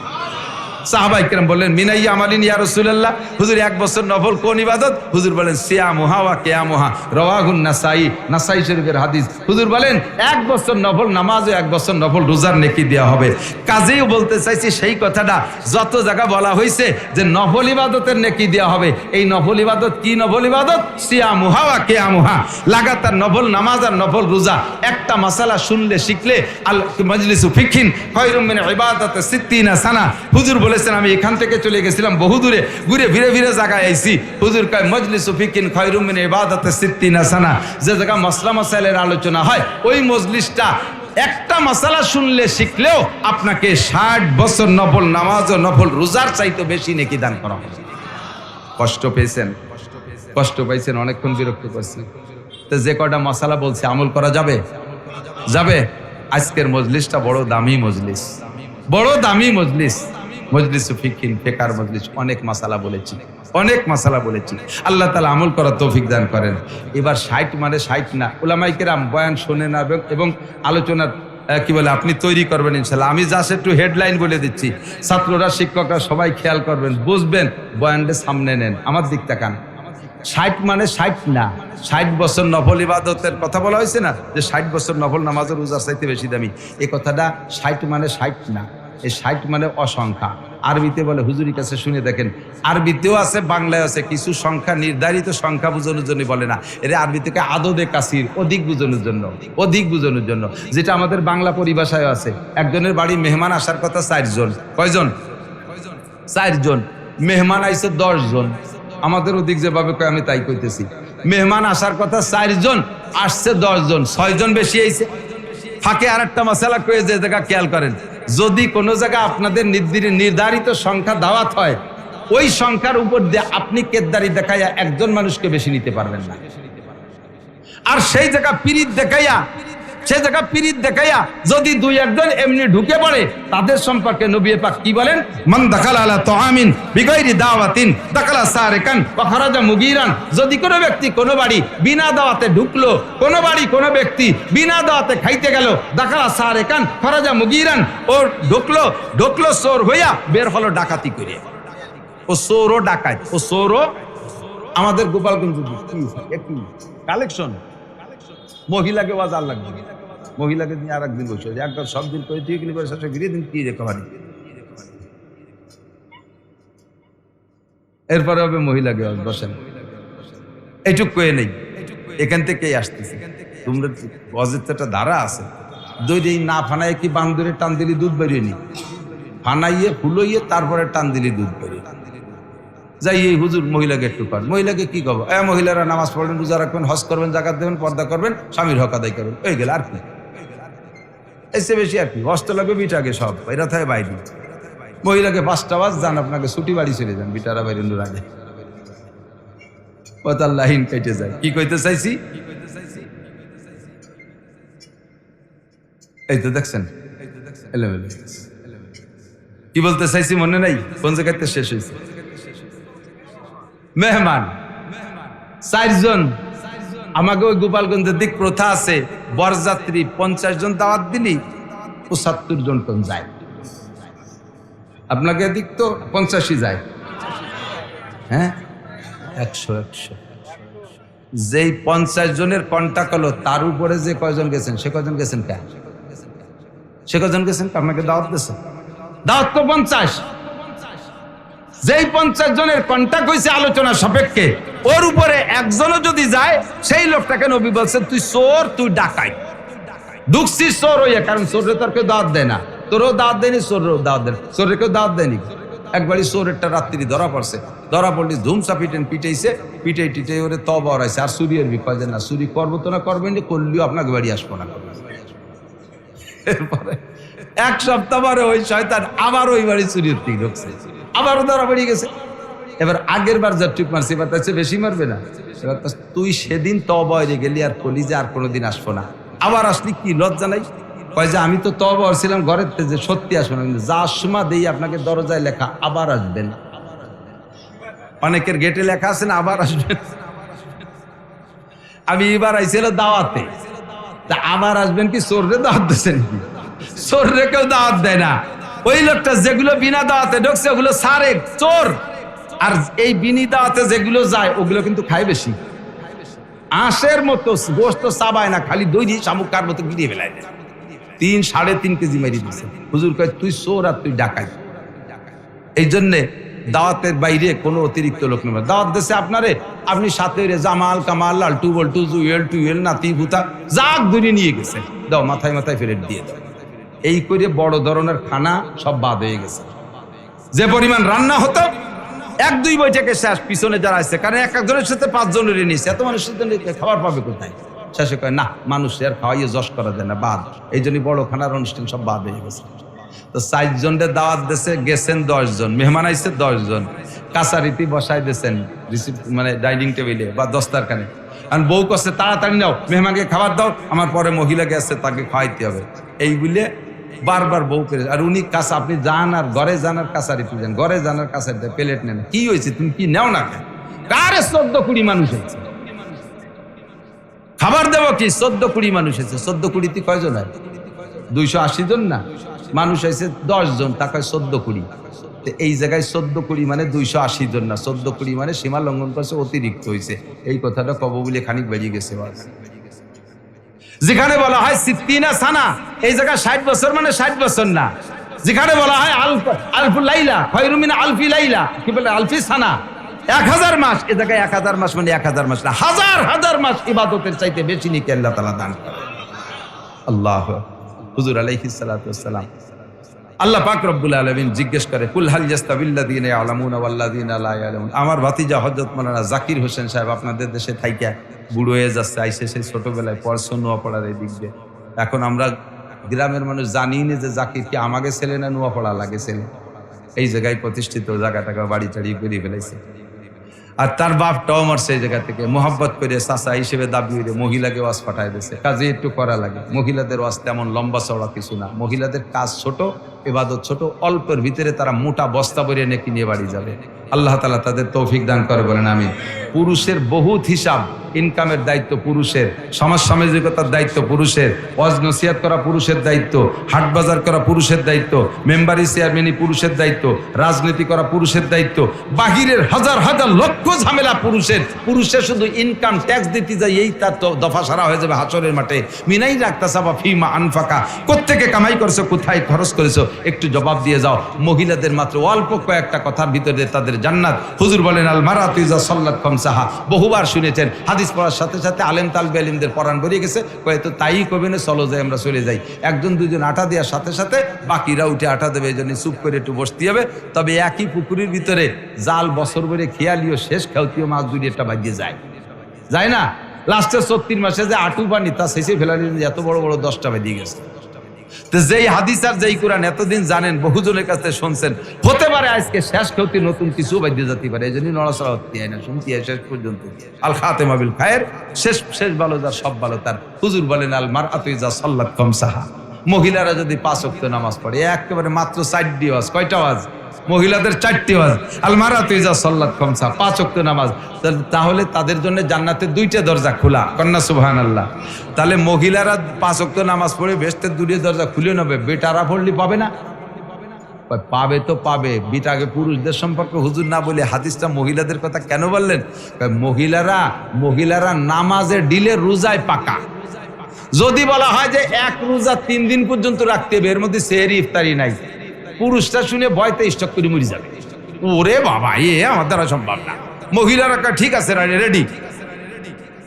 Speaker 1: সাহাবায়ে কেরাম বললেন মিনাইয়া আমালিন ইয়া রাসূলুল্লাহ, হুজুর 1 বছর নফল কোন ইবাদত? হুজুর বলেন সিয়ামুহা ওয়া কিয়ামুহা, রাওয়াহুন নাসাই, নাসাই শরীফের হাদিস। হুজুর বলেন 1 বছর নফল নামাজ ও 1 বছর নফল রোজার নেকি দেওয়া হবে। কাজেই বলতে চাইছি সেই কথাটা যত জায়গা বলা হয়েছে যে নফল ইবাদতের নেকি দেওয়া হবে। এই নফল ইবাদত কি নফল ইবাদত? সিয়ামুহা ওয়া কিয়ামুহা, লাগাতার নফল নামাজ আর নফল রোজা। একটা মাসালা শুনলে শিখলে আল মাজলিসু ফিকহিন খায়রুম মিন ইবাদাতি 60 সানা। হুজুর বলেছেন আমি এখান থেকে চলে গেছিলাম বহু দূরে, ঘুরে ফিরে ফিরে জায়গায় আইছি। হুজুর কয় মজলিসু ফিকহিন খায়রুম মিন ইবাদাতি 60 সানা। যে জায়গা মাসলা মাসাইলের আলোচনা হয় ওই মজলিসটা একটা মাসালা শুনলে শিখলেও আপনাকে 60 বছর নফল নামাজ ও নফল রোজার চাইতে বেশি নেকি দান করা হবে। কষ্ট পেয়েছেন? কষ্ট পাইছেন, অনেকক্ষণ বিরক্ত করছেন। তো যে কটা মাসালা বলছে আমল করা যাবে? যাবে। আজকের মজলিসটা বড় দামি মজলিস, বড় দামি মজলিস, মজলিসু ফিকহিন ফিকার মজলিস। অনেক মাসালা বলেছি, অনেক মাসালা বলেছি। আল্লাহ তাআলা আমল করার তৌফিক দান করেন। এবার 60 মানে 60 না, উলামায়ে কেরাম বয়ান শোনেন এবং আলোচনার কি বলে আপনি তৈরি করবেন ইনশাআল্লাহ। আমি জাস্ট একটু হেডলাইন বলে দিচ্ছি, ছাত্ররা শিক্ষকরা সবাই খেয়াল করবেন, বুঝবেন, বয়ানটা সামনে নেন, আমার দিক তাকান। 60 মানে 60 না, 60 বছর নফল ইবাদতের কথা বলা হয়েছে না, যে 60 বছর নফল নামাজের রোজার চাইতে বেশি দামি। এই কথাটা 60 মানে 60 না, এই 60 মানে অসংখ্যা। আরবিতে বলে, হুজুরের কাছে শুনে দেখেন, আরবিতেও আছে বাংলায় আছে। কিছু সংখ্যা নির্ধারিত সংখ্যা বোঝানোর জন্য বলে না, এর আরবি থেকে আদদে কাসির, অধিক বোঝানোর জন্য, অধিক বোঝানোর জন্য, যেটা আমাদের বাংলা পরিভাষায় আছে। একজনের বাড়ি মেহমান আসার কথা 4 জন। কয়জন? 4 জন। মেহমান আইছে 10 জন। আমাদের ওদিক যেভাবে কয় আমি তাই কইতেছি। মেহমান আসার কথা 4 জন, আসছে 10 জন, 6 জন বেশি আইছে। ফাঁকে আর একটা মশালা কয়ে যে জায়গা খেয়াল করেন, যদি কোনো জায়গা আপনাদের নির্ধারিত সংখ্যা দাওয়াত হয়, ওই সংখ্যার উপর দিয়ে আপনি কেদারি দেখাইয়া একজন মানুষকে বেশি নিতে পারবেন না। আর সেই জায়গা পিরিত দেখাইয়া সে জায়গা পিরিত দেখাইয়া যদি দুই একজন এমনি ঢুকে পড়ে, তাদের সম্পর্কে নবী পাক কি বলেন? মান দাখালা আলা তাআমিন বিগাইরি দাওয়াতিন দাখালা সারিকান ওয়া খারাজা মুগীরান। যদি কোনো ব্যক্তি কোনো বাড়ি বিনা দাওয়াতে ঢুকলো, কোনো বাড়ি কোনো ব্যক্তি বিনা দাওয়াতে খাইতে গেল, দাখালা সারিকান খারাজা মুগীরান, ও ঢুকলো চোর হইয়া, বের হলো ডাকাতি করে। ও চোরও ডাকাত, ও চোরও। আমাদের গোপালগঞ্জ একটু কালেকশন, মহিলাকে বাজার লাগবে, মহিলাকে নিয়ে আর একদিন বসে একবার সব দিন করে দিয়ে গেলে শেষে ফিরিয়ে দিন কি রেকভারি, এরপরে হবে মহিলাকে বসেন। এইটুক কয়ে নেই, এখান থেকেই আসতেছে। তোমরা অজিতটা ধারা আছে, দই না ফানায় কি বান্দরে টান দিলি দুধ বেরিয়ে নি, ফানাইয়ে ফুলইয়ে তারপরে টান দিলি দুধ বেরিয়ে। যাই এই হুজুর মহিলাকে একটু পান, মহিলাকে কি কব? মহিলারা নামাজ পড়বেন, রোজা রাখবেন, হজ করবেন, জাকাত দেবেন, পর্দা করবেন, স্বামীর হক আদায় করবেন, এই গেল আর কি, এসে বেশি আর কি। হস্ত লাগবে বিটাকে সব, এরা থাকে বাইরে। মহিলাকে 5টা বাজ যান, আপনাকে ছুটি বাড়ি চলে যান, বিটারা বাইরে আগে ও তার লাইন কেটে যায়। কি কইতে চাইছি? এই তো দেখছেন কি বলতে চাইছি মনে নাই? কোন জায়গাতে শেষ হয়েছে? মেহমান 4 জন। আমাকে ওই গোপালগঞ্জের দিক প্রথা আছে, বরযাত্রী 50 জন দাওয়াত দিলি 75 জন কোন যায়। আপনাকে দিক তো 85 যায়, হ্যাঁ 100। যেই 50 জনের কন্টাক্ট হলো, তার উপরে যে কয়জন গেছেন, সে কয়জন গেছেন কে? সে কয়জন গেছেন? আপনাকে দাওয়াত দিয়েছে, দাওয়াত তো 50। যেই 50 জনের কন্টাক্ট হয়েছে আলোচনা সাপেক্ষে, ওর উপরে একজনও যদি যায়, সেই লোকটাকে নবী বলছেন তুই চোর, তুই ডাকাই, ঢুকছিস চোর হইয়া। কারণ চোরে তোর কেউ দাওয়াত দেয় না, তোরও দাওয়াত দেয়নি, চোরেরও দাওয়াত দেয়, চোরের কেউ দাওয়াত দেয়নি। একবারই চোরেরটা রাত্রি ধরা পড়লি ধুমসা পিটাইছে, পিটাই ওরে তবা ওরাইছে। আর চুরির বিপদ না, চুরি করবো তো না করবেন, করলেও আপনাকে বাড়ি আসবো না। এরপরে 1 সপ্তাহ পরে ওই শয়তান আবার ওই বাড়ি চুরির দিকে ঢুকছে, আবারও ধরা পড়ে গেছে। এবার আগের বার যা টুক মারছে, এবার তার বেশি মারবে না। এবার তুই সেদিন তবা হয়ে গেলি, আর কলি যে আর কোনোদিন আসবো না। আবার আসলি কি লজ্জা নাই? কয় যে আমি তো তবা ছিলাম ঘরের যে সত্যি আসবো না, কিন্তু যার সময় দেই আপনাকে দরজায় লেখা আবার আসবেন। অনেকের গেটে লেখা আছে না আবার আসবেন। আমি এবার আইছিল দাওয়াতে, তা আবার আসবেন কি? চোররে দাওয়াত দিচ্ছেন কি? চোররে কেউ দাওয়াত দেয় না। ওই লোকটা যেগুলো বিনা দাওয়াতে ঢুকছে ওগুলো সারেক চোর, আর এই বিনি দাওয়াতে যেগুলো যায় ওগুলো কিন্তু খায় বেশি। আঁশের মতো গোস্ত চাবায় না, খালি দই দিয়ে শামুকার মতো গিরিয়ে ফেলায় দেয়। 3-3.5 কেজি মেরি দিচ্ছে। হুজুর কয় তুই চোর আর তুই ডাকাই। এই জন্যে দাওয়াতের বাইরে কোনো অতিরিক্ত লোক নেই। দাওয়াত দেশে আপনারে, আপনি সাথে জামাল কামাল লালটু বল্টু টুয়েল নাতি ভুতা যাক দূরে নিয়ে গেছে, দাও মাথায় ফেরত দিয়ে দাও। এই করে বড় ধরনের খানা সব বাদ হয়ে গেছে। যে পরিমাণ রান্না হতো 1-2 বৈঠকে শেষ, পিছনে যারা আছে, কারণ এক একজনের সাথে 5 জনের নিয়েছে, এত মানুষের জন্য খাবার পাবে কোথায়? শেষে কয় না, মানুষের আর খাওয়াইয়ে যশ করা যায় না, বাদ। এই জন্যই বড় খানার অনুষ্ঠান সব বাদ হয়ে গেছে। তো 4 জনের দাওয়াত দেশে গেছেন 10 জন, মেহমান আইছে 10 জন, কাছারিতি বসাই দিয়েছেন মানে ডাইনিং টেবিলে বা দস্তারখানে। আর বউ করছে তাড়াতাড়ি নাও, মেহমানকে খাবার দাও, আমার পরে মহিলা গেছে, তাকে খাওয়াইতে হবে। এই বলে বারবার বউ পেরে। আর উনি কাছে আপনি যান আর ঘরে যান আর কাছারিতে যান, ঘরে যান আর কাছারিতে প্লেট নেন। কি হয়েছে, তুমি কি নেও না? কারে 14-20 মানুষ হয়েছে, খাবার দেবো কি? 14-20 মানুষ হয়েছে। 14-20 কয়জন হয়? 280 জন না, মানুষ হয়েছে 10 জন, টাকা 14-20। এই জায়গায় 14-20 মানে 280 জন না, 14-20 মানে সীমা লঙ্ঘন করছে, অতিরিক্ত হয়েছে। এই কথাটা কব বলে খানিক বেরিয়ে গেছে। যেখানে বলা হয় 60 সানা, এই জায়গায় 60 বছর মানে 60 বছর না। যেখানে বলা হয় আলফু লাইলা খায়রুম মিন আলফি লাইলা, কি বলে আলফি সানা, 1000 মাস, এ জায়গায় 1000 মাস মানে 1000 মাস না, হাজার মাস ইবাদতের চাইতে বেশি নেকি আল্লাহ তাআলা দান করেন। আল্লাহ হুজুর আলাইহিস সালাতু ওয়াস সালাম, আল্লাহ পাক রব্বুল আলামিন জিজ্ঞেস করে কুল হাল ইয়াস্তাবিল্লাযিনা ইয়ালামুনা ওয়াল্লাযিনা লা ইয়ালামুন। আমার ভাতিজা হযরত মাওলানা জাকির হোসেন সাহেব আপনাদের দেশে থাইকা বুড়ো হয়ে যাচ্ছে, আইসে সেই ছোটবেলায় পড়ছো নোয়াপড়ার এই দিক দিয়ে। এখন আমরা গ্রামের মানুষ জানি না যে জাকির কি আমাকে ছেলে না নোয়াপড়া লাগে ছেলে। এই জায়গায় প্রতিষ্ঠিত, জায়গাটাকে বাড়ি টাড়ি করে ফেলাইছে। আর তার বাপটাও মারছে এই জায়গা থেকে মোহাব্বত করে চাচা হিসেবে দাবি হইলে মহিলাকে ওয়াজ পাঠায় দিয়েছে। কাজে একটু করা লাগে। মহিলাদের ওয়াজ তেমন লম্বা চওড়া কিছু না, মহিলাদের কাজ ছোট, ইবাদত ছোট, অল্পের ভিতরে তারা মোটা বস্তা ভরে নেকি নিয়ে বাড়ি যাবে। আল্লাহ তাআলা তাদের তৌফিক দান করে বলেন আমিন। পুরুষের বহুত হিসাব, ইনকামের দায়িত্ব পুরুষের, সমাজ সামাজিকতার দায়িত্ব পুরুষের, ওয়াজ নসিহত করা পুরুষের দায়িত্ব, হাট বাজার করা পুরুষের দায়িত্ব, মেম্বারি চেয়ারম্যানি পুরুষের দায়িত্ব, রাজনীতি করা পুরুষের দায়িত্ব, বাহিরের হাজার হাজার লক্ষ ঝামেলা পুরুষের। পুরুষের শুধু ইনকাম ট্যাক্স দিতে যায়, এই তার দফা সারা হয়ে যাবে হাসরের মাঠে। মিনাই রাখতাসাবা ফিমা আনফাকা, কোত্থেকে কামাই করেছো, কোথায় খরচ করেছো, একটু জবাব দিয়ে যাও। মহিলাদের মাত্র অল্প কয়েকটা কথার ভিতরে তাদের জান্নাত। হুজুর বলেন আল মারাতু ইযা সাল্লাত খামসাহা, বহুবার শুনেছেন। হাদিস পড়ার সাথে সাথে আলেম তালবে আলিমদের পরাণ বেরিয়ে গেছে, কয়ে তো তাই কবে না, চলো যাই আমরা চলে যাই। একজন দুজন আটা দেওয়ার সাথে সাথে বাকিরা উঠে আটা দেবে, এই জন্য চুপ করে একটু বসতে হবে। তবে একই পুকুরের ভিতরে জাল বছর ভরে খেয়ালিও শেষ খেলতিও মাছ দুই একটা বাজিয়ে যায় না। লাস্টে 34 মাসে যে আটু পানি তা শেষে ফেলার এত বড় বড় 10টা বাজিয়ে গেছে। তো যেই হাদিস আর যেই কোরআন এতদিন জানেন, বহুজনের কাছে শুনছেন, হতে পারে আজকে শেষ খেলতে নতুন কিছু বাজিয়ে যেতে পারে। এই জন্যই নড়াচড়া হতে হয় না, শুনতে হয় শেষ পর্যন্ত। আল খাতেমা বিল খায়ের, শেষ ভালো যার সব ভালো তার। হুজুর বলেন আল মারআতু ইযা সাল্লাত খামসাহা, মহিলারা যদি 5 ওয়াক্ত নামাজ পড়ে, একেবারে মাত্র 4টি ওয়াজ। কয়টা ওয়াজ? মহিলাদের 4টি ওয়াজ। আল মারআতু ইযা সাল্লাত খামসা, 5 ওয়াক্ত নামাজ। তাহলে তাদের জন্য জান্নাতের 2টা দরজা খোলা, কন্যা সুবহানাল্লাহ। তাহলে মহিলারা 5 ওয়াক্ত নামাজ পড়ে বেহেশতের 2টি দরজা খুলে নেবে, বেটারা পড়লে পাবে না? পাবে তো পাবে। বিটাকে পুরুষদের সম্পর্কে হুজুর না বলে হাদিসটা মহিলাদের কথা কেন বললেন? মহিলারা নামাজে ডিলে রোজায় পাকা। যদি বলা হয় যে এক রোজা 3 দিন পর্যন্ত রাখতে হবে, এর মধ্যে সেহরি ইফতারি নাই, পুরুষটা শুনে ভয়তে স্টক করে মরে যাবে। ওরে বাবা, আমার দ্বারা সম্ভব না। মহিলারা ঠিক আছে, রেডি।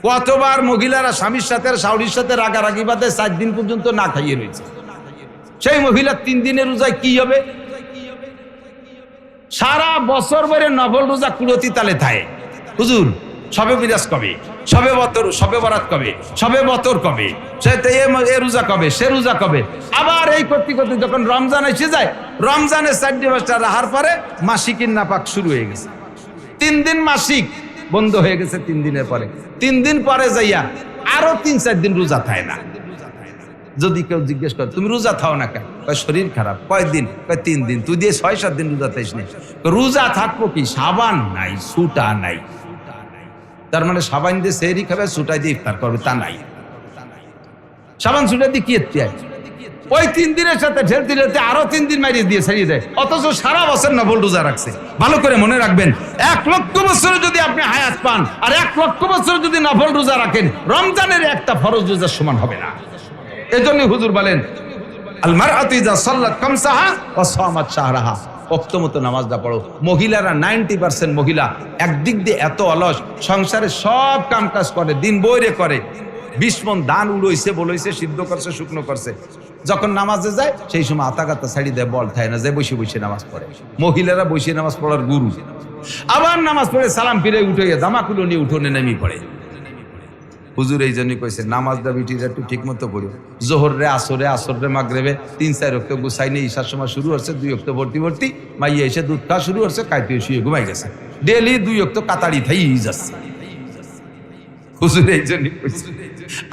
Speaker 1: কতবার মহিলারা স্বামীর সাথে শাশুড়ির সাথে রাগারাগি বাদে 4 দিন পর্যন্ত না খাইয়ে রয়েছে। সেই মহিলা 3 দিনের রোজায় কি হবে? সারা বছর ভরে নফল রোজা কুড়তি তালে থাকে। হুজুর সবে মিরাজ কবে, সবে বরাত কবে, সবে বতর কবে, এ রোজা কবে, সে রোজা কবে। আবার এই করতে করতে যখন রমজান এসে যায়, রমজানের 4 রাহার পরে মাসিকের নাপাক শুরু হয়ে গেছে। 3 দিন মাসিক বন্ধ হয়ে গেছে। 3 দিনের পরে, 3 দিন পরে যাইয়া আরো 3-4 দিন রোজা থাকে না। যদি কেউ জিজ্ঞেস করে তুমি রোজা থাও না কেন, শরীর খারাপ। কয়দিন? 3 দিন। তুই দিয়ে 6-7 দিন রোজা থাইস নি। রোজা থাকবো কি? সাবান নাই, সুটা নাই। তার মানে সাবান দিয়ে সেহরি খাবে, সুটাই দিয়ে ইফতার করবে, তা নাই। সাবান সুটা দিয়ে কি এতে আছে? ওই 3 দিনের সাথে ঢেলতে ঢেলতে আরো 3 দিন মারিয়ে দিয়ে ছাড়িয়ে দেয়, অথচ সারা বছর নফল রোজা রাখছে। ভালো করে মনে রাখবেন, 1 লক্ষ বছরে যদি আপনি হায়াত পান আর 1 লক্ষ বছর যদি নফল রোজা রাখেন, রমজানের একটা ফরজ রোজার সমান হবে না। এজন্য হুজুর বলেন আল মারআতু ইযা সাল্লাত খামসাহা ওয়া সামাত শাহরাহা, ওয়াক্ত মতো নামাজটা পড়ো। মহিলারা 90% মহিলা একদিক দিয়ে এত অলস, সংসারে সব কাম কাজ করে, দিন বইরে করে। 20 মণ ধান উড়ইছে, বলইছে, সিদ্ধ করছে, শুকনো করছে। যখন নামাজে যায় সেই সময় আতাগাতা ছাড়ি দেয়, বল থাকে না, যে বসে বসে নামাজ পড়ে। মহিলারা বসে নামাজ পড়ার গুরু। আবার নামাজ পড়ে সালাম ফিরে উঠে জামাকুলো নিয়ে উঠোনে নেমে পড়ে। হুজুর এই জন্যই কইছে নামাজটা বিটিরা একটু ঠিক মতো পড়ো। জোহর রে, আসর রে, মাগরিবে 3-4 ওয়াক্ত গুছাই নিয়ে ঈশার সময় শুরু হচ্ছে, 2 ওয়াক্ত ভর্তি মাইয়া এসে দুধ খাওয়া শুরু হচ্ছে, কাইতে শুয়ে ঘুমাই গেছে। ডেলি 2 ওয়াক্ত কাতারি থাই যাচ্ছে। হুজুর এই জন্যই কইছে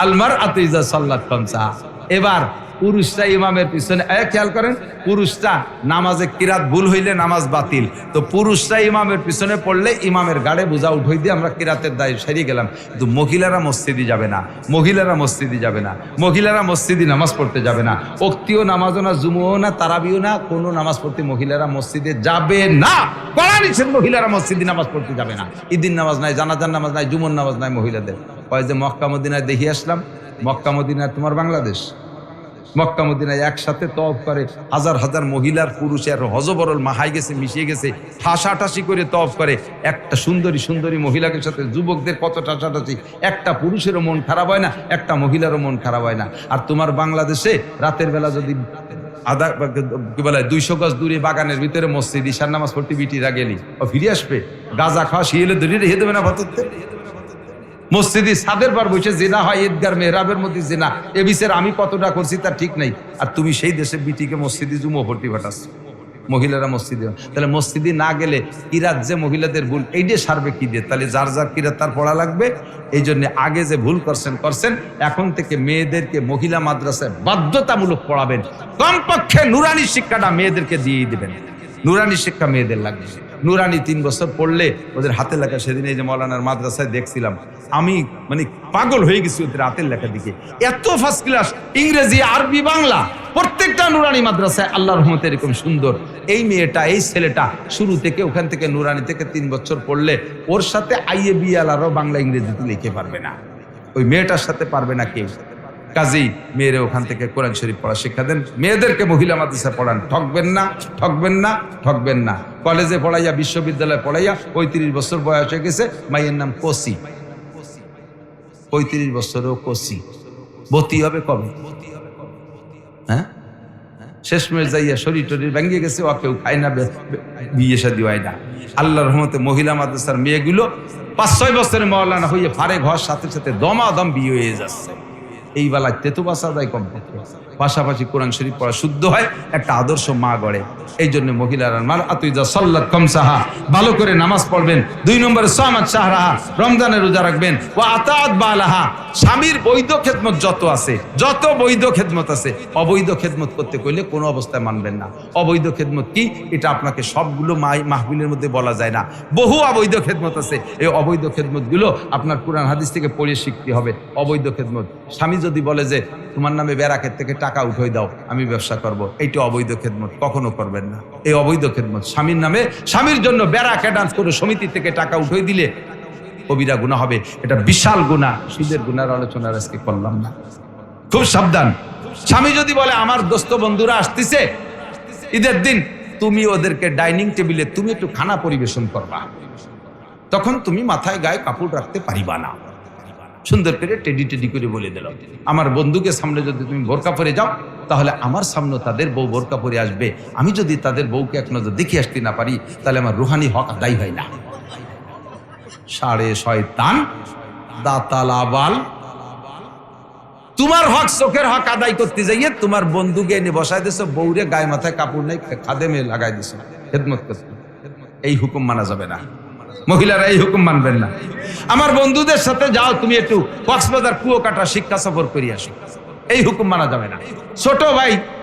Speaker 1: আল মারআতু ইযা সাল্লাত খামসা। এবার পুরুষরা ইমামের পিছনে, খেয়াল করেন, পুরুষরা নামাজে কিরাত ভুল হইলে নামাজ বাতিল। তো পুরুষরা ইমামের পিছনে পড়লে ইমামের গাড়ে বোঝা উঠাই দিয়ে আমরা কিরাতের দায় সেরে গেলাম। কিন্তু মহিলারা মসজিদে যাবে না, মহিলারা মসজিদে নামাজ পড়তে যাবে না। ওক্তিও নামাজও না, জুমুও না, তারাবিও না, কোনো নামাজ পড়তে মহিলারা মসজিদে যাবে না। কড়া নিষেধ, মহিলারা মসজিদে নামাজ পড়তে যাবে না। ঈদের নামাজ নাই, জানাজার নামাজ নাই, জুমুর নামাজ নাই মহিলাদের। কয় যে মক্কা মদিনায় দেখি আসলাম, মক্কা মদিনায় তোমার বাংলাদেশ, মক্কা মদিনায় একসাথে তওয়াফ করে হাজার হাজার মহিলার পুরুষের হজবরল মাহাই গেছে, মিশিয়ে গেছে, ঠাসাঠাসি করে তওয়াফ করে। একটা সুন্দরী মহিলাকে সাথে যুবকদের কত ঠাসাঠাসি, একটা পুরুষেরও মন খারাপ হয় না, একটা মহিলারও মন খারাপ হয় না। আর তোমার বাংলাদেশে রাতের বেলা যদি কি বলে 200 গজ দূরে বাগানের ভিতরে মসজিদ, ঈশার নামাজ পড়তে বিটিরা গেলি ও ফিরে আসবে, গাঁজা খাওয়া শিয়েলে ধরে রেখে দেবে না ভাততে। মসজিদে ছাদের পর বসে জেনা হয়, ঈদগার মেহরাবের মধ্যে জেনা। এ বিচার আমি কতটা করছি তার ঠিক নাই। আর তুমি সেই দেশে বিটিকে মসজিদে জুমো ভর্তি ঘটাচ্ছ। মহিলারা মসজিদে, তাহলে মসজিদে না গেলে কিরাত যে মহিলাদের ভুল এইটা সারবে কি দিয়ে? তাহলে যার যার কিরাত তার পড়া লাগবে। এই জন্য আগে যে ভুল করছেন, এখন থেকে মেয়েদেরকে মহিলা মাদ্রাসায় বাধ্যতামূলক পড়াবেন। কমপক্ষে নুরানি শিক্ষাটা মেয়েদেরকে দিয়েই দেবেন। নুরানি শিক্ষা মেয়েদের লাগবে। নুরানি 3 বছর পড়লে ওদের হাতের লেখা, সেদিন এই যে মৌলানার মাদ্রাসায় দেখছিলাম, আমি মানে পাগল হয়ে গেছি ওদের হাতের লেখার দিকে। এত ফার্স্ট ক্লাস ইংরেজি, আরবি, বাংলা প্রত্যেকটা নুরানি মাদ্রাসায় আল্লাহর রহমতে এরকম সুন্দর। এই মেয়েটা, এই ছেলেটা শুরু থেকে ওখান থেকে নুরানি থেকে 3 বছর পড়লে ওর সাথে IABL আরও বাংলা ইংরেজিতে লিখে পারবে না, ওই মেয়েটার সাথে পারবে না কেউ। কাজেই মেয়েরা ওখান থেকে কোরআন শরীফ পড়া শিক্ষা দেন। মেয়েদেরকে মহিলা মাদ্রাসায় পড়ান। ঠকবেন না, ঠকবেন না, ঠকবেন না। কলেজে পড়াইয়া, বিশ্ববিদ্যালয়ে পড়াইয়া 35 বছর বয়স হয়ে গেছে, মাইয়ের নাম কোসি। 35 বছরেও কোসি। ভর্তি হবে কবে? হ্যাঁ, শেষমেশ যাইয়া শরীর টরীর ভেঙে গেছে, ও কেউ খায় না, বিয়ে শাদী হয় না। আল্লাহর রহমতে মহিলা মাদ্রাসার মেয়েগুলো 5-6 বছরের মওলানা হয়ে ফারে ঘর সাথে সাথে দমাদম বিয়ে হয়ে যাচ্ছে। এই বেলায় তেতু বাসা যায় কমপক্ষে, পাশাপাশি কোরআন শরীফ পড়া শুদ্ধ হয়, একটা আদর্শ মা গড়ে। এই জন্য মহিলারা মার আতুইজা সাল্লাত কমসাহা, ভালো করে নামাজ পড়বেন। 2 নম্বরে সামাত শাহরাহা, রমজানের রোজা রাখবেন। ওয়া আতাত বালাহা, স্বামীর বৈধ খেদমত যত আছে, যত বৈধ খেদমত আছে, অবৈধ খেদমত করতে কইলে কোনো অবস্থায় মানবেন না। অবৈধ খেদমত কি, এটা আপনাকে সবগুলো মাহফিলের মধ্যে বলা যায় না। বহু অবৈধ খেদমত আছে। এই অবৈধ খেদমতগুলো আপনার কুরআন হাদিস থেকে পড়ে শিখতে হবে। অবৈধ খেদমত, স্বামী যদি বলে যে তোমার নামে ব্যারাকের থেকে টাকা উঠাই দাও, আমি ব্যবসা করব, এইটা অবৈধ খেদমত, কখনো করবেন না। এই অবৈধ খেদমত, স্বামীর নামে স্বামীর জন্য ব্যারাক অ্যাডভান্স করে সমিতি থেকে টাকা উঠাই দিলে কবিরা গুনাহ হবে। এটা বিশাল গুনাহ। সুদের গুনার আলোচনা আজকে করলাম না, খুব সাবধান। স্বামী যদি বলে আমার দোস্ত বন্ধুরা আসতেছে ঈদের দিন, তুমি ওদেরকে ডাইনিং টেবিলে তুমি একটু খানা পরিবেশন করবা, তখন তুমি মাথায় গায়ে কাপড় রাখতে পারিবা না। সুন্দর করে টেডি করে বলে দিল, আমার বন্ধুকে সামনে যদি তুমি বোরকা পরে যাও, তাহলে আমার সামনে তাদের বউ বোরকা পরে আসবে। আমি যদি তাদের বউকে এক নজর দেখে আসতে না পারি, তাহলে আমার রুহানি হক আদায় হয় না। সাড়ে শয়তান দাতাল আবাল, তোমার হক, চোখের হক আদায় করতে যাইয়ে তোমার বন্ধুকে এনে বসাই দিছো, বউরে গায়ে মাথায় কাপড় নেই খাদেমে লাগাই দিছো খেদমত করতে। এই হুকুম মানা যাবে না। মহিলারা এই হুকুম মানবেন না। আমার বন্ধুদের সাথে যাও, তুমি একটু কক্সবাজার কুয়াকাটা শিক্ষা সফর করে আসো, এই হুকুম মানা যাবে না।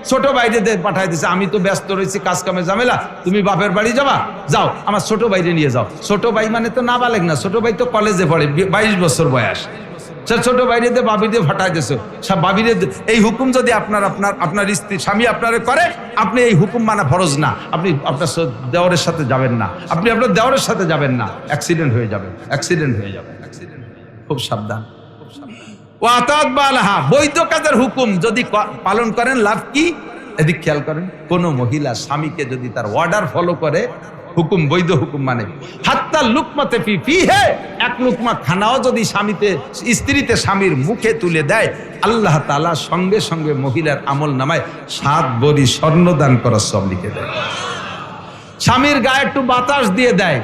Speaker 1: ছোট ভাইদের পাঠাই দিছে, আমি তো ব্যস্ত রয়েছি কাজ কামে ঝামেলা, তুমি বাপের বাড়ি যাবা, যাও আমার ছোট ভাইরে নিয়ে যাও। ছোট ভাই মানে তো নাবালেগ না, ছোট ভাই তো কলেজে পড়ে, 22 বছর বয়স। ছোট বাইরে দিয়ে বাবি দিয়ে ফাটাই দিছো, বাবিরে। এই হুকুম যদি আপনার স্ত্রী স্বামী আপনারে করে, আপনি এই হুকুম মানা ফরজ না। আপনি আপনার দেওরের সাথে যাবেন না, আপনি আপনার দেওরের সাথে যাবেন না, অ্যাক্সিডেন্ট হয়ে যাবে। খুব সাবধান। ওয়া আতাত বালাহা, বৈধ কাজের হুকুম যদি পালন করেন লাভ কি, এদিক খেয়াল করেন। কোন মহিলা স্বামীকে যদি তার অর্ডার ফলো করে, হুকুম বৈধ হুকুম মানে, হাত্তা লুকমাতে ফিহে, এক লুকমা খানাও যদি স্ত্রীতে স্বামীর মুখে তুলে দেয়, আল্লাহ তাআলা সঙ্গে সঙ্গে মহিলার আমল নামায় 7 ভরি স্বর্ণ দান করার সব লিখে দেয়। স্বামীর গায়ে একটু বাতাস দিয়ে দেয়,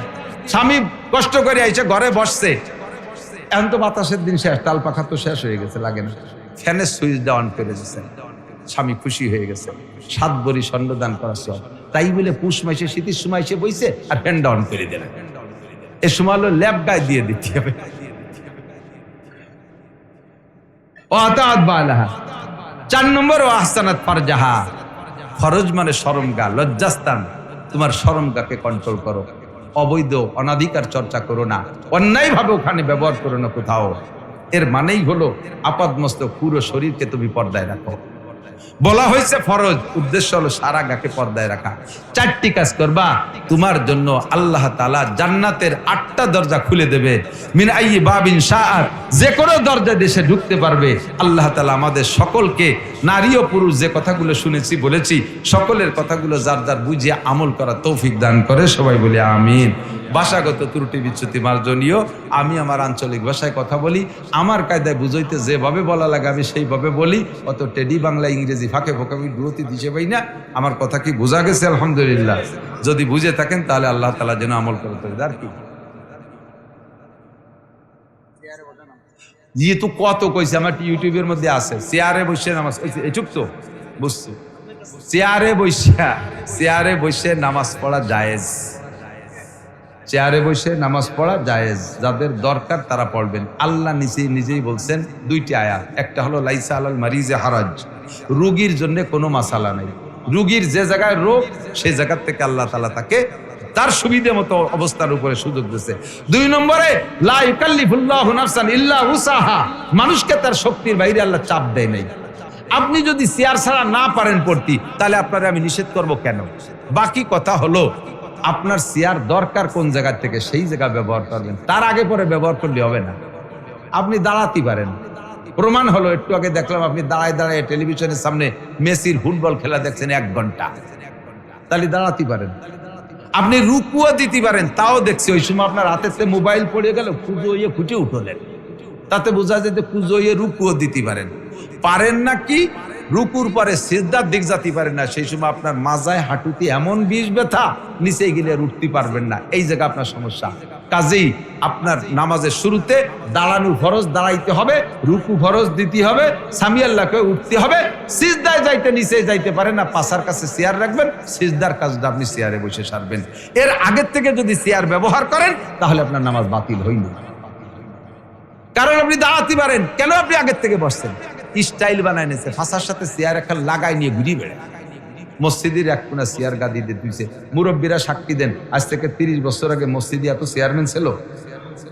Speaker 1: স্বামী কষ্ট করে এসে ঘরে বসছে, এখন তো বাতাসের দিন শেষ, তাল পাখা তো শেষ হয়ে গেছে, লাগে না, ফ্যানের সুইচটা অন করে দিচ্ছে, স্বামী খুশি হয়ে গেছে, 7 ভরি স্বর্ণ দান করার সব। তাই বলে পুষ মাসে শীতের সময় এসে বইছে আর ফ্যানটা অন করে দিলেন, এ সময় হলো ল্যাব গায়ে দিয়ে দিতে হবে। 4 নম্বর, ও আহসানাত ফারজাহা, ফরজ মানে শরমগা, লজ্জাস্থান, তোমার শরমগাকে কন্ট্রোল করো। অবৈধ অনাধিকার চর্চা করো না, অন্যায় ভাবে ওখানে ব্যবহার করো না কোথাও। এর মানেই হলো আপাদমস্তক পুরো শরীরকে তুমি পর্দায় রাখো। বলা হয়েছে ফরজ, উদ্দেশ্য হলো সারা গাকে পর্দায় রাখা। 4টি কাজ করবা, তোমার জন্য আল্লাহ তাআলা জান্নাতের 8টা দরজা খুলে দেবে। মিন আইয়ি বাবিন শাআত, যে কোনো দরজা দেশে ঢুকতে পারবে। আল্লাহ তাআলা আমাদের সকলকে, নারী ও পুরুষ যে কথাগুলো শুনেছি বলেছি, সকলের কথাগুলো যার যার বুঝিয়ে আমল করার তৌফিক দান করে। সবাই বলি আমিন। ভাষাগত ত্রুটি বিচ্যুতি মার্জনীয়। আমি আমার আঞ্চলিক ভাষায় কথা বলি, আমার কায়দায় বুঝাইতে যেভাবে বলা লাগে আমি সেইভাবে বলি। অত টেডি বাংলা ইংরেজি ফাঁকে ফোঁকে আমি বিরতি দিতে পাই না। আমার কথা কি বোঝা গেছে? আলহামদুলিল্লাহ। যদি বুঝে থাকেন তাহলে আল্লাহ তাআলা যেন আমল করতে পারে। আর কি যেহেতু কত কইছে, আমার ইউটিউবের মধ্যে আছে, চেয়ারে বসে নামাজ, এইটুক তো বুঝছি। চেয়ারে বসে নামাজ পড়া জায়েজ। চেয়ারে বসে নামাজ পড়া জায়েজ, যাদের দরকার তারা পড়বেন। আল্লাহ নিজেই বলছেন দুইটি আয়াত, একটা হলো লাইসা আলাল মারিজে হারাজ, রোগীর জন্য কোনো মাসালা নাই। রোগীর যে জায়গায় রোগ সেই জায়গা থেকে আল্লাহ তাআলা তাকে তার সুবিধা মতো অবস্থার উপরে সুযোগ দিচ্ছে। 2 নম্বরে লা ইউকাল্লিফুল্লাহু নাফসান ইল্লা উসাহা, মানুষকে তার শক্তির বাইরে আল্লাহ চাপ দেয় নাই। আপনি যদি চেয়ার ছাড়া না পারেন পড়তে, তাহলে আপনারে আমি নিষেধ করব কেন? বাকি কথা হলো আপনার চেয়ার দরকার কোন জায়গা থেকে সেই জায়গা ব্যবহার করবেন, তার আগে পরে ব্যবহার করলে হবে না। আপনি দাঁড়াতে পারেন, প্রমাণ হলো একটু আগে দেখলাম আপনি দাঁড়ায় টেলিভিশনের সামনে মেসির ফুটবল খেলা দেখছেন 1 ঘন্টা, তাহলে দাঁড়াতে পারেন। আপনি রুকুও দিতে পারেন, তাও দেখছি ওই সময় আপনার হাতে মোবাইল পড়ে গেল, কুজোইয়ে ফুটে উঠলেন, তাতে বোঝা যায় যে কুজোইয়ে রুকুও দিতে পারেন না কি রুকুর পরে সিজদার দিক যাতে পারেন না, সেই সময় আপনার মাজায় হাঁটুতে এমন বিষ ব্যথা, নিচে গেলে আর উঠতে পারবেন না, এই জায়গা আপনার সমস্যা। কাজেই আপনার নামাজের শুরুতে দাঁড়ানো ফরজ, দাঁড়াইতে হবে, রুকু ফরজ দিতে হবে, সামি আল্লাহকে উঠতে হবে, সিজদায় যাইতে নিচে যাইতে পারেন না, পাশার কাছে চেয়ার রাখবেন, সিজদার কাজটা আপনি চেয়ারে বসে সারবেন। এর আগের থেকে যদি চেয়ার ব্যবহার করেন তাহলে আপনার নামাজ বাতিল হইল, কারণ আপনি দাঁড়াতে পারেন। কেন আপনি আগের থেকে বসছেন? স্টাইল বানায় নিয়েছে, ফাঁসার সাথে চেয়ার একটা লাগাই নিয়ে ঘুরিয়ে বেড়ায়। মসজিদের এক কোনা চেয়ার গাদি দিয়ে দিয়েছে, মুরব্বীরা সাক্ষী দেন, আজ থেকে 30 বছর আগে মসজিদে এত চেয়ারম্যান ছিল,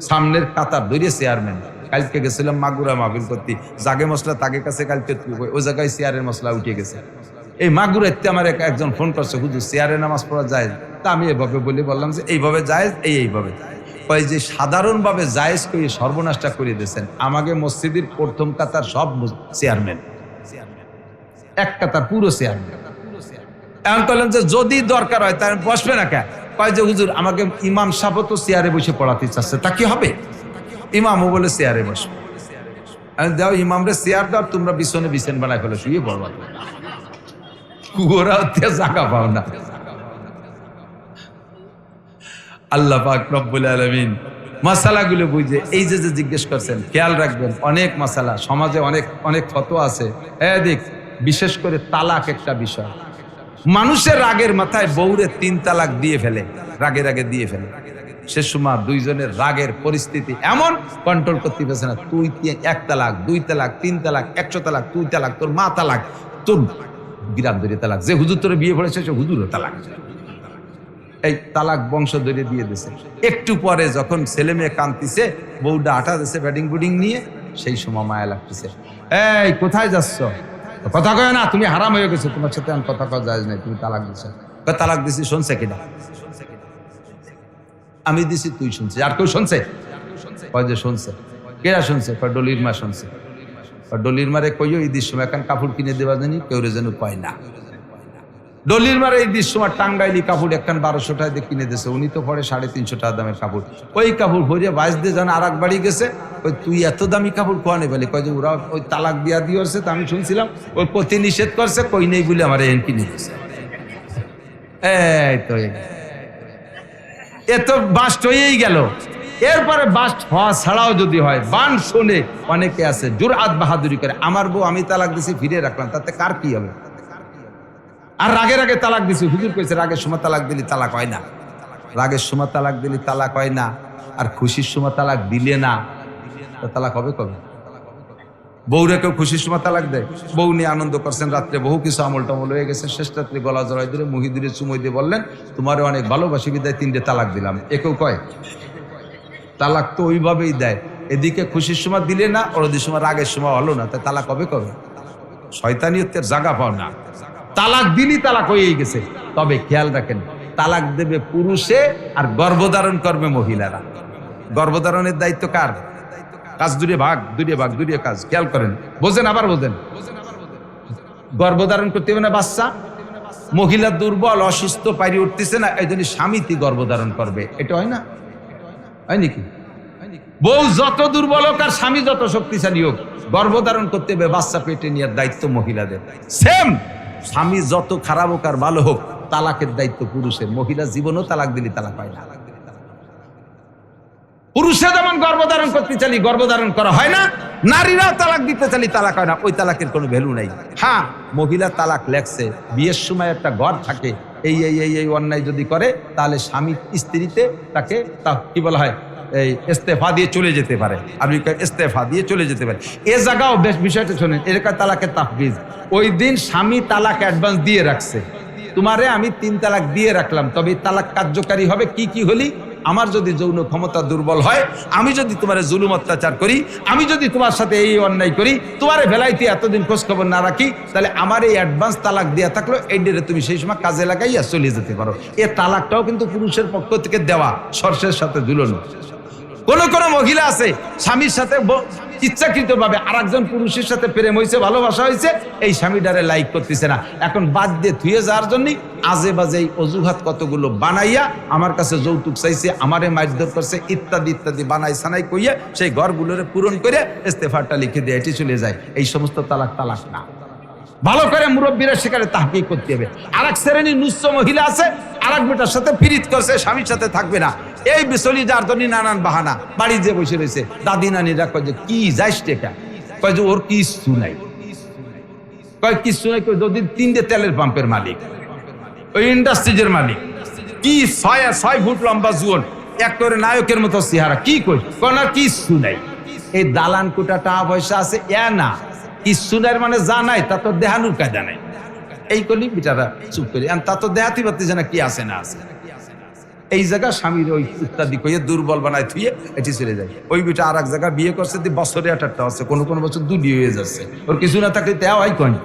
Speaker 1: সামনের কাতার ধরে চেয়ারম্যান। কালকে গেছিলাম মাগুরা মাহফিল করতে, জাগে মশলা তাকে কাছে কালকে ওই জায়গায় চেয়ারের মশলা উঠে গেছে। এই মাগুরাতে আমার একজন ফোন করছে, হুজুর চেয়ারে নামাজ পড়া যায়? তা আমি এভাবে বললাম যে এইভাবে যায়, এইভাবে কয় যে সাধারণভাবে জায়েজ করে সর্বনাশটা করে দিয়েছেন। আমাকে মসজিদের প্রথম কাতার সব চেয়ারম্যান, এক কাতার পুরো চেয়ারম্যান। এখন বললাম যে যদি দরকার হয় তাহলে বসবে না কেন? কয় যে হুজুর আমাকে ইমাম সাহেব তো চেয়ারে বসে পড়াতে চাচ্ছে, তা কি হবে? ইমামও বলে চেয়ারে বসবে। দাও ইমামরে চেয়ার দাও, তোমরা বিছান বানায় ফেলে শুয়ে পড়বা, ওরা জায়গা পাও না। আল্লাহ পাক রব্বুল আলামিন মাসালাগুলো বুঝে এই যে জিজ্ঞেস করছেন, খেয়াল রাখবেন। অনেক মাসালা সমাজে অনেক ফতোয়া আছে। দেখ, বিশেষ করে তালাক একটা বিষয়, মানুষের রাগের মাথায় বউরে 3 তালাক দিয়ে ফেলে, রাগে দিয়ে ফেলে। সে সময় দুইজনের রাগের পরিস্থিতি এমন, কন্ট্রোল করতে পারছে না। তুই 1 তালাক, 2 তালাক, 3 তালাক, 100 তালাক, তুই তালাক, তোর মা তালাক, তোর গ্রাম ধরে তালাক, যে হুজুর তোরে বিয়ে পড়েছে সে হুজুরও তালাক। এই তালাক বংশ ধরে দিয়ে দিছে। একটু পরে যখন ছেলে মেয়ে কাঁদতেছে, বউটা আটা দিছে ব্যাটিং বুডিং নিয়ে, সেই সময় মায়া লাগতেছে। এই কোথায় যাচ্ছ? কথা কয় না, তুমি হারাম হয়ে গেছো, তোমার সাথে আমি কথা কওয়া যায় না, তুমি তালাক দিছো। তালাক দিছি, শুনছে কিনা? আমি দিছি, তুই শুনছিস, আর কেউ শুনছে? কয় যে শুনছে। কেরা শুনছে? ডলির মা শুনছে। ডলির মারে কইও ঈদের সময় এখন কাপড় কিনে দেওয়া জানি, কেউ যেন কয় না। ডলির মারে ঈদের সময় টাঙ্গাইলি কাপড় একখান 1200 টাকা দিয়ে কিনে দিয়েছে, উনি তো পরে 350 টাকা দামের কাপড়। ওই কাপড় ভরিয়ে 22 দিয়ে যেন আর এক বাড়ি গেছে, ওই তুই এত দামি কাপড় কোয়া নেই বলে, কয় যে ওরা ওই তালাক দিয়া দিয়েছে, তা আমি শুনছিলাম ওই পতি নিষেধ করছে, কই নেই বলে আমার এন কিনে দিয়েছে। এই তো এত বাস্ট হয়েই গেল। এরপরে বাস্ট হওয়া ছাড়াও যদি হয়, বান শুনে অনেকে আছে জুরআত বাহাদুরি করে, আমার বউ আমি তালাক দিছি ফিরে রাখলাম, তাতে কার কি হবে? আর রাগে তালাক দিছি, হুজুর কইছে রাগের সময় তালাক দিলি তালাক হয় না, রাগের সময় তালাক দিলি তালাক হয় না, আর খুশির সময় তালাক দিলে না, তালাক হবে কবে? বউরে কেউ খুশির সময় তালাক দেয়? বউ নিয়ে আনন্দ করছেন, রাত্রে বহু কিছু আমল টমল হয়ে গেছে, শেষ রাত্রে গলা জড়াই ধরে মুহিদুরে চুমই দিয়ে বললেন তোমারে অনেক ভালোবাসি বিদায় 3টে তালাক দিলাম। একেও কয়? তালাক তো ওইভাবেই দেয়, এদিকে খুশির সময় দিলে না, ওর ওদিকে সময় রাগের সময় হলো না, তাই তালাক হবে কবে? শয়তানিয়তের জায়গা পাও না। তালাক দিলি তালাক হয়েই গেছে। তবে খেয়াল রাখেন, তালাক দেবে পুরুষে আর গর্ভধারণ করবে মহিলারা। গর্ভধারণের দায়িত্ব কার? কাজ দুটো ভাগ কাজ, খেয়াল করেন, বোঝেন, আবার বোঝেন। গর্ভধারণ করতে হবে না বাচ্চা, মহিলা দুর্বল অসুস্থ পাইরে উঠতেছে না, এই জন্য স্বামীটি গর্ভধারণ করবে, এটা হয় না? হয় নাকি? বউ যত দুর্বল হোক আর স্বামী যত শক্তিশালী হোক, গর্ভধারণ করতে হবে, বাচ্চা পেটে নেওয়ার দায়িত্ব মহিলাদের। সেম, স্বামী যত খারাপ হোক আর ভালো হোক, তালাকের দায়িত্ব পুরুষের। মহিলা জীবনও তালাক দিলে তালাক হয় না। পুরুষে যেমন গর্ভধারণ করতে চালি, গর্ভধারণ করা হয় না, নারীরাও তালাক দিতে চাইলে তালাক হয় না, ওই তালাকের কোনো ভ্যালু নাই। হ্যাঁ, মহিলা তালাক লেখছে, বিয়ের সময় একটা ঘর থাকে, এই এই এই এই অন্যায় যদি করে তাহলে স্বামী স্ত্রীতে তাকে কি বলা হয়, এই ইস্তেফা দিয়ে চলে যেতে পারে, আপনি ইস্তেফা দিয়ে চলে যেতে পারে। এ জায়গাও বেশ বিষয়টা শোনেন, এরকম তালাকের তাফবিজ। ওই দিন স্বামী তালাক অ্যাডভান্স দিয়ে রাখছে, তোমারে আমি 3 তালাক দিয়ে রাখলাম, তবে তালাক কার্যকারী হবে কি কি হলি, আমার যদি যৌন ক্ষমতা দুর্বল হয়, আমি যদি তোমার জুলুম অত্যাচার করি, আমি যদি তোমার সাথে এই অন্যায় করি, তোমারে ভেলাইতে এতদিন খোঁজ খবর না রাখি, তাহলে আমার এই অ্যাডভান্স তালাক দেওয়া থাকলো, এই ডেটে তুমি সেই সময় কাজে লাগাইয়া চলে যেতে পারো। এ তালাকটাও কিন্তু পুরুষের পক্ষ থেকে দেওয়া, সর্ষের সাথে ঝুলানো। কোন কোন মহিলা আছে স্বামীর সাথে ইচ্ছাকৃত ভাবে আরেকজন পুরুষের সাথে প্রেম হয়েছে, ভালোবাসা হয়েছে, এই স্বামীটারে লাইক করতেছে না, এখন বাদ দিয়ে থুয়ে যাওয়ার জন্য আজে বাজে অজুহাত কতগুলো বানাইয়া আমার কাছে যৌতুক চাইছে, আমারে মারধর করছে, ইত্যাদি ইত্যাদি বানাই সানাই কইয়া সেই ঘরগুলোরে পূরণ করে ইস্তেফাটা লিখে দিয়ে এটি চলে যায়। এই সমস্ত তালাক তালাক না। ভালো করে মুরব্বীরা সেখানে তাহকিক করতে হবে। আরেক শ্রেণীর নুচ্ছ মহিলা আছে, আরেক বেটার সাথে পীড়িত করছে, স্বামীর সাথে থাকবে না, এই বিচলি যার জন্য নানান বাহানা, বাড়ি যে বসে রয়েছে। দাদি নানিরা কয় যে কি যাইস টেকা, কয় যে ওর কিচ্ছু নাই, কয় কিচ্ছু নাই, কয় যদি 3টে তেলের পাম্পের মালিক, ওই ইন্ডাস্ট্রিজের মালিক, কি 6 ফুট লম্বা জুয়ন, এক করে নায়কের মতো চেহারা, কি কই না কিচ্ছু নাই। এই দালান কোটা টাকা পয়সা আছে এ না, কিচ্ছু নাই মানে যা নাই তা তো দেহানুর কায়দা নাই, এই করলি বিচারা চুপ করি, তা তো দেহাতি পাতি জানা কি আছে না আছে। এই জায়গা স্বামীর ওই ইত্যাদি কইয়ে দুর্বল বানায় থুয়ে এটি ছেড়ে যায়। ওই বিটা আর এক জায়গা বিয়ে করছে, বছরে 8টা আছে, কোনো কোনো বছর 2টি হয়ে যাচ্ছে, ওর কিছু না থাকলে দেওয়া হয় কয়েন।